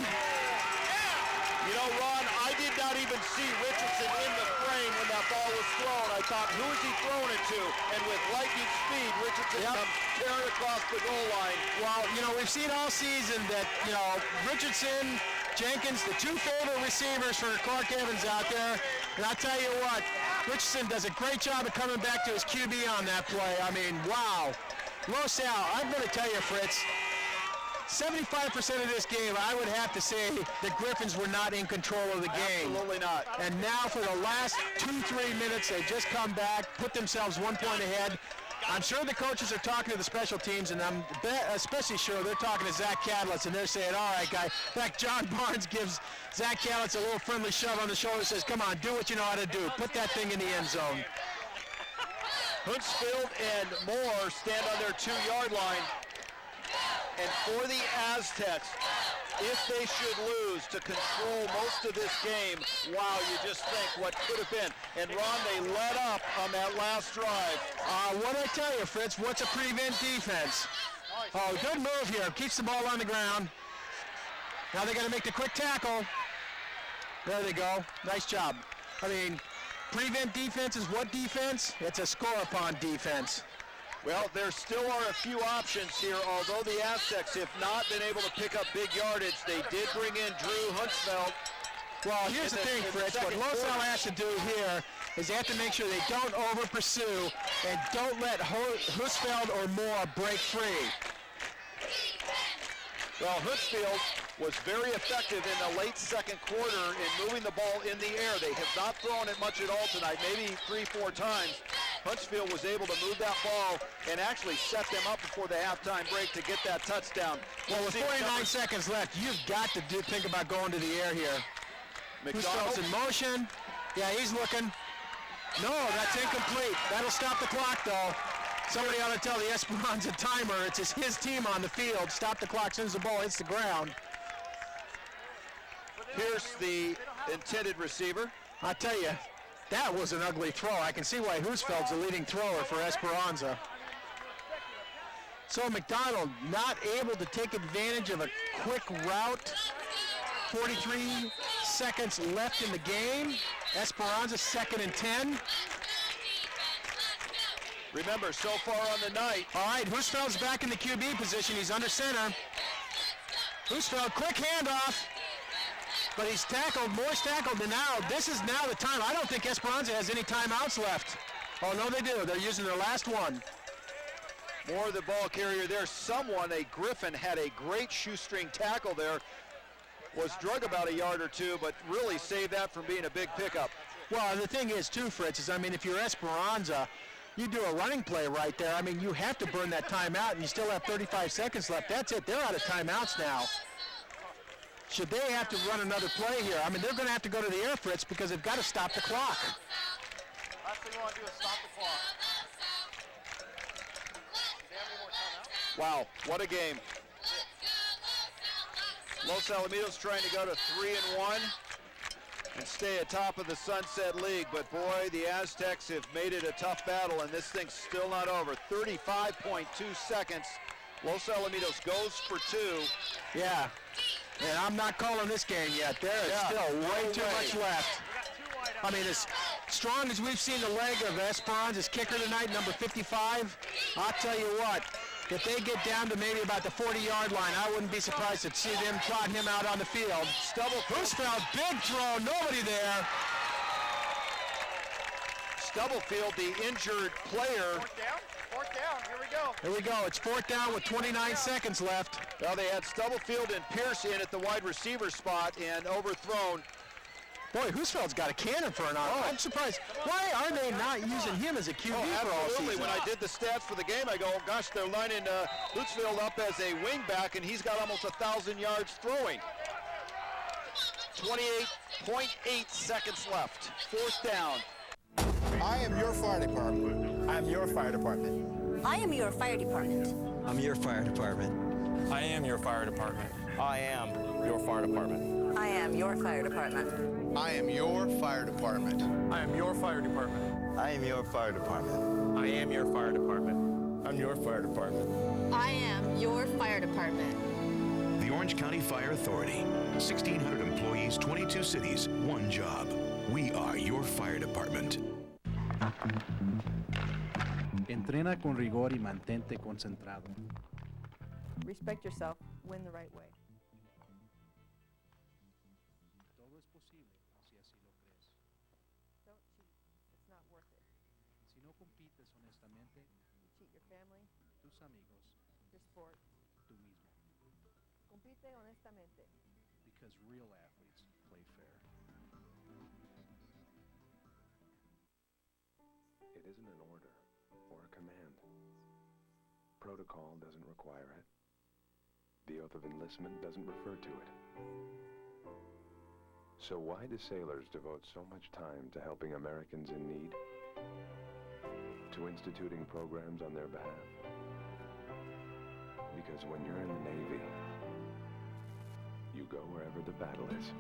You know, Ron, I did not even see Richardson in the frame when that ball was thrown. I thought, who is he throwing it to? And with lightning speed, Richardson comes tearing across the goal line. Well, you know, we've seen all season that, you know, Richardson, Jenkins, the 2 favorite receivers for Clark Evans out there. And I'll tell you what, Richardson does a great job of coming back to his QB on that play. I mean, wow. Los Al, I'm going to tell you, Fritz, 75% of this game, I would have to say the Griffins were not in control of the game. Absolutely not. And now for the last 2-3 minutes, they just come back, put themselves 1 point ahead. I'm sure the coaches are talking to the special teams, and I'm especially sure they're talking to Zach Cadlitz, and they're saying, all right, guy. In fact, John Barnes gives Zach Cadlitz a little friendly shove on the shoulder, says, come on, do what you know how to do. Put that thing in the end zone. Huntsfield and Moore stand on their 2-yard line. And for the Aztecs, if they should lose to control most of this game, wow, you just think what could have been. And Ron, they let up on that last drive. What I tell you, Fritz, what's a prevent defense? Oh, good move here. Keeps the ball on the ground. Now they got to make the quick tackle. There they go. Nice job. I mean, prevent defense is what defense? It's a score-upon defense. Well, there still are a few options here, although the Aztecs have not been able to pick up big yardage. They did bring in Drew Huntsfeld. Well, here's the thing, Fritz. What Los Al has to do here is they have to make sure they don't over-pursue and don't let Husfeld or Moore break free. Well, Huntsfield was very effective in the late second quarter in moving the ball in the air. They have not thrown it much at all tonight, maybe 3-4 times. Huntsfield was able to move that ball and actually set them up before the halftime break to get that touchdown. Well, with 49 seconds left, you've got to think about going to the air here. Husfeld's in motion. Yeah, he's looking. No, that's incomplete. That'll stop the clock, though. Somebody ought to tell the Esperanza timer it's his team on the field. Stop the clock as soon as the ball hits the ground. Here's the intended receiver. I tell you, that was an ugly throw. I can see why Husfeld's the leading thrower for Esperanza. So McDonald not able to take advantage of a quick route. 43 seconds left in the game. Esperanza 2nd and 10. Remember, so far on the night. All right, Husfeld's back in the QB position. He's under center. Husfeld, quick handoff. But he's tackled, Moore's tackled, and now, this is now the time. I don't think Esperanza has any timeouts left. Oh, no, they do. They're using their last one. Moore, the ball carrier there. A Griffin, had a great shoestring tackle there. Was drug about a yard or two, but really saved that from being a big pickup. Well, the thing is, too, Fritz, is, I mean, if you're Esperanza, you do a running play right there. I mean, you have to burn that timeout, and you still have 35 seconds left. That's it. They're out of timeouts now. Should they have to run another play here? I mean, they're going to have to go to the air, Fritz, because they've got to stop the clock. Last thing you want to do is stop the clock. Wow, what a game. Los Alamitos trying to go to 3-1 and stay atop of the Sunset League, but boy, the Aztecs have made it a tough battle, and this thing's still not over. 35.2 seconds. Los Alamitos goes for 2. Yeah, and I'm not calling this game yet. There is still way too much left. I mean, as strong as we've seen the leg of Esperanza's kicker tonight, number 55, I'll tell you what, if they get down to maybe about the 40-yard line, I wouldn't be surprised to see them trotting him out on the field. Husfeld, big throw, nobody there. Stubblefield, the injured player. Fourth down, here we go. Here we go, it's 4th down with 29 seconds left. Well, they had Stubblefield and Pierce in at the wide receiver spot and overthrown. Boy, Husfeld's got a cannon for an arm. I'm surprised. Why are they not using him as a QB for all season? When I did the stats for the game, I go, oh, gosh, they're lining Husfeld up as a wingback, and he's got almost 1,000 yards throwing. 28.8 seconds left. 4th down. I am your fire department. I am your fire department. I am your fire department. I'm your fire department. I am your fire department. I am your fire department. I am your fire department. I am your fire department. I am your fire department. I am your fire department. I am your fire department. I'm your fire department. I am your fire department. The Orange County Fire Authority. 1,600 employees, 22 cities, one job. We are your fire department. Entrena con rigor y mantente concentrado. Respect yourself, win the right way. Todo es posible si así lo crees. Don't cheat. It's not worth it. Si no compites honestamente, You cheat your family, tus amigos, your sport. tú mismo. Compite honestamente. Because real athletes play fair. It isn't an order or a command. Protocol doesn't require it. The oath of enlistment doesn't refer to it. So why do sailors devote so much time to helping Americans in need? To instituting programs on their behalf? Because when you're in the Navy, you go wherever the battle is.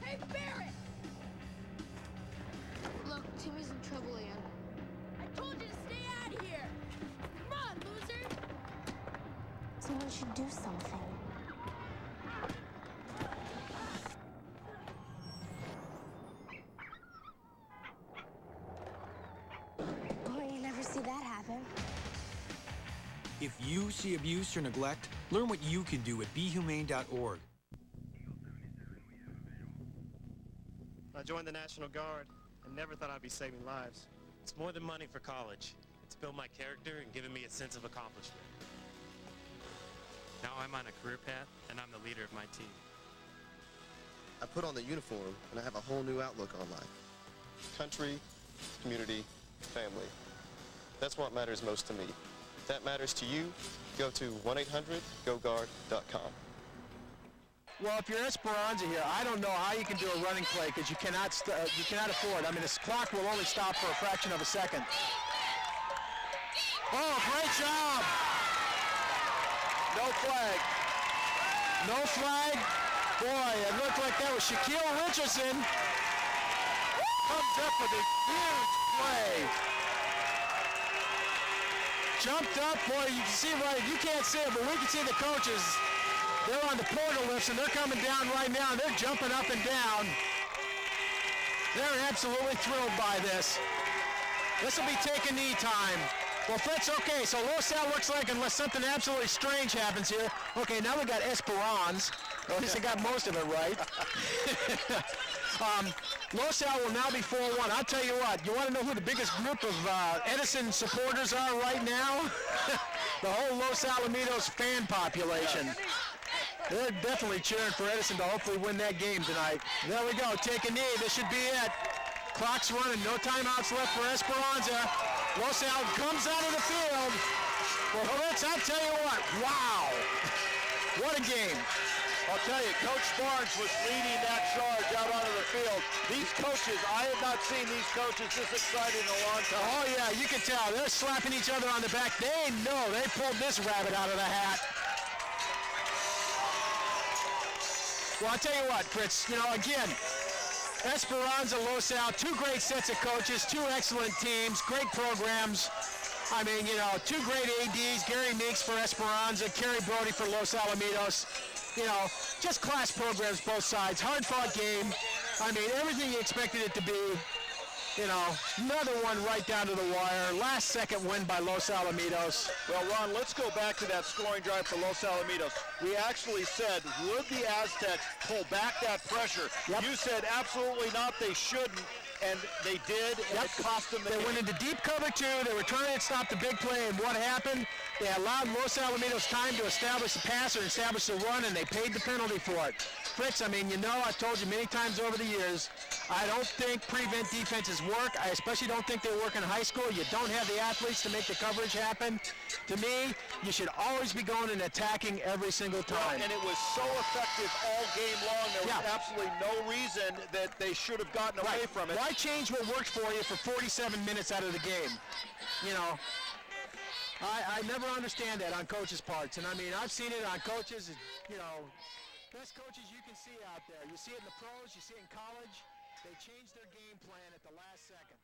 Hey, Barrett! Look, Timmy's in trouble again. I told you to stay out of here! Come on, loser! Someone should do something. see that happen. If you see abuse or neglect, learn what you can do at BeHumane.org. I joined the National Guard and never thought I'd be saving lives. It's more than money for college. It's built my character and given me a sense of accomplishment. Now I'm on a career path and I'm the leader of my team. I put on the uniform and I have a whole new outlook on life. Country, community, family. That's what matters most to me. If that matters to you, go to 1-800-GO-GUARD.com. Well, if you're Esperanza here, I don't know how you can do a running play because you cannot afford. I mean, this clock will only stop for a fraction of a second. Oh, great job! No flag. No flag. Boy, it looked like that was Shaquille Richardson. Comes up with a huge play. Jumped up, boy, you can see right, you can't see it, but we can see the coaches. They're on the portal lifts and they're coming down right now. They're jumping up and down. They're absolutely thrilled by this. This will be take a knee time. Well, Fritz, okay, so Los Al looks like, unless something absolutely strange happens here. Okay, now we got Esperanza. At least I got most of it right. Los Al will now be 4-1. I'll tell you what, you want to know who the biggest group of Edison supporters are right now? The whole Los Alamitos fan population. They're definitely cheering for Edison to hopefully win that game tonight. There we go, take a knee, this should be it. Clock's running, no timeouts left for Esperanza. Los Al comes out of the field. Well, Fritz, I'll tell you what, wow. What a game. I'll tell you, Coach Barnes was leading that charge out onto the field. These coaches, I have not seen these coaches this excited in a long time. Oh, yeah, you can tell. They're slapping each other on the back. They know they pulled this rabbit out of the hat. Well, I'll tell you what, Fritz, you know, again, Esperanza, Los Al, two great sets of coaches, two excellent teams, great programs. I mean, you know, two great ADs, Gary Meeks for Esperanza, Kerry Brody for Los Alamitos. You know, just class programs both sides, hard-fought game. I mean, everything you expected it to be. You know, another one right down to the wire. Last second win by Los Alamitos. Well, Ron, let's go back to that scoring drive for Los Alamitos. We actually said, would the Aztecs pull back that pressure? Yep. You said absolutely not, they shouldn't, and they did, and it cost them the They game. went into deep cover two. They were trying to stop the big play, and what happened? They allowed Los Alamitos time to establish the pass or establish the run, and they paid the penalty for it. Fritz, I mean, you know, I've told you many times over the years, I don't think prevent defenses work. I especially don't think they work in high school. You don't have the athletes to make the coverage happen. To me, you should always be going and attacking every single time. Well, and it was so effective all game long. There was absolutely no reason that they should have gotten away from it. Why change what worked for you for 47 minutes out of the game? You know, I never understand that on coaches' parts. And I mean, I've seen it on coaches, you know, best coaches you can see out there. You see it in the pros, you see it in college. They change their game plan at the last second.